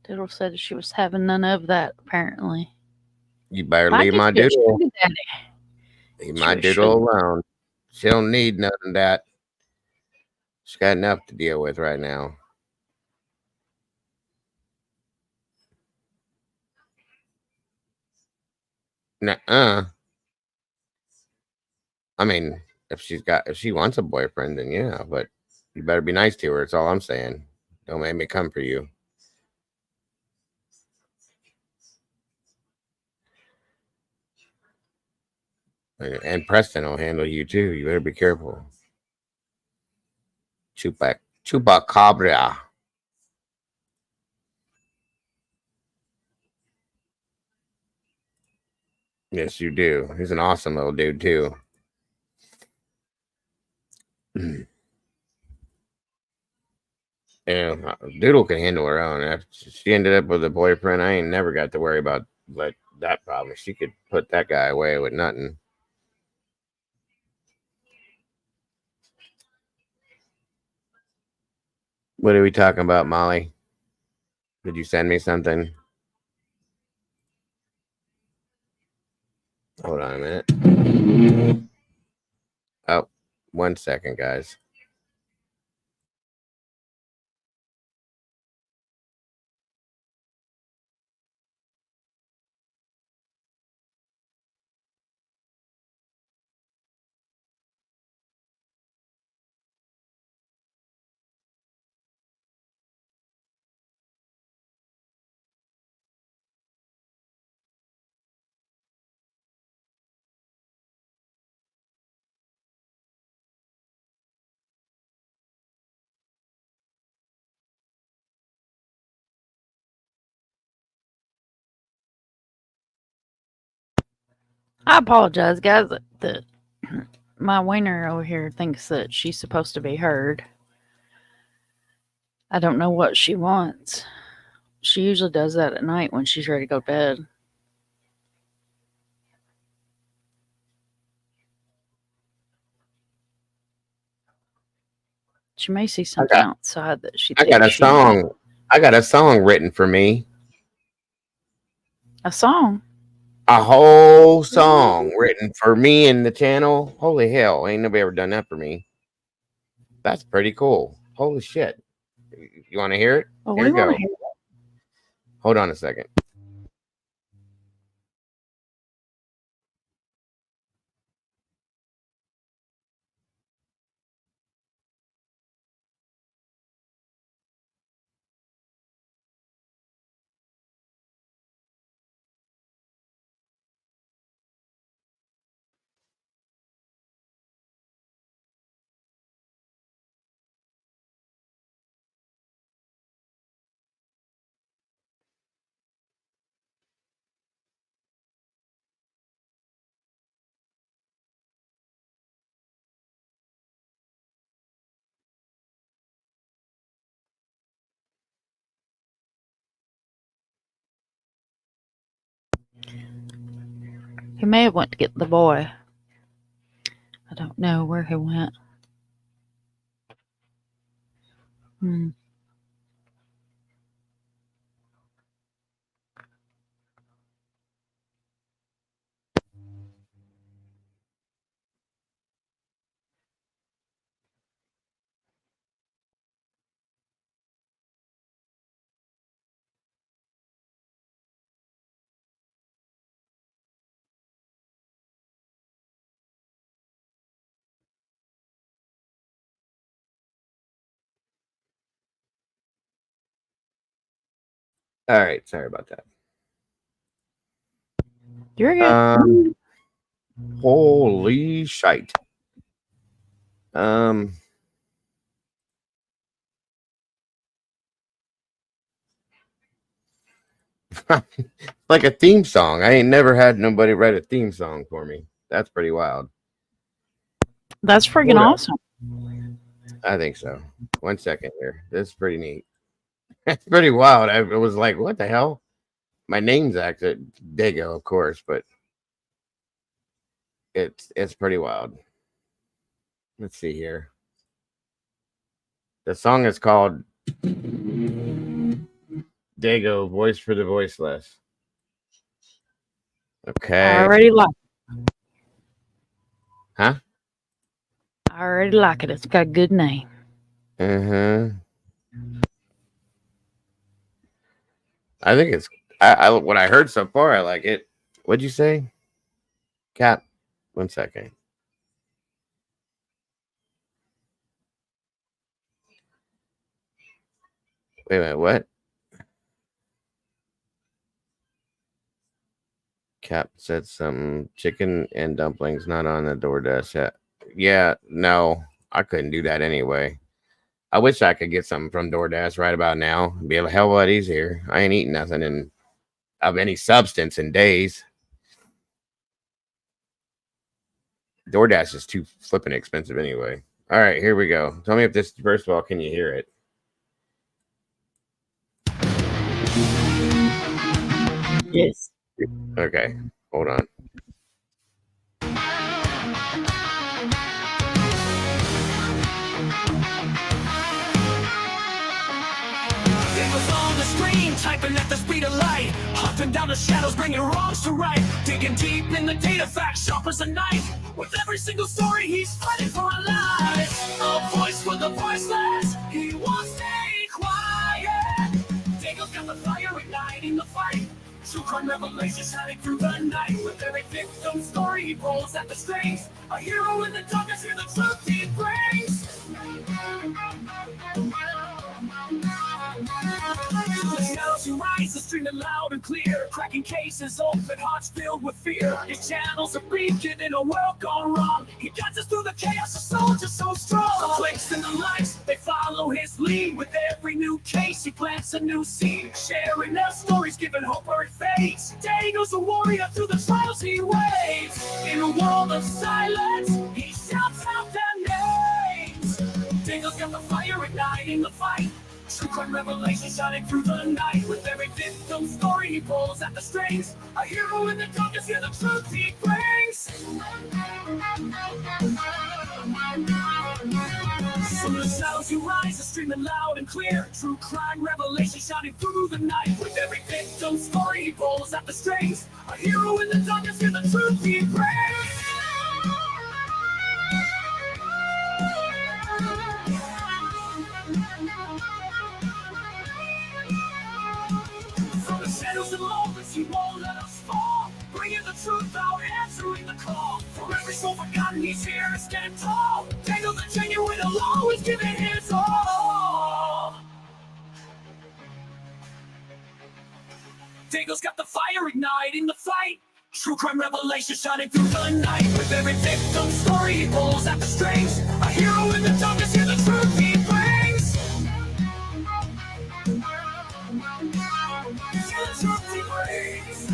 Doodle said she was having none of that, apparently. You better leave my doodle. Leave my doodle alone. She don't need none of that. She's got enough to deal with right now. Nuh-uh. I mean, if she wants a boyfriend, then yeah, but you better be nice to her. That's all I'm saying. Don't make me come for you. And Preston will handle you too. You better be careful. Chupacabra. Yes, you do. He's an awesome little dude too. Yeah, Doodle can handle her own. After she ended up with a boyfriend, I ain't never got to worry about that problem. She could put that guy away with nothing. What are we talking about, Molly? Did you send me something? Hold on a minute. Oh, 1 second, guys. I apologize, guys. That my wiener over here thinks that she's supposed to be heard. I don't know what she wants. She usually does that at night when she's ready to go to bed. She may see something outside that she I thinks got a song. I got a song written for me. A song? A whole song written for me in the channel. Holy hell, ain't nobody ever done that for me. That's pretty cool. Holy shit. You want to hear it? Well, Here we you go. want to hear it. Hold on a second. He may have went to get the boy. I don't know where he went. All right, sorry about that. You're good. Holy shite. Like a theme song. I ain't never had nobody write a theme song for me. That's pretty wild. That's freaking awesome. I think so. 1 second here. This is pretty neat. That's pretty wild. I was like, what the hell? My name's actually Dago, of course, but it's pretty wild. Let's see here. The song is called Dago, Voice for the Voiceless. Okay. I already like it. Huh? I already like it. It's got a good name. I think it's what I heard so far, I like it. What'd you say? Cap, 1 second. Wait a minute, what? Cap said some chicken and dumplings not on the DoorDash yet. Yeah, no, I couldn't do that anyway. I wish I could get something from DoorDash right about now. It'd be a hell of a lot easier. I ain't eating nothing of any substance in days. DoorDash is too flipping expensive anyway. All right, here we go. Tell me if this, first of all, can you hear it? Yes. Okay, hold on. It was on the screen, typing at the speed of light, hunting down the shadows, bringing wrongs to right, digging deep in the data, facts sharp as a knife. With every single story, he's fighting for a life. A voice for the voiceless, he won't stay quiet. Dago's got the fire igniting the fight. True crime revelations shining through the night. With every victim story, he pulls at the strings. A hero in the darkness, hear the truth he brings. The shadows he rises, streaming loud and clear, cracking cases open, hearts filled with fear. His channels are beacon in a world gone wrong. He guides us through the chaos, a soldier so strong. The clicks and the lights, they follow his lead. With every new case, he plants a new seed, sharing their stories, giving hope where it fades. Dago's a warrior through the trials he waves. In a world of silence, he shouts out their names. Dago's got the fire igniting the fight. True crime revelation shining through the night. With every victim story, he pulls at the strings. A hero in the darkness, hear the truth he brings. From the shadows you rise, streaming loud and clear. True crime revelation shining through the night. With every victim story, he pulls at the strings. A hero in the darkness, hear the truth he brings. From the shadows and moments, he won't let us fall. Bringing the truth out, answering the call. For every soul forgotten, he's here to stand tall. Dago the genuine, will always give it his all. Dago's got the fire igniting the fight. True crime revelation shining through the night. With every victim story, he pulls at the strings. A hero in the darkness, hear the truth he brings. Hear the truth he brings.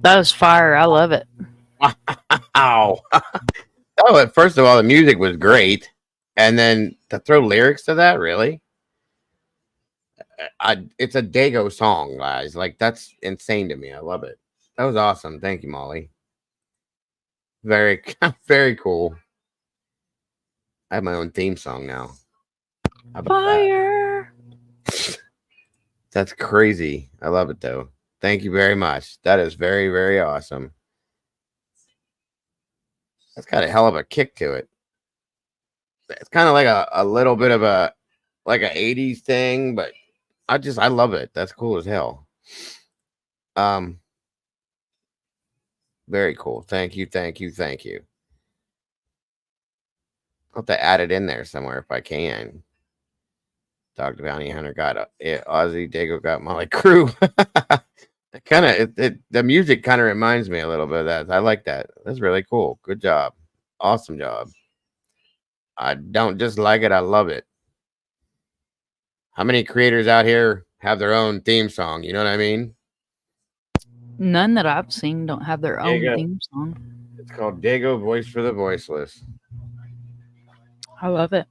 That was fire. I love it. Ow. Oh, first of all, the music was great. And then to throw lyrics to that, really? It's a Dago song, guys. Like, that's insane to me. I love it. That was awesome. Thank you, Molly. Very, very cool. I have my own theme song now. How about Fire. That? That's crazy. I love it, though. Thank you very much. That is very, very awesome. That's got a hell of a kick to it. It's kind of like a little bit of a 80s thing, but I love it. That's cool as hell. Very cool. Thank you. I'll have to add it in there somewhere if I can. Dog Bounty Hunter got Ozzy Dago got Molly Crew. The music kind of reminds me a little bit of that. I like that. That's really cool. Good job. Awesome job. I don't just like it. I love it. How many creators out here have their own theme song? You know what I mean? None that I've seen don't have their own theme song. It's called Dago Voice for the Voiceless. I love it.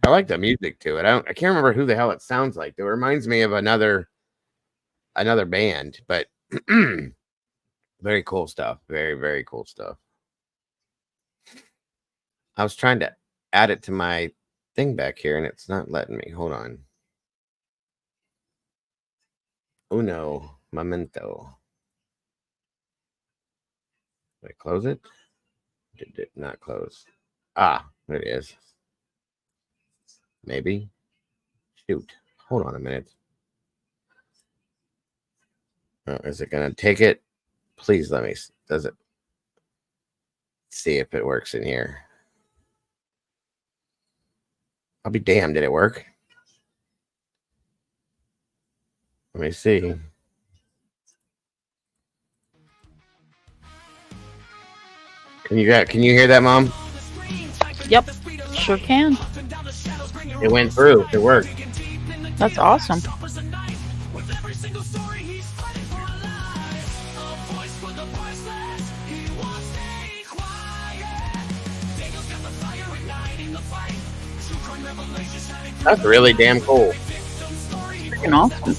I like the music to it. I can't remember who the hell it sounds like. It reminds me of another band, but very cool stuff. Very, very cool stuff. I was trying to add it to my thing back here, and it's not letting me. Hold on. Uno momento. Did I close it? Did it not close? Ah, there it is. Maybe. Shoot. Hold on a minute. Oh, is it going to take it? Please let me. Does it? See if it works in here. I'll be damned. Did it work? Let me see. Can you hear that, Mom? Yep, sure can. It went through. It worked. That's awesome. That's really damn cool. Freaking awesome.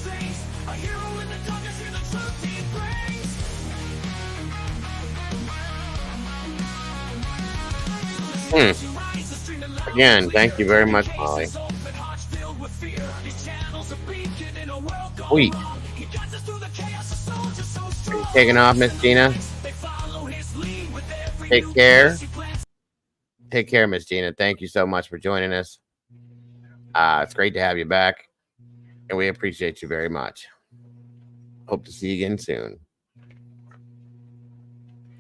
Again, thank you very much, Molly. Sweet. Are you taking off, Miss Gina? Take care. Take care, Miss Gina. Thank you so much for joining us. It's great to have you back, and we appreciate you very much. Hope to see you again soon.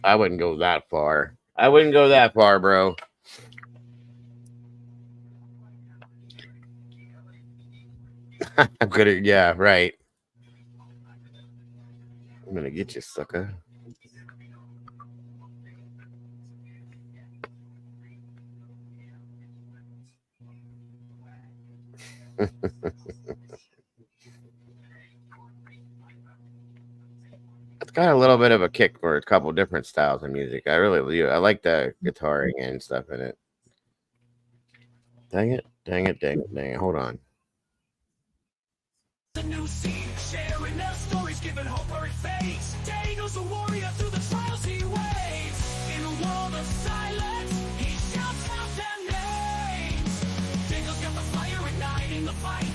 I wouldn't go that far. I wouldn't go that far, bro. I'm gonna, yeah, right. I'm gonna get you, sucker. It's got a little bit of a kick for a couple different styles of music. I really do. I like the guitaring and stuff in it. Dang it, dang it, dang it, dang it. Hold on. The new scene, sharing their stories, giving hope where it fades. Daniel's a warrior through the trials he waves. In a world of silence, he shouts out their names. Daniel's got the fire igniting the fight.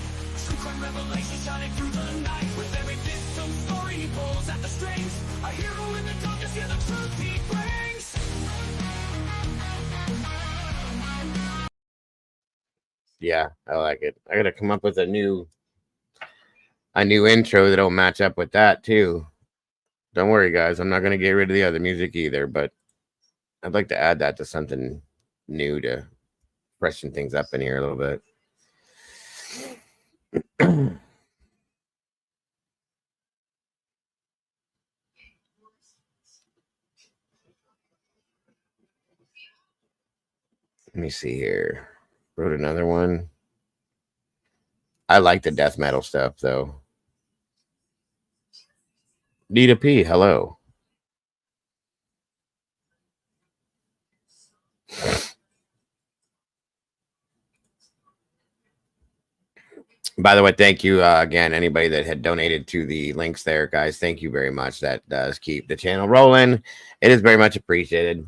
True crime revelation shining through the night. With every victim story, he pulls at the strings. A hero in the darkness, hear the truth he brings. Yeah, I like it. I gotta come up with a new intro that'll match up with that too. Don't worry, guys. I'm not gonna get rid of the other music either, but I'd like to add that to something new to freshen things up in here a little bit. Let me see here. Wrote another one. I like the death metal stuff though. Nita P, hello. By the way, thank you again, anybody that had donated to the links there, guys. Thank you very much. That does keep the channel rolling. It is very much appreciated.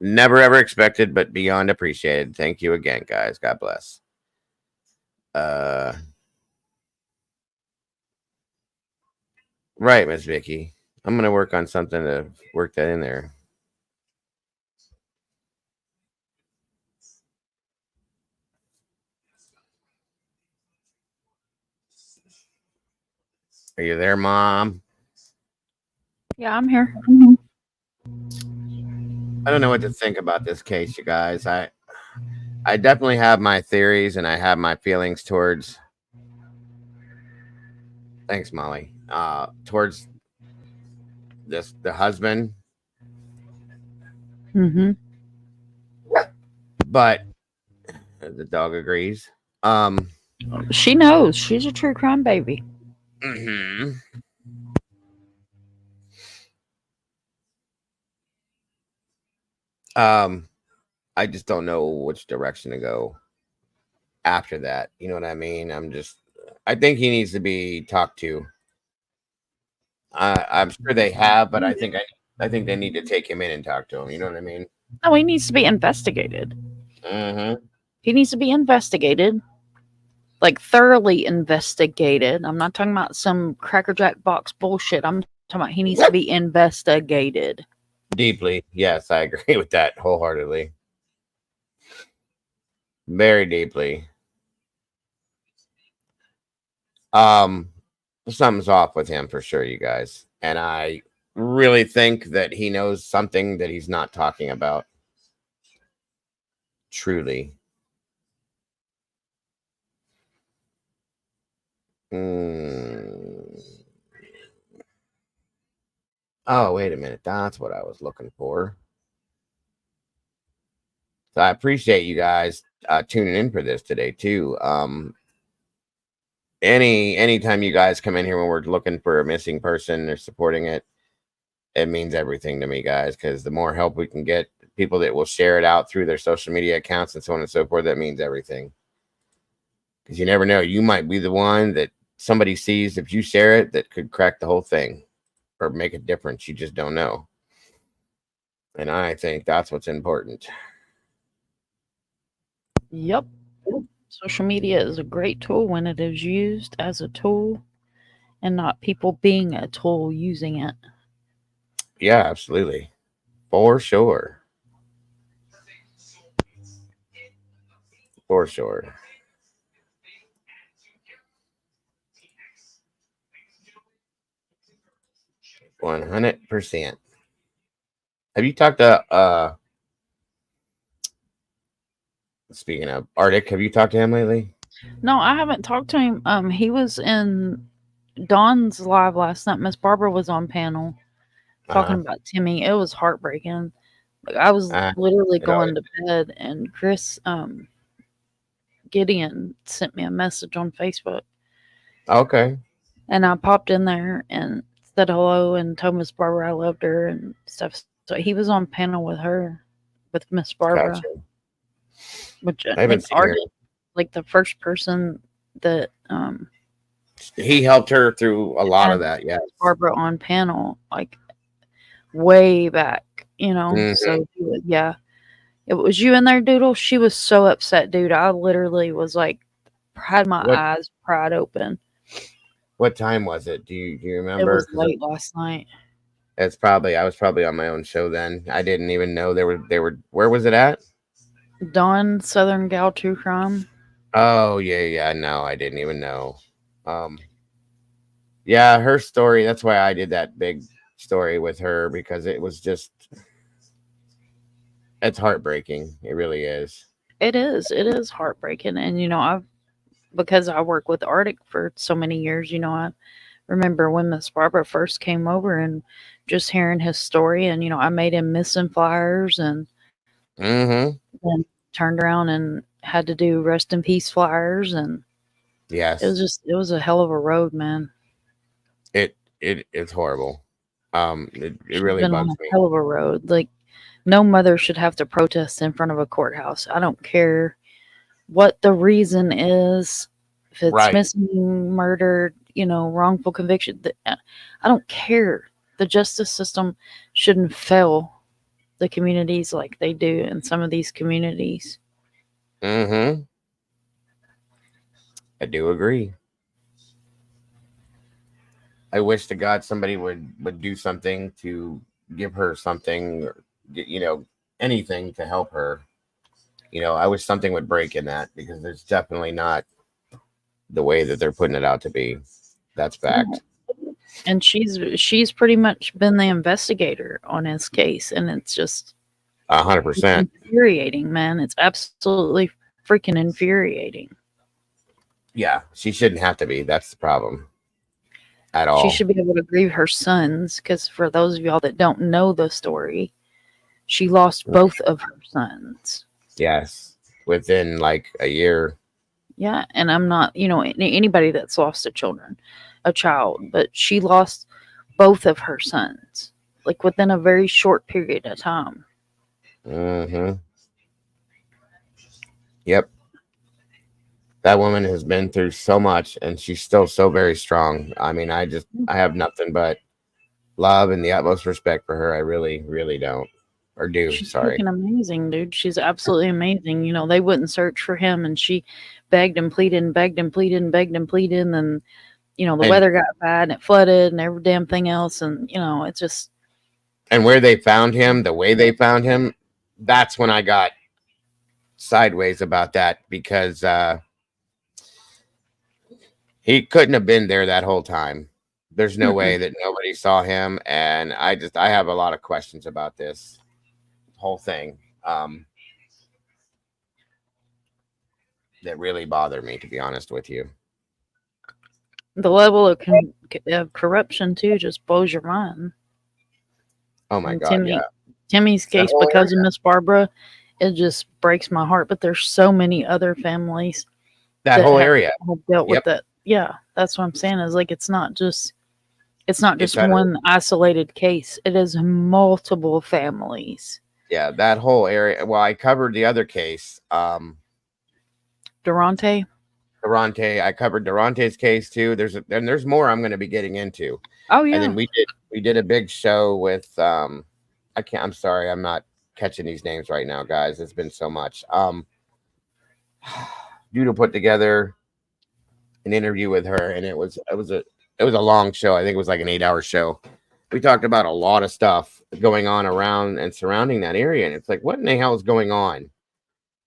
Never ever expected, but beyond appreciated. Thank you again, guys. God bless. Right, Miss Vicky. I'm gonna work on something to work that in there. Are you there, Mom? Yeah, I'm here. I don't know what to think about this case, you guys. I definitely have my theories and I have my feelings towards. Thanks, Molly. Towards the husband. Mm-hmm. But the dog agrees. She knows. She's a true crime baby. Mm-hmm. I just don't know which direction to go after that. You know what I mean? I think he needs to be talked to. I'm sure they have, but I think they need to take him in and talk to him. You know what I mean? No, he needs to be investigated. Mm-hmm. He needs to be investigated, like thoroughly investigated. I'm not talking about some crackerjack box bullshit. I'm talking about he needs to be investigated Deeply. Yes, I agree with that wholeheartedly. Very deeply. Something's off with him for sure, you guys. And I really think that he knows something that he's not talking about. Truly. Oh, wait a minute. That's what I was looking for. So I appreciate you guys tuning in for this today too. Anytime you guys come in here when we're looking for a missing person or supporting it, it means everything to me, guys, because the more help we can get, people that will share it out through their social media accounts and so on and so forth, that means everything. Because you never know, you might be the one that somebody sees if you share it that could crack the whole thing or make a difference. You just don't know. And I think that's what's important. Yep. Social media is a great tool when it is used as a tool and not people being a tool using it. Yeah, absolutely. For sure. For sure. $100%. Have you talked to speaking of Arctic, have you talked to him lately? No, I haven't talked to him. He was in Dawn's live last night. Miss Barbara was on panel talking about Timmy. It was heartbreaking. Like, I was literally it always going to bed, and Chris Gideon sent me a message on Facebook. Okay. And I popped in there and said hello and told Miss Barbara I loved her and stuff. So he was on panel with her, with Miss Barbara. Gotcha. Which I haven't seen her. Like the first person that He helped her through a lot of that, yeah. Barbara on panel, like way back, you know. Mhm. So yeah. It was you in there, Doodle. She was so upset, dude. I literally was like, had my eyes pried open. What time was it? Do you It remember? was late last night. I was probably on my own show then. I didn't even know they were. Where was it at? Dawn Southern Gal True Crime. Oh yeah. No, I didn't even know. Yeah, her story. That's why I did that big story with her, because it was just, it's heartbreaking. It really is. It is heartbreaking. And, you know, because I work with Arctic for so many years, you know, I remember when Miss Barbara first came over and just hearing his story, and, you know, I made him missing flyers and then turned around and had to do rest in peace flyers. And yes, it was a hell of a road, man. It's horrible. It She's really been bugs on a me. hell of a road. Like, no mother should have to protest in front of a courthouse. I don't care what the reason is. If it's missing, murdered, you know, wrongful conviction, I don't care. The justice system shouldn't fail the communities like they do in some of these communities. I do agree. I wish to God somebody would do something to give her something, or, you know, anything to help her. You know, I wish something would break in that, because there's definitely not the way that they're putting it out to be. That's fact. And she's pretty much been the investigator on his case, and it's just 100% infuriating, man. It's absolutely freaking infuriating. Yeah, she shouldn't have to be. That's the problem. At all. She should be able to grieve her sons, because for those of y'all that don't know the story, she lost both of her sons. Yes, within like a year. Yeah, and I'm not, you know, anybody that's lost a child, but she lost both of her sons, like within a very short period of time. Yep. That woman has been through so much, and she's still so very strong. I mean, I have nothing but love and the utmost respect for her. I really, really don't. Or do. She's Sorry. freaking amazing, dude. She's absolutely amazing. You know, they wouldn't search for him, and she begged and pleaded and begged and pleaded and begged and pleaded. And then, you know, the weather got bad and it flooded and every damn thing else. And, you know, it's just. And where they found him, the way they found him, that's when I got sideways about that, because he couldn't have been there that whole time. There's no way that nobody saw him. And I have a lot of questions about this whole thing. That really bother me, to be honest with you. The level of corruption, too, just blows your mind. Oh, my God, yeah. Timmy's case, because of Miss Barbara, it just breaks my heart. But there's so many other families. That whole area. Have dealt with that. Yeah, that's what I'm saying. Is like, it's not just one isolated case. It is multiple families. Yeah, that whole area. Well, I covered the other case. Durante. I covered Durante's case too. There's more I'm going to be getting into. Oh yeah. And then we did a big show with I'm sorry, I'm not catching these names right now, guys. It's been so much. Judah put together an interview with her, and it was a long show. I think it was like an 8-hour show. We talked about a lot of stuff going on around and surrounding that area, and it's like, what in the hell is going on?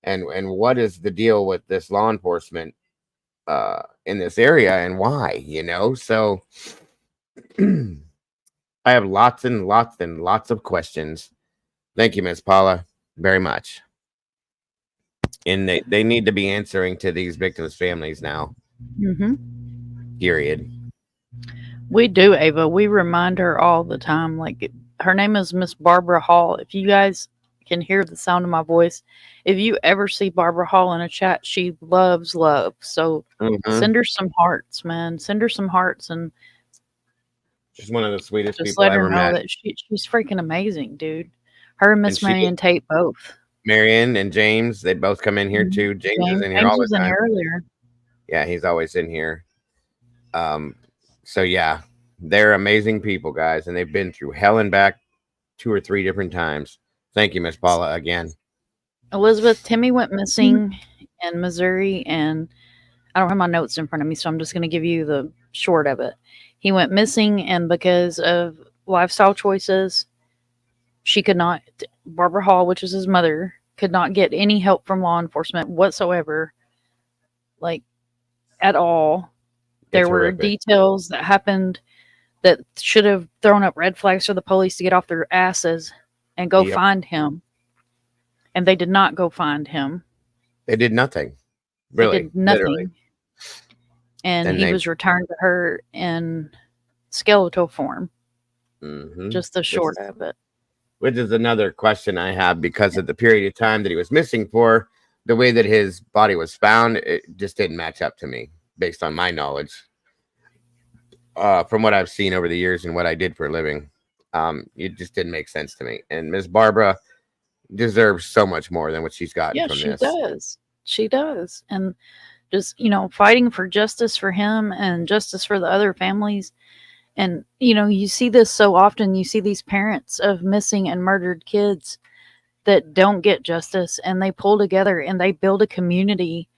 And what is the deal with this law enforcement in this area, and why? You know, so I have lots and lots and lots of questions, Thank you, Miss Paula, very much. And they need to be answering to these victims' families now. Mm-hmm. Period. We do, Ava. We remind her all the time. Like, her name is Miss Barbara Hall. If you guys can hear the sound of my voice, if you ever see Barbara Hall in a chat, she loves love. So send her some hearts, man. Send her some hearts and She's one of the sweetest just people I let her ever know met. that she's freaking amazing, dude. Her and And Miss she, Marion Tate both. Marion and James, they both come in here too. James is in here James all the was in time. here earlier. Yeah, he's always in here. So yeah, they're amazing people, guys, and they've been through hell and back 2 or 3 different times. Thank you, Miss Paula, again. Elizabeth, Timmy went missing in Missouri, and I don't have my notes in front of me, so I'm just going to give you the short of it. He went missing, and because of lifestyle choices, she could not, Barbara Hall, which is his mother, could not get any help from law enforcement whatsoever, like at all. There were horrific. details that happened that should have thrown up red flags for the police to get off their asses and go find him. And they did not go find him. They did nothing. Really. They did nothing. Literally. And he was returned to her in skeletal form. Just the short of it. Which is another question I have, because of the period of time that he was missing for, the way that his body was found, it just didn't match up to me based on my knowledge. From what I've seen over the years and what I did for a living, it just didn't make sense to me. And Miss Barbara deserves so much more than what she's gotten from this. Does. She does. And just, fighting for justice for him and justice for the other families. And, you see this so often. You see these parents of missing and murdered kids that don't get justice, and they pull together and they build a community,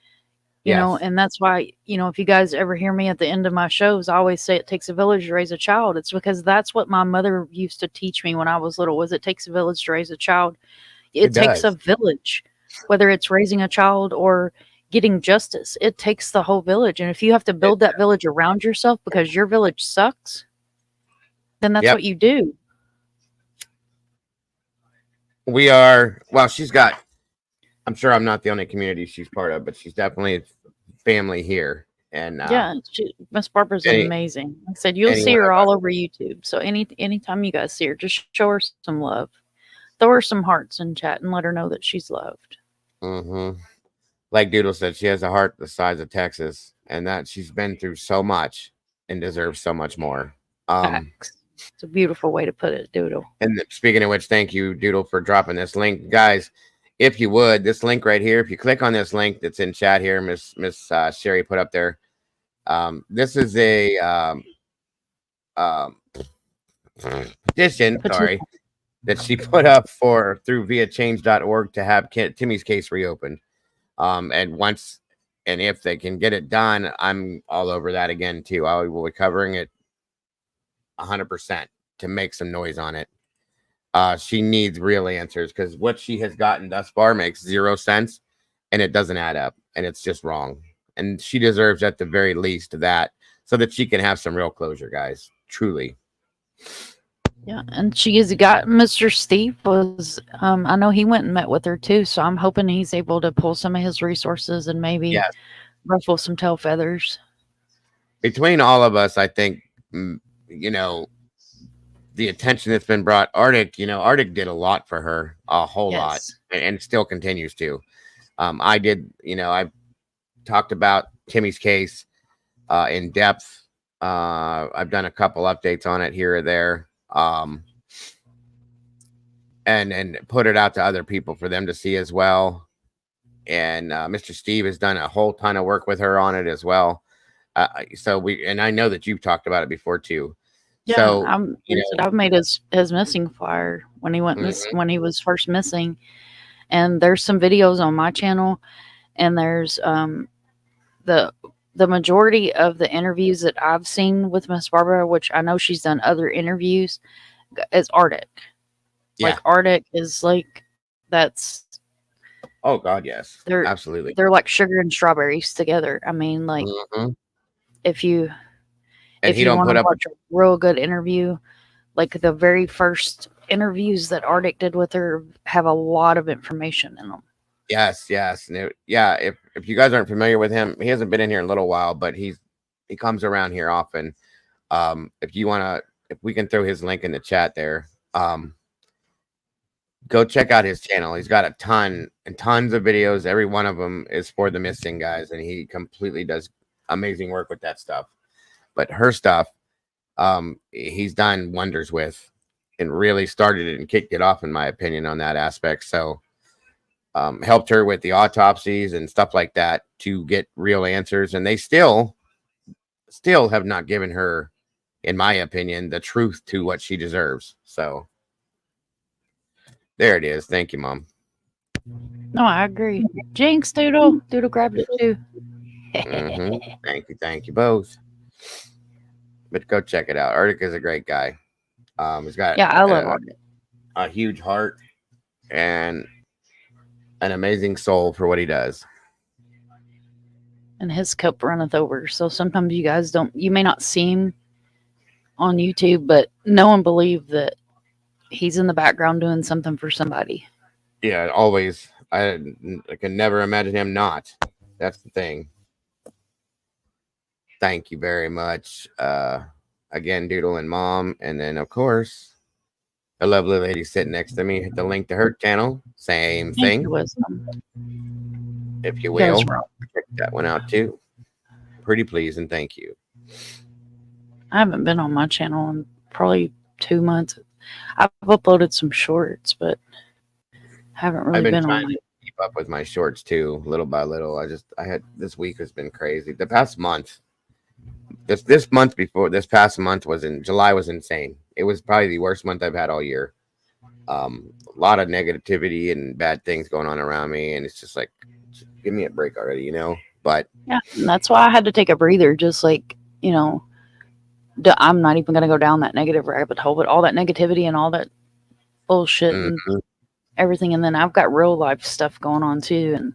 you know, and that's why, if you guys ever hear me at the end of my shows, I always say it takes a village to raise a child. It's because that's what my mother used to teach me when I was little, was it takes a village to raise a child. It takes a village, whether it's raising a child or getting justice. It takes the whole village. And if you have to build that village around yourself because your village sucks, then that's what you do. We are, well, she's got, I'm sure I'm not the only community she's part of, but she's definitely family here. And Miss Barbara's amazing. Like I said, you'll see her all over YouTube. So anytime you guys see her, just show her some love. Throw her some hearts in chat and let her know that she's loved. Like Doodle said, she has a heart the size of Texas, and that she's been through so much and deserves so much more. It's a beautiful way to put it, Doodle. And speaking of which, thank you, Doodle, for dropping this link. Guys, if you would, this link right here, if you click on this link that's in chat here, Miss Sherry put up there. This is a petition, that she put up through viachange.org to have Timmy's case reopened. And once and if they can get it done, I'm all over that again too. I will be covering it 100% to make some noise on it. She needs real answers, because what she has gotten thus far makes 0 sense, and it doesn't add up, and it's just wrong. And she deserves at the very least that, so that she can have some real closure, guys. Truly. Yeah, and she's got Mr. Steve was, I know he went and met with her too, so I'm hoping he's able to pull some of his resources and maybe ruffle some tail feathers. Between all of us, I think, the attention that's been brought, Arctic did a lot for her, a whole lot, and still continues to. I talked about Timmy's case in depth. I've done a couple updates on it here or there. And put it out to other people for them to see as well. And Mr. Steve has done a whole ton of work with her on it as well. And I know that you've talked about it before too. Yeah, so I've made his missing flyer when he went when he was first missing, and there's some videos on my channel, and there's the majority of the interviews that I've seen with Miss Barbara, which I know she's done other interviews, is Arctic. Like Arctic is like, that's, oh god, yes, absolutely. They're like sugar and strawberries together. I mean, like if you want to watch a real good interview, like the very first interviews that Arctic did with her have a lot of information in them. Yes. Yeah. If you guys aren't familiar with him, he hasn't been in here in a little while, but he comes around here often. If we can throw his link in the chat there, go check out his channel. He's got a ton and tons of videos. Every one of them is for the missing guys, and he completely does amazing work with that stuff. But her stuff, he's done wonders with, and really started it and kicked it off, in my opinion, on that aspect. So helped her with the autopsies and stuff like that to get real answers, and they still have not given her, in my opinion, the truth to what she deserves. So there it is. Thank you, Mom. No, I agree. Jinx, Doodle grabbed it too. Thank you both. But go check it out. Arctic is a great guy. He's got I love Arctic. A huge heart and an amazing soul for what he does. And his cup runneth over. So sometimes you may not see him on YouTube, but know and believe that he's in the background doing something for somebody. Yeah, always. I can never imagine him not. That's the thing. Thank you very much. Again, Doodle and Mom. And then, of course, a lovely lady sitting next to me. Hit the link to her channel. Same thing. If you will. Check that one out, too. Pretty please and thank you. I haven't been on my channel in probably 2 months. I've uploaded some shorts, but haven't really been trying on to keep up with my shorts too, little by little. This week has been crazy. The past month, this month before this past month July was insane. It was probably the worst month I've had all year. A lot of negativity and bad things going on around me, and it's just like, give me a break already, you know. But yeah, and that's why I had to take a breather. Just like, you know, I'm not even going to go down that negative rabbit hole, but all that negativity and all that bullshit and everything. And then I've got real life stuff going on too. And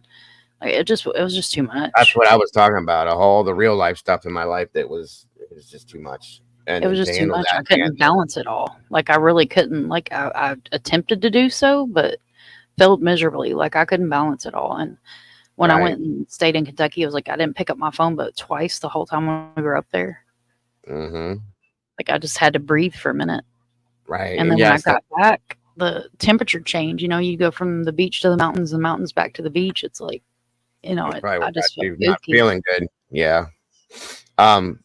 like, it was just too much. That's what I was talking about. All the real life stuff in my life it was just too much. And it was just too much. I couldn't balance it all. Like I really couldn't. Like I attempted to do so, but failed miserably. Like I couldn't balance it all. And when I went and stayed in Kentucky, it was like I didn't pick up my phone but twice the whole time when we were up there. Like I just had to breathe for a minute. Right. And then when I got back, the temperature changed. You know, you go from the beach to the mountains back to the beach. It's like, you know, I just felt not feeling good. Yeah.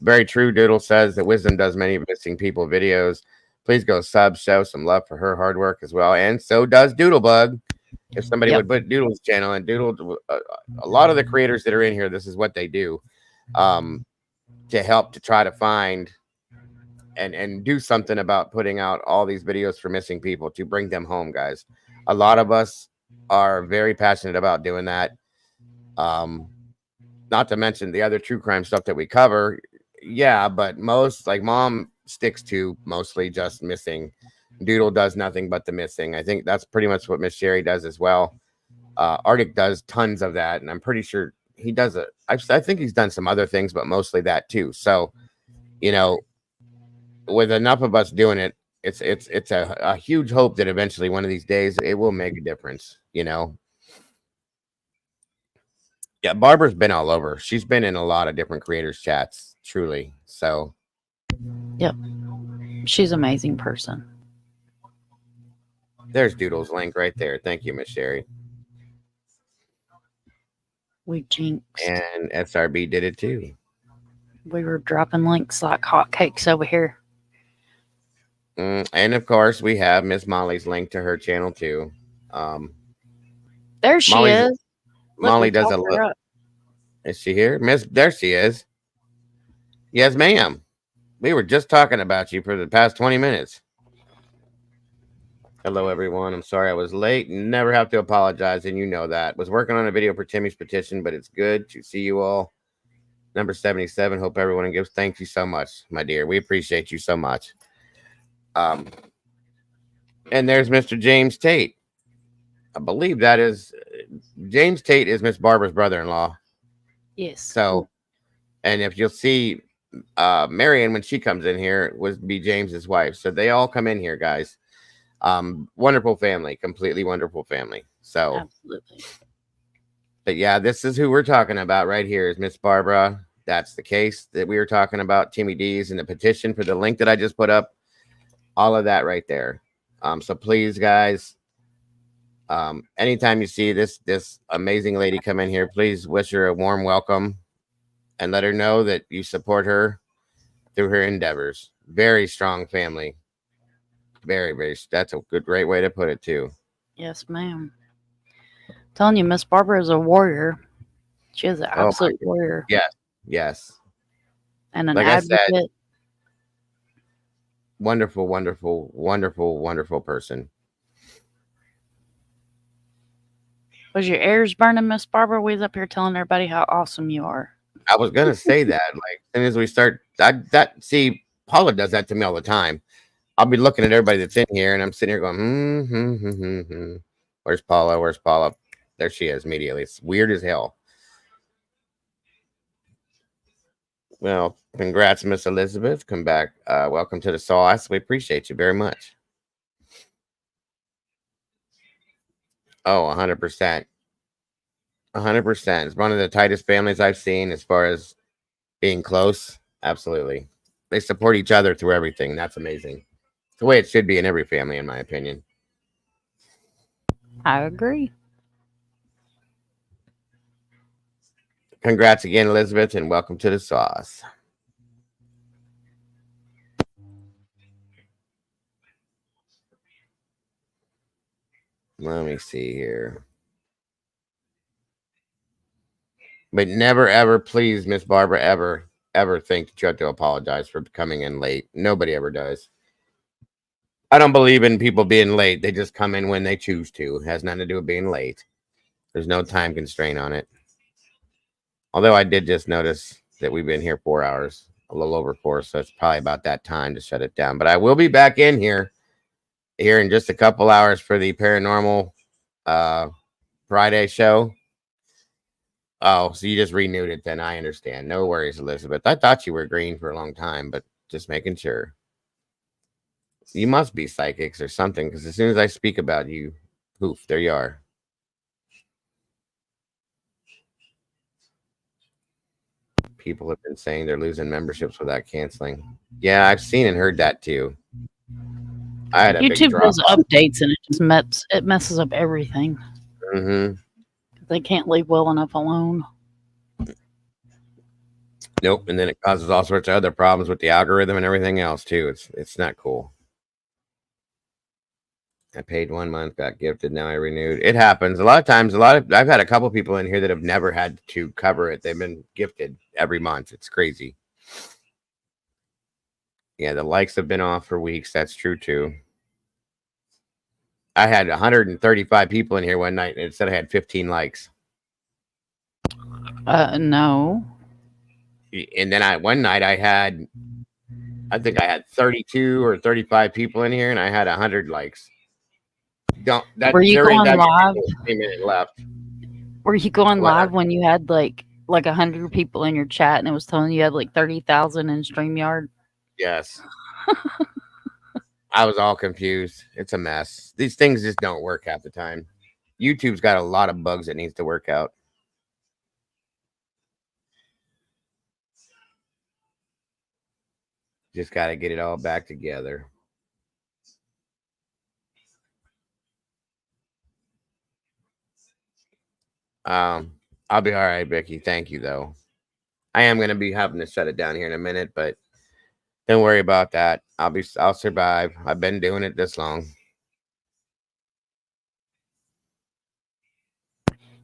Very true. Doodle says that Wisdom does many missing people videos. Please go show some love for her hard work as well. And so does Doodlebug. If somebody would put Doodle's channel and Doodle, a lot of the creators that are in here, this is what they do. To help to try to find and do something about putting out all these videos for missing people to bring them home, guys. A lot of us are very passionate about doing that. Not to mention the other true crime stuff that we cover. Yeah, but most, like Mom sticks to mostly just missing. Doodle does nothing but the missing. I think that's pretty much what Miss Sherry does as well. Arctic does tons of that, and I'm pretty sure he does it. I think he's done some other things, but mostly that too. So, you know, with enough of us doing it, it's a huge hope that eventually one of these days it will make a difference, you know. Yeah, Barbara's been all over. She's been in a lot of different creators chats, truly. So, yep, she's an amazing person. There's Doodle's link right there. Thank you, Miss Sherry. We jinxed. And SRB did it too. We were dropping links like hotcakes over here. And of course, we have Miss Molly's link to her channel too. There she is. Molly does a look. Is she here? There she is. Yes, ma'am. We were just talking about you for the past 20 minutes. Hello, everyone. I'm sorry I was late. Never have to apologize, and you know that. Was working on a video for Timmy's petition, but it's good to see you all. Number 77. Hope everyone gives. Thank you so much, my dear. We appreciate you so much. And there's Mr. James Tate. I believe that is James Tate is Miss Barbara's brother-in-law. Yes. So, and if you'll see, Marion when she comes in here would be James's wife. So they all come in here, guys. Wonderful family, completely wonderful family. So, absolutely. But yeah, this is who we're talking about right here is Miss Barbara. That's the case that we were talking about, Timmy D's, and the petition for the link that I just put up. All of that right there. So please, guys, anytime you see this amazing lady come in here, please wish her a warm welcome and let her know that you support her through her endeavors. Very strong family. Very, very. That's a great way to put it too. Yes, ma'am. Telling you, Miss Barbara is a warrior. She is an absolute warrior. Yes, yes. And an like advocate. I said, wonderful, wonderful, wonderful, wonderful person. Was your ears burning, Miss Barbara? We was up here telling everybody how awesome you are. I was gonna say that. Like as soon as we start, see, Paula does that to me all the time. I'll be looking at everybody that's in here, and I'm sitting here going, Where's Paula? Where's Paula? There she is immediately. It's weird as hell. Well, congrats, Miss Elizabeth. Come back. Welcome to the sauce. We appreciate you very much. Oh, 100%. 100%. It's one of the tightest families I've seen as far as being close. Absolutely. They support each other through everything. That's amazing. It's the way it should be in every family, in my opinion. I agree. Congrats again, Elizabeth, and welcome to the sauce. Let me see here. But never, ever, please, Miss Barbara, ever think that you have to apologize for coming in late. Nobody ever does. I don't believe in people being late. They just come in when they choose to. It has nothing to do with being late. There's no time constraint on it. Although I did just notice that we've been here 4 hours, a little over 4, so it's probably about that time to shut it down. But I will be back in here in just a couple hours for the paranormal Friday show. Oh, so you just renewed it then. I understand. No worries, Elizabeth. I thought you were green for a long time, but just making sure. You must be psychics or something, because as soon as I speak about you, poof, there you are. People have been saying they're losing memberships without canceling. Yeah, I've seen and heard that too. I had a YouTube big drop does updates and it messes up everything. Mm-hmm. They can't leave well enough alone. Nope, and then it causes all sorts of other problems with the algorithm and everything else too. It's not cool. I paid 1 month, got gifted, now I renewed. It happens. A lot of times, I've had a couple people in here that have never had to cover it. They've been gifted every month. It's crazy. Yeah, the likes have been off for weeks. That's true too. I had 135 people in here one night, and it said I had 15 likes. No. And then one night I think I had 32 or 35 people in here, and I had 100 likes. Were you going live? Left. Were you going live when you had like 100 people in your chat, and it was telling you had like 30,000 in StreamYard? Yes. I was all confused. It's a mess. These things just don't work half the time. YouTube's got a lot of bugs that needs to work out. Just got to get it all back together. I'll be all right, Becky. Thank you, though. I am going to be having to shut it down here in a minute, but don't worry about that. I'll survive. I've been doing it this long.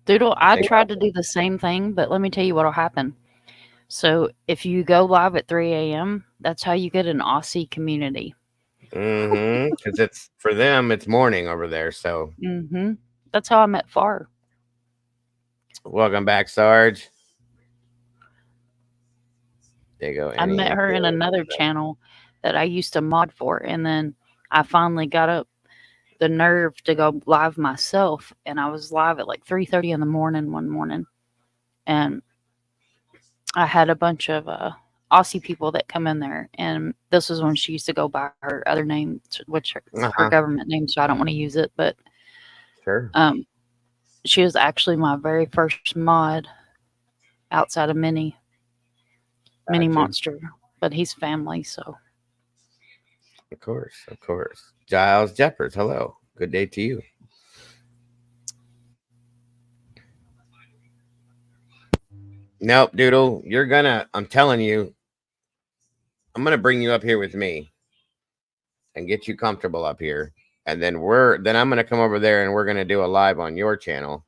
Doodle, I tried to do the same thing, but let me tell you what'll happen. So if you go live at 3 a.m., that's how you get an Aussie community. Mm-hmm. Because it's for them, it's morning over there. So that's how I met Far. Welcome back, Sarge. There you go. I met her in another channel that I used to mod for, and then I finally got up the nerve to go live myself, and I was live at like 3:30 in the morning one morning, and I had a bunch of Aussie people that come in there, and this was when she used to go by her other name, which her government name, so I don't want to use it, but sure. She was actually my very first mod outside of Mini Monster, but he's family, so. Of course, of course. Giles Jeffers, hello. Good day to you. Nope, Doodle. I'm telling you, I'm gonna bring you up here with me and get you comfortable up here. And then I'm gonna come over there and we're gonna do a live on your channel,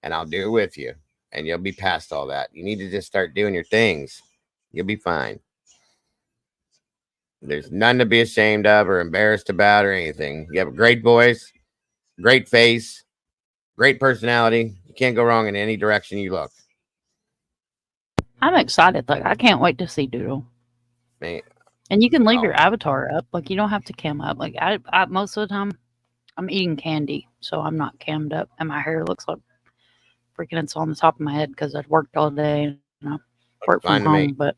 and I'll do it with you. And you'll be past all that. You need to just start doing your things. You'll be fine. There's none to be ashamed of or embarrassed about or anything. You have a great voice, great face, great personality. You can't go wrong in any direction you look. I'm excited. Like, I can't wait to see Doodle. Man. And you can leave your avatar up. Like, you don't have to cam up. Like, I most of the time, I'm eating candy, so I'm not cammed up. And my hair looks like freaking it's on the top of my head because I've worked all day and I work from home. But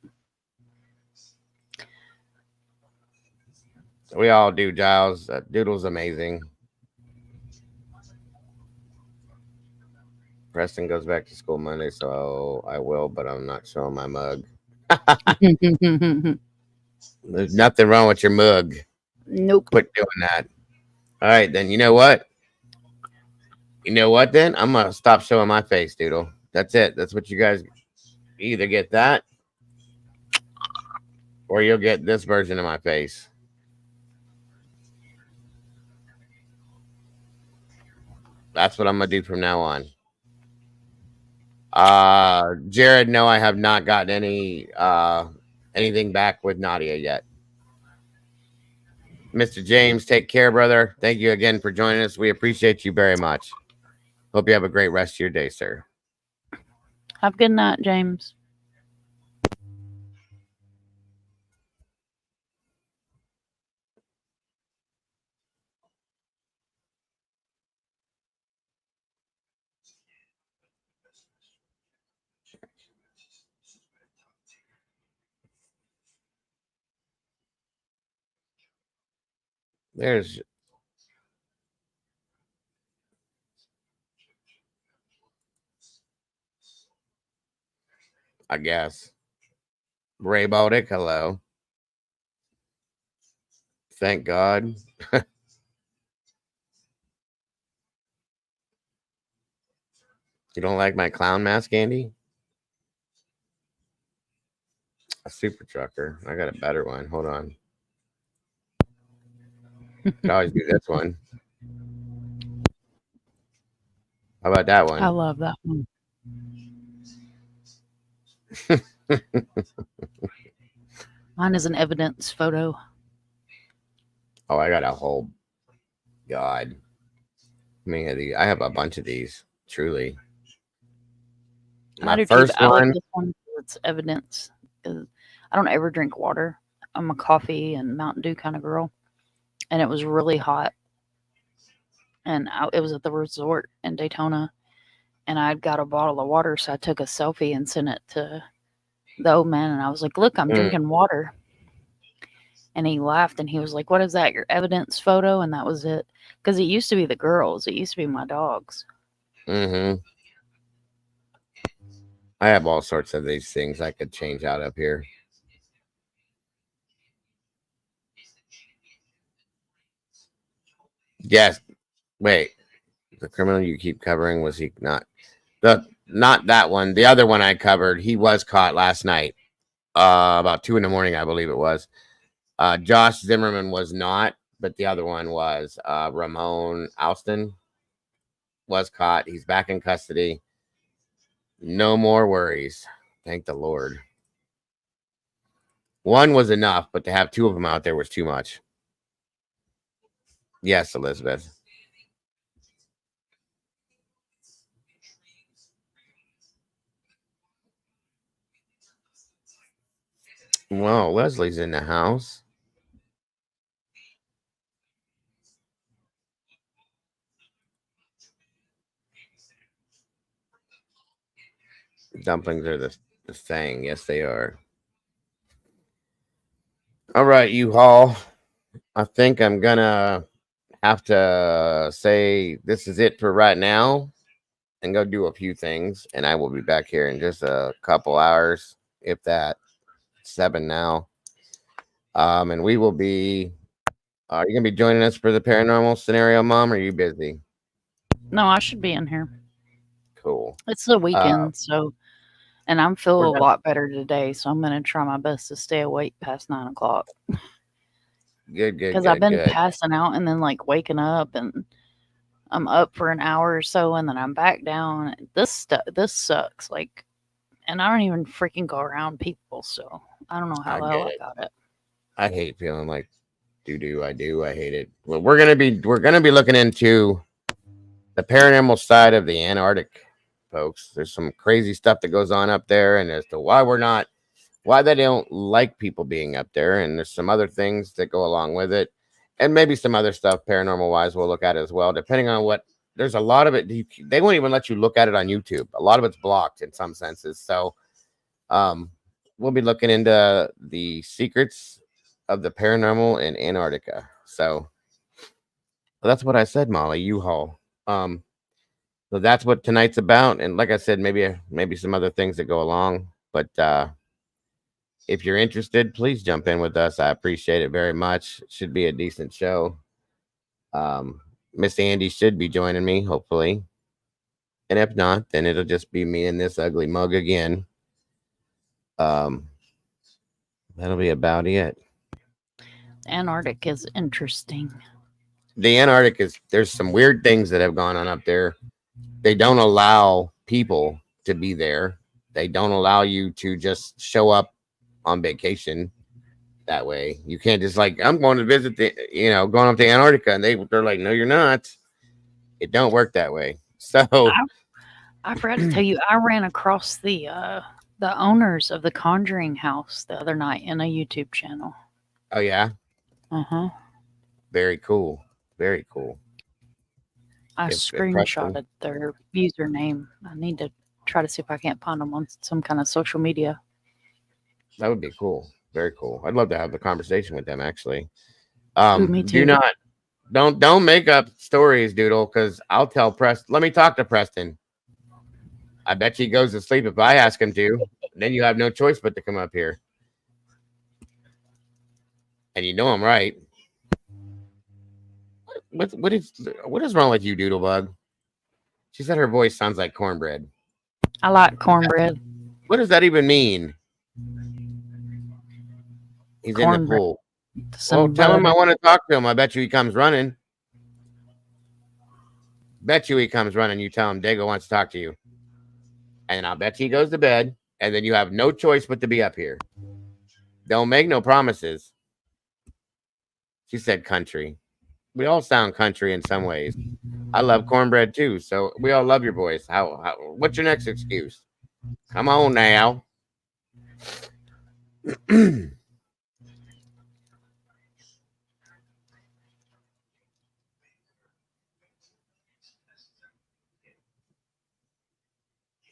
we all do, Giles. Doodle's amazing. Preston goes back to school Monday, so I will, but I'm not showing my mug. There's nothing wrong with your mug. Nope. Quit doing that. All right, then. You know what? Then? I'm going to stop showing my face, Doodle. That's it. That's what you guys either get that or you'll get this version of my face. That's what I'm going to do from now on. Jared, no, I have not gotten anything back with Nadia yet. Mr. James, take care, brother. Thank you again for joining us. We appreciate you very much. Hope you have a great rest of your day, sir. Have a good night, James. There's I guess. Ray Baltic, hello. Thank God. You don't like my clown mask, Andy? A super trucker. I got a better one. Hold on. Could always do this one. How about that one? I love that one. Mine is an evidence photo. Oh, I got a whole God. I have a bunch of these, truly. My first I like one. this one. It's evidence. I don't ever drink water. I'm a coffee and Mountain Dew kind of girl. And it was really hot. And it was at the resort in Daytona. And I'd got a bottle of water, so I took a selfie and sent it to the old man. And I was like, look, I'm drinking water. And he laughed and he was like, what is that, your evidence photo? And that was it. Because it used to be the girls. It used to be my dogs. Mm-hmm. I have all sorts of these things I could change out up here. Yes. Wait. The criminal you keep covering, was he not? Not that one. The other one I covered, he was caught last night. About 2 a.m, I believe it was. Josh Zimmerman was not, but the other one was. Ramone Alston was caught. He's back in custody. No more worries. Thank the Lord. One was enough, but to have 2 of them out there was too much. Yes, Elizabeth. Well, Leslie's in the house. Dumplings are the thing. Yes, they are. All right, U-Haul. I think I'm gonna have to say this is it for right now and go do a few things, and I will be back here in just a couple hours, if that. 7 now. And we will be. Are you gonna be joining us for the paranormal scenario, Mom? Or are you busy? No, I should be in here. Cool. It's the weekend, so, and I'm feeling a gonna- lot better today, so I'm gonna try my best to stay awake past 9 o'clock. Good. Because I've been passing out and then like waking up, and I'm up for an hour or so, and then I'm back down. This sucks. Like, and I don't even freaking go around people, so I don't know how the hell I got it. I hate feeling like doo-doo. I do. I hate it. Well, we're gonna be looking into the paranormal side of the Antarctic, folks. There's some crazy stuff that goes on up there, and as to why they don't like people being up there, and there's some other things that go along with it, and maybe some other stuff paranormal wise we'll look at as well, depending on what. There's a lot of it they won't even let you look at it on YouTube. A lot of it's blocked in some senses. So we'll be looking into the secrets of the paranormal in Antarctica. So that's what I said, Molly. U-Haul. So that's what tonight's about, and like I said, maybe some other things that go along, but if you're interested, please jump in with us. I appreciate it very much. It should be a decent show. Miss Andy should be joining me, hopefully. And if not, then it'll just be me and this ugly mug again. That'll be about it. Antarctic is interesting. The Antarctic there's some weird things that have gone on up there. They don't allow people to be there. They don't allow you to just show up on vacation that way. You can't just like, I'm going to visit going up to Antarctica, and they're like, no, you're not. It don't work that way. So I forgot to tell you, I ran across the owners of the Conjuring house the other night in a YouTube channel. Oh yeah. Very cool. Very cool. I screenshotted their username. I need to try to see if I can't find them on some kind of social media. That would be cool. Very cool. I'd love to have the conversation with them, actually. Me too. Don't make up stories, Doodle, because I'll tell Preston. Let me talk to Preston. I bet he goes to sleep if I ask him to. Then you have no choice but to come up here. And you know I'm right. What is wrong with you, Doodlebug? She said her voice sounds like cornbread. I like cornbread. What does that even mean? He's in the pool. Well, tell him I want to talk to him. I bet you he comes running. Bet you he comes running. You tell him Dago wants to talk to you. And I'll bet he goes to bed. And then you have no choice but to be up here. Don't make no promises. She said country. We all sound country in some ways. I love cornbread too. So we all love your voice. What's your next excuse? Come on now.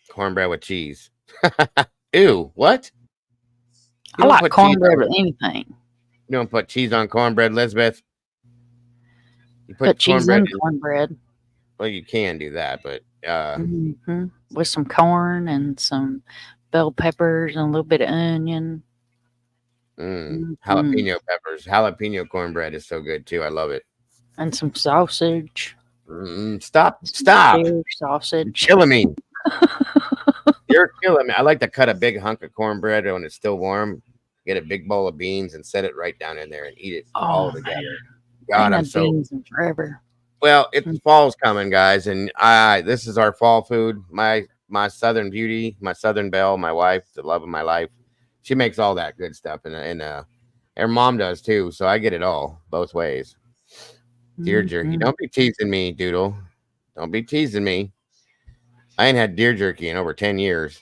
Cornbread with cheese. Ew, what? I like cornbread with anything. You don't put cheese on cornbread, Elizabeth. You put cheese in cornbread. Well, you can do that, but with some corn and some bell peppers and a little bit of onion. Jalapeno peppers. Jalapeno cornbread is so good too. I love it. And some sausage. Stop. Sausage. Killing me. You're killing me. I like to cut a big hunk of cornbread when it's still warm. Get a big bowl of beans and set it right down in there and eat it all together. God, I'm so beans in forever. Well, fall's coming, guys, and this is our fall food. My Southern beauty, my Southern belle, my wife, the love of my life. She makes all that good stuff, and her mom does too. So I get it all both ways. Deer jerky. Don't be teasing me, Doodle. Don't be teasing me. I ain't had deer jerky in over 10 years.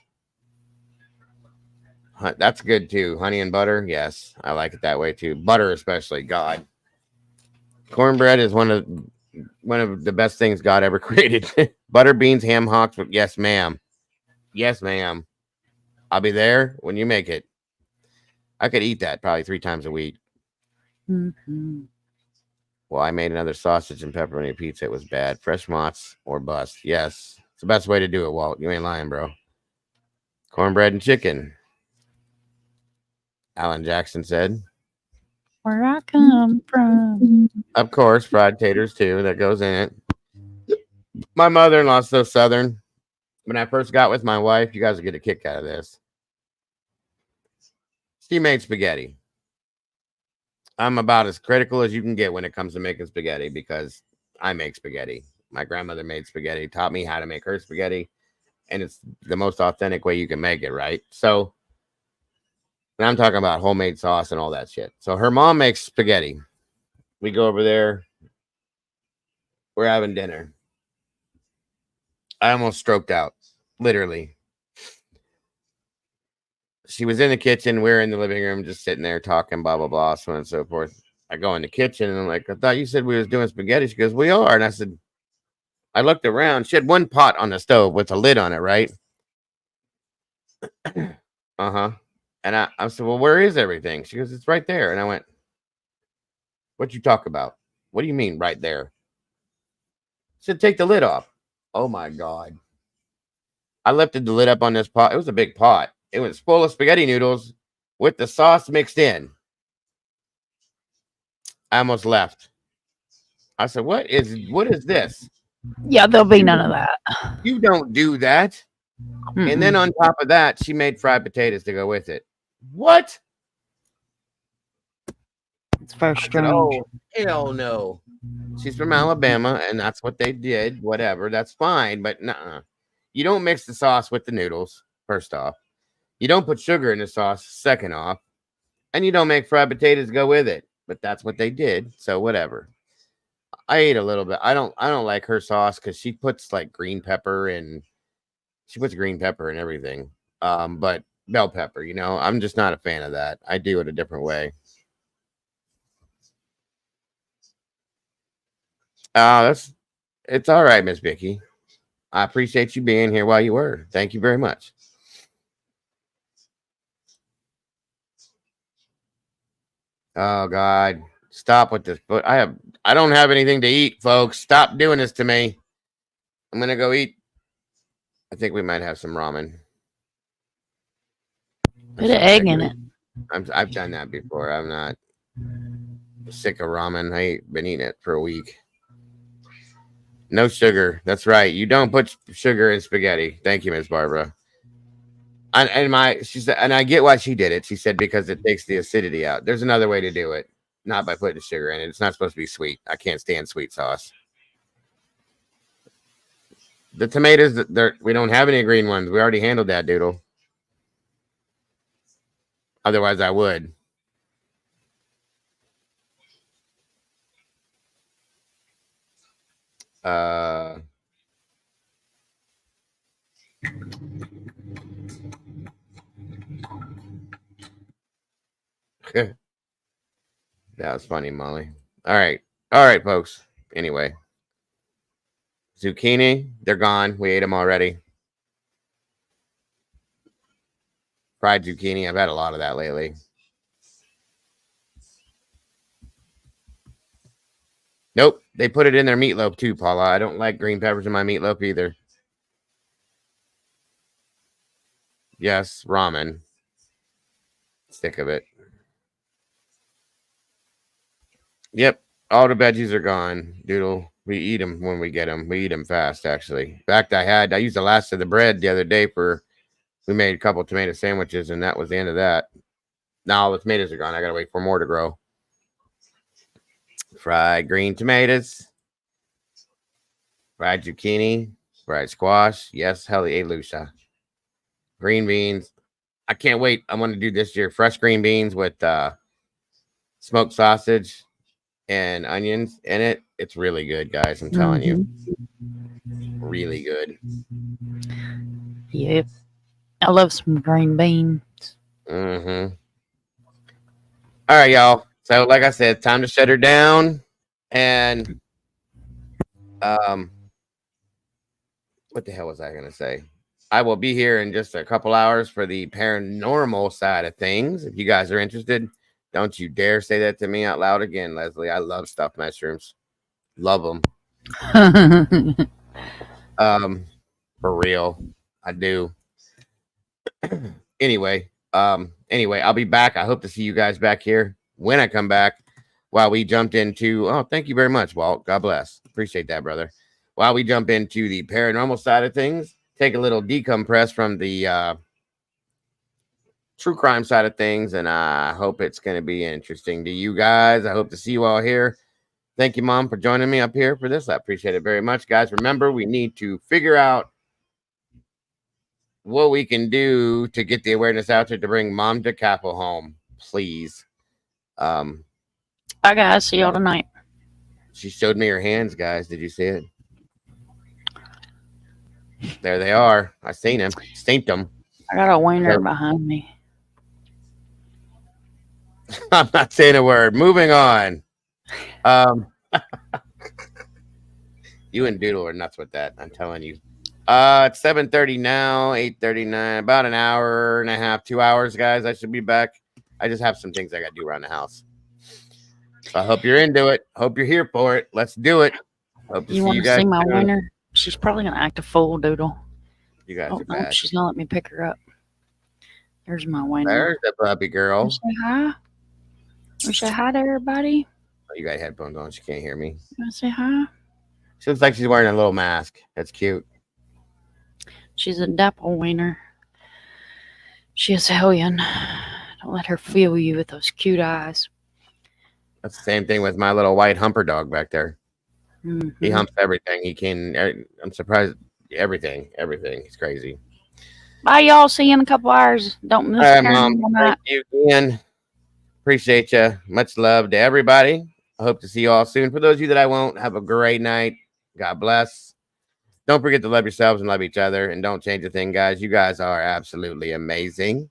That's good too. Honey and butter. Yes, I like it that way too. Butter especially. God, cornbread is one of the best things God ever created. Butter, beans, ham hocks. Yes, ma'am. Yes, ma'am. I'll be there when you make it. I could eat that probably 3 times a week. Mm-hmm. Well, I made another sausage and pepperoni pizza. It was bad. Fresh mozz or bust. Yes. It's the best way to do it, Walt. You ain't lying, bro. Cornbread and chicken. Alan Jackson said. Where I come from. Of course, fried taters too. That goes in it. My mother-in-law's so southern. When I first got with my wife, you guys will get a kick out of this. She made spaghetti. I'm about as critical as you can get when it comes to making spaghetti because I make spaghetti. My grandmother made spaghetti, taught me how to make her spaghetti, and it's the most authentic way you can make it, right? So, and I'm talking about homemade sauce and all that shit. So her mom makes spaghetti. We go over there. We're having dinner. I almost stroked out, literally. She was in the kitchen. We're in the living room, just sitting there talking, blah, blah, blah, so on and so forth. I go in the kitchen and I'm like, I thought you said we was doing spaghetti. She goes, we are. And I said, I looked around. She had one pot on the stove with a lid on it, right? Uh-huh. And I said, well, where is everything? She goes, it's right there. And I went, what'd you talk about? What do you mean right there? She said, take the lid off. Oh, my God. I lifted the lid up on this pot. It was a big pot. It was full of spaghetti noodles with the sauce mixed in. I almost left. I said, what is this? Yeah, there'll be none of that. You don't do that. Mm-mm. And then on top of that, she made fried potatoes to go with it. What? It's very strange. Oh, hell no. She's from Alabama, and that's what they did. Whatever. That's fine, but nuh-uh. You don't mix the sauce with the noodles, first off. You don't put sugar in the sauce, second off. And you don't make fried potatoes go with it. But that's what they did, so whatever. I ate a little bit. I don't like her sauce because she puts like green pepper and she puts green pepper and everything. But bell pepper, I'm just not a fan of that. I do it a different way. It's all right, Miss Vicky. I appreciate you being here while you were. Thank you very much. Oh God. Stop with this. But I don't have anything to eat, folks. Stop doing this to me. I'm gonna go eat. I think we might have some ramen. Put an egg in it. I've done that before. I'm not sick of ramen. I ain't been eating it for a week. No sugar. That's right. You don't put sugar in spaghetti. Thank you, Miss Barbara. She said, and I get why she did it. She said because it takes the acidity out. There's another way to do it, not by putting sugar in it. It's not supposed to be sweet. I can't stand sweet sauce. The tomatoes, we don't have any green ones. We already handled that, Doodle. Otherwise, I would. That was funny, Molly. All right, folks. Anyway, zucchini, they're gone. We ate them already. Fried zucchini, I've had a lot of that lately. Nope, they put it in their meatloaf too, Paula. I don't like green peppers in my meatloaf either. Yes, ramen. Sick of it. Yep, all the veggies are gone, Doodle. We eat them when we get them. We eat them fast, actually. In fact, I used the last of the bread the other day we made a couple tomato sandwiches, and that was the end of that. Now all the tomatoes are gone. I gotta wait for more to grow. Fried green tomatoes, fried zucchini, fried squash. Yes, hallelujah. Green beans. I can't wait. I'm gonna do this year fresh green beans with smoked sausage and onions in it. It's really good, guys. I'm telling you. Really good. Yep. I love some green beans. Mm-hmm. All right, y'all. So, like I said, time to shut her down. And what the hell was I gonna say? I will be here in just a couple hours for the paranormal side of things. If you guys are interested, Don't you dare say that to me out loud again, Leslie. I love stuffed mushrooms. Love them. For real. I do. Anyway, I'll be back. I hope to see you guys back here when I come back. While we jumped into, thank you very much, Walt. God bless. Appreciate that, brother. While we jump into the paranormal side of things, take a little decompress from the true crime side of things, and I hope it's going to be interesting to you guys. I hope to see you all here. Thank you, Mom, for joining me up here for this. I appreciate it very much, guys. Remember, we need to figure out what we can do to get the awareness out there to bring Mamta Kafle home, please. I gotta see y'all tonight. She showed me her hands, guys. Did you see it? There they are. I seen them. Seen them. I got a wiener behind me. I'm not saying a word. Moving on. You and Doodle are nuts with that. I'm telling you. It's 7:30 now, 8:39. About an hour and a half, 2 hours, guys. I should be back. I just have some things I got to do around the house. So I hope you're into it. Hope you're here for it. Let's do it. Hope to You see want you to guys see my soon. wiener? She's probably gonna act a fool, Doodle. You guys Oh are no, bad. she's gonna let me pick her up. There's my wiener. There's the puppy girl. Wanna say hi? Wanna say hi to everybody? Oh, you got headphones on. She can't hear me. Wanna say hi? She looks like she's wearing a little mask. That's cute. She's a dapple wiener. She is a hellion. Don't let her fool you with those cute eyes. That's the same thing with my little white humper dog back there. Mm-hmm. He humps everything. He can. I'm surprised. Everything. He's crazy. Bye, y'all. See you in a couple hours. Don't miss All right, the Mom. Thank you again. Appreciate you. Much love to everybody. I hope to see you all soon. For those of you that I won't, have a great night. God bless. Don't forget to love yourselves and love each other. And don't change a thing, guys. You guys are absolutely amazing.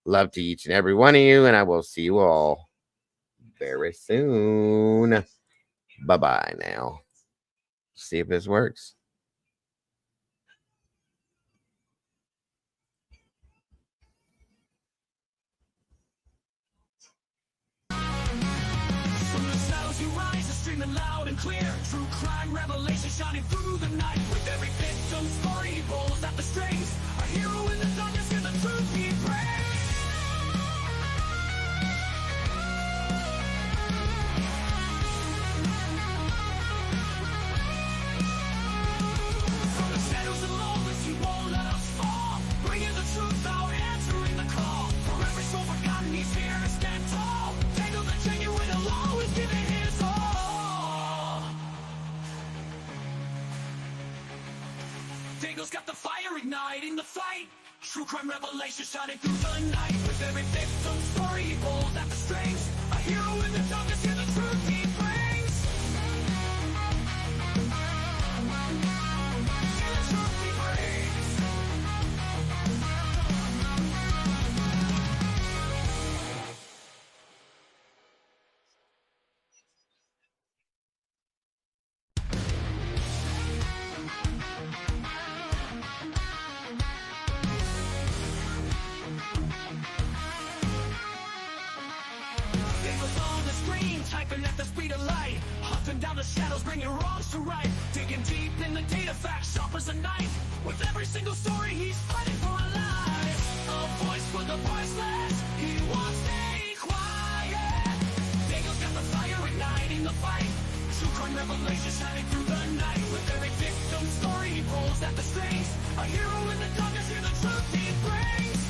Love to each and every one of you. And I will see you all very soon. Bye-bye now. See if this works. From the shadows you rise, streaming loud and clear. True crime revelation shining through the night. With every victim story, he pulls out the strings. A hero in the darkness, hear the truth he brings. From the shadows and moments, he won't let us fall. Bringing the truth out, answering the call. For every soul forgotten, he's here to stand tall. Tangle the genuine and always giving his all. Diego's got the fire igniting the fight. True crime revelation shining through the night. With every victim story, he pulls at the strings. A hero in the darkness, hear the truth he brings. Hear the truth he brings. Fingers on the screen, typing at the speed of light. Hunting down the shadows, bringing wrongs to right. Digging deep in the data, facts sharp as a knife. With every single story, he's fighting for a life. A voice for the voiceless, he won't stay quiet. Diego's got the fire igniting the fight. True crime revelation shining through the night. With every victim story, he pulls at the strings. A hero in the darkness, hear the truth he brings.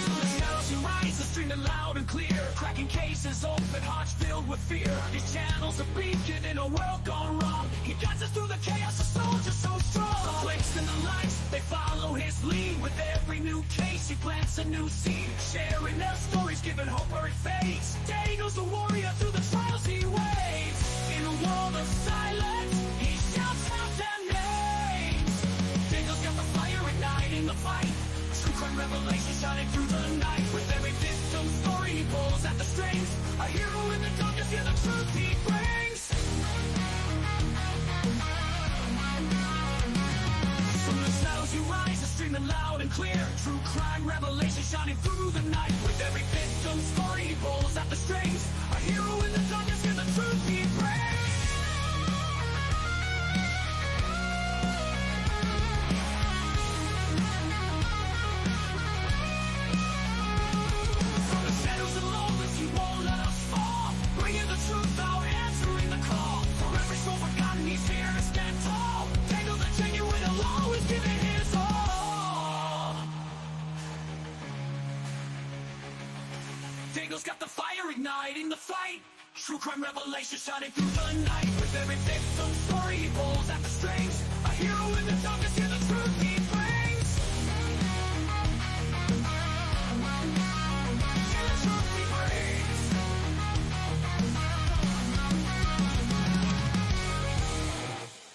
From the shadows you rise, the streaming loud and clear. Cracking cases, open hearts filled with fear. These channels are beacon in a world gone wrong. He guides us through the chaos, a soldier so strong. The clicks and the lights, they follow his lead. With every new case, he plants a new seed. Sharing their stories, giving hope where it fades. Diego's the warrior through the trials he waits. In a world of silence, he shouts out their names. Diego's got the fire igniting the fight. True crime revelation shining through the night. With every victim story, he pulls at the strings. A hero in the darkness, hear the truth he brings. From the shadows you rise, streaming loud and clear. True True crime revelation shining through the night with everything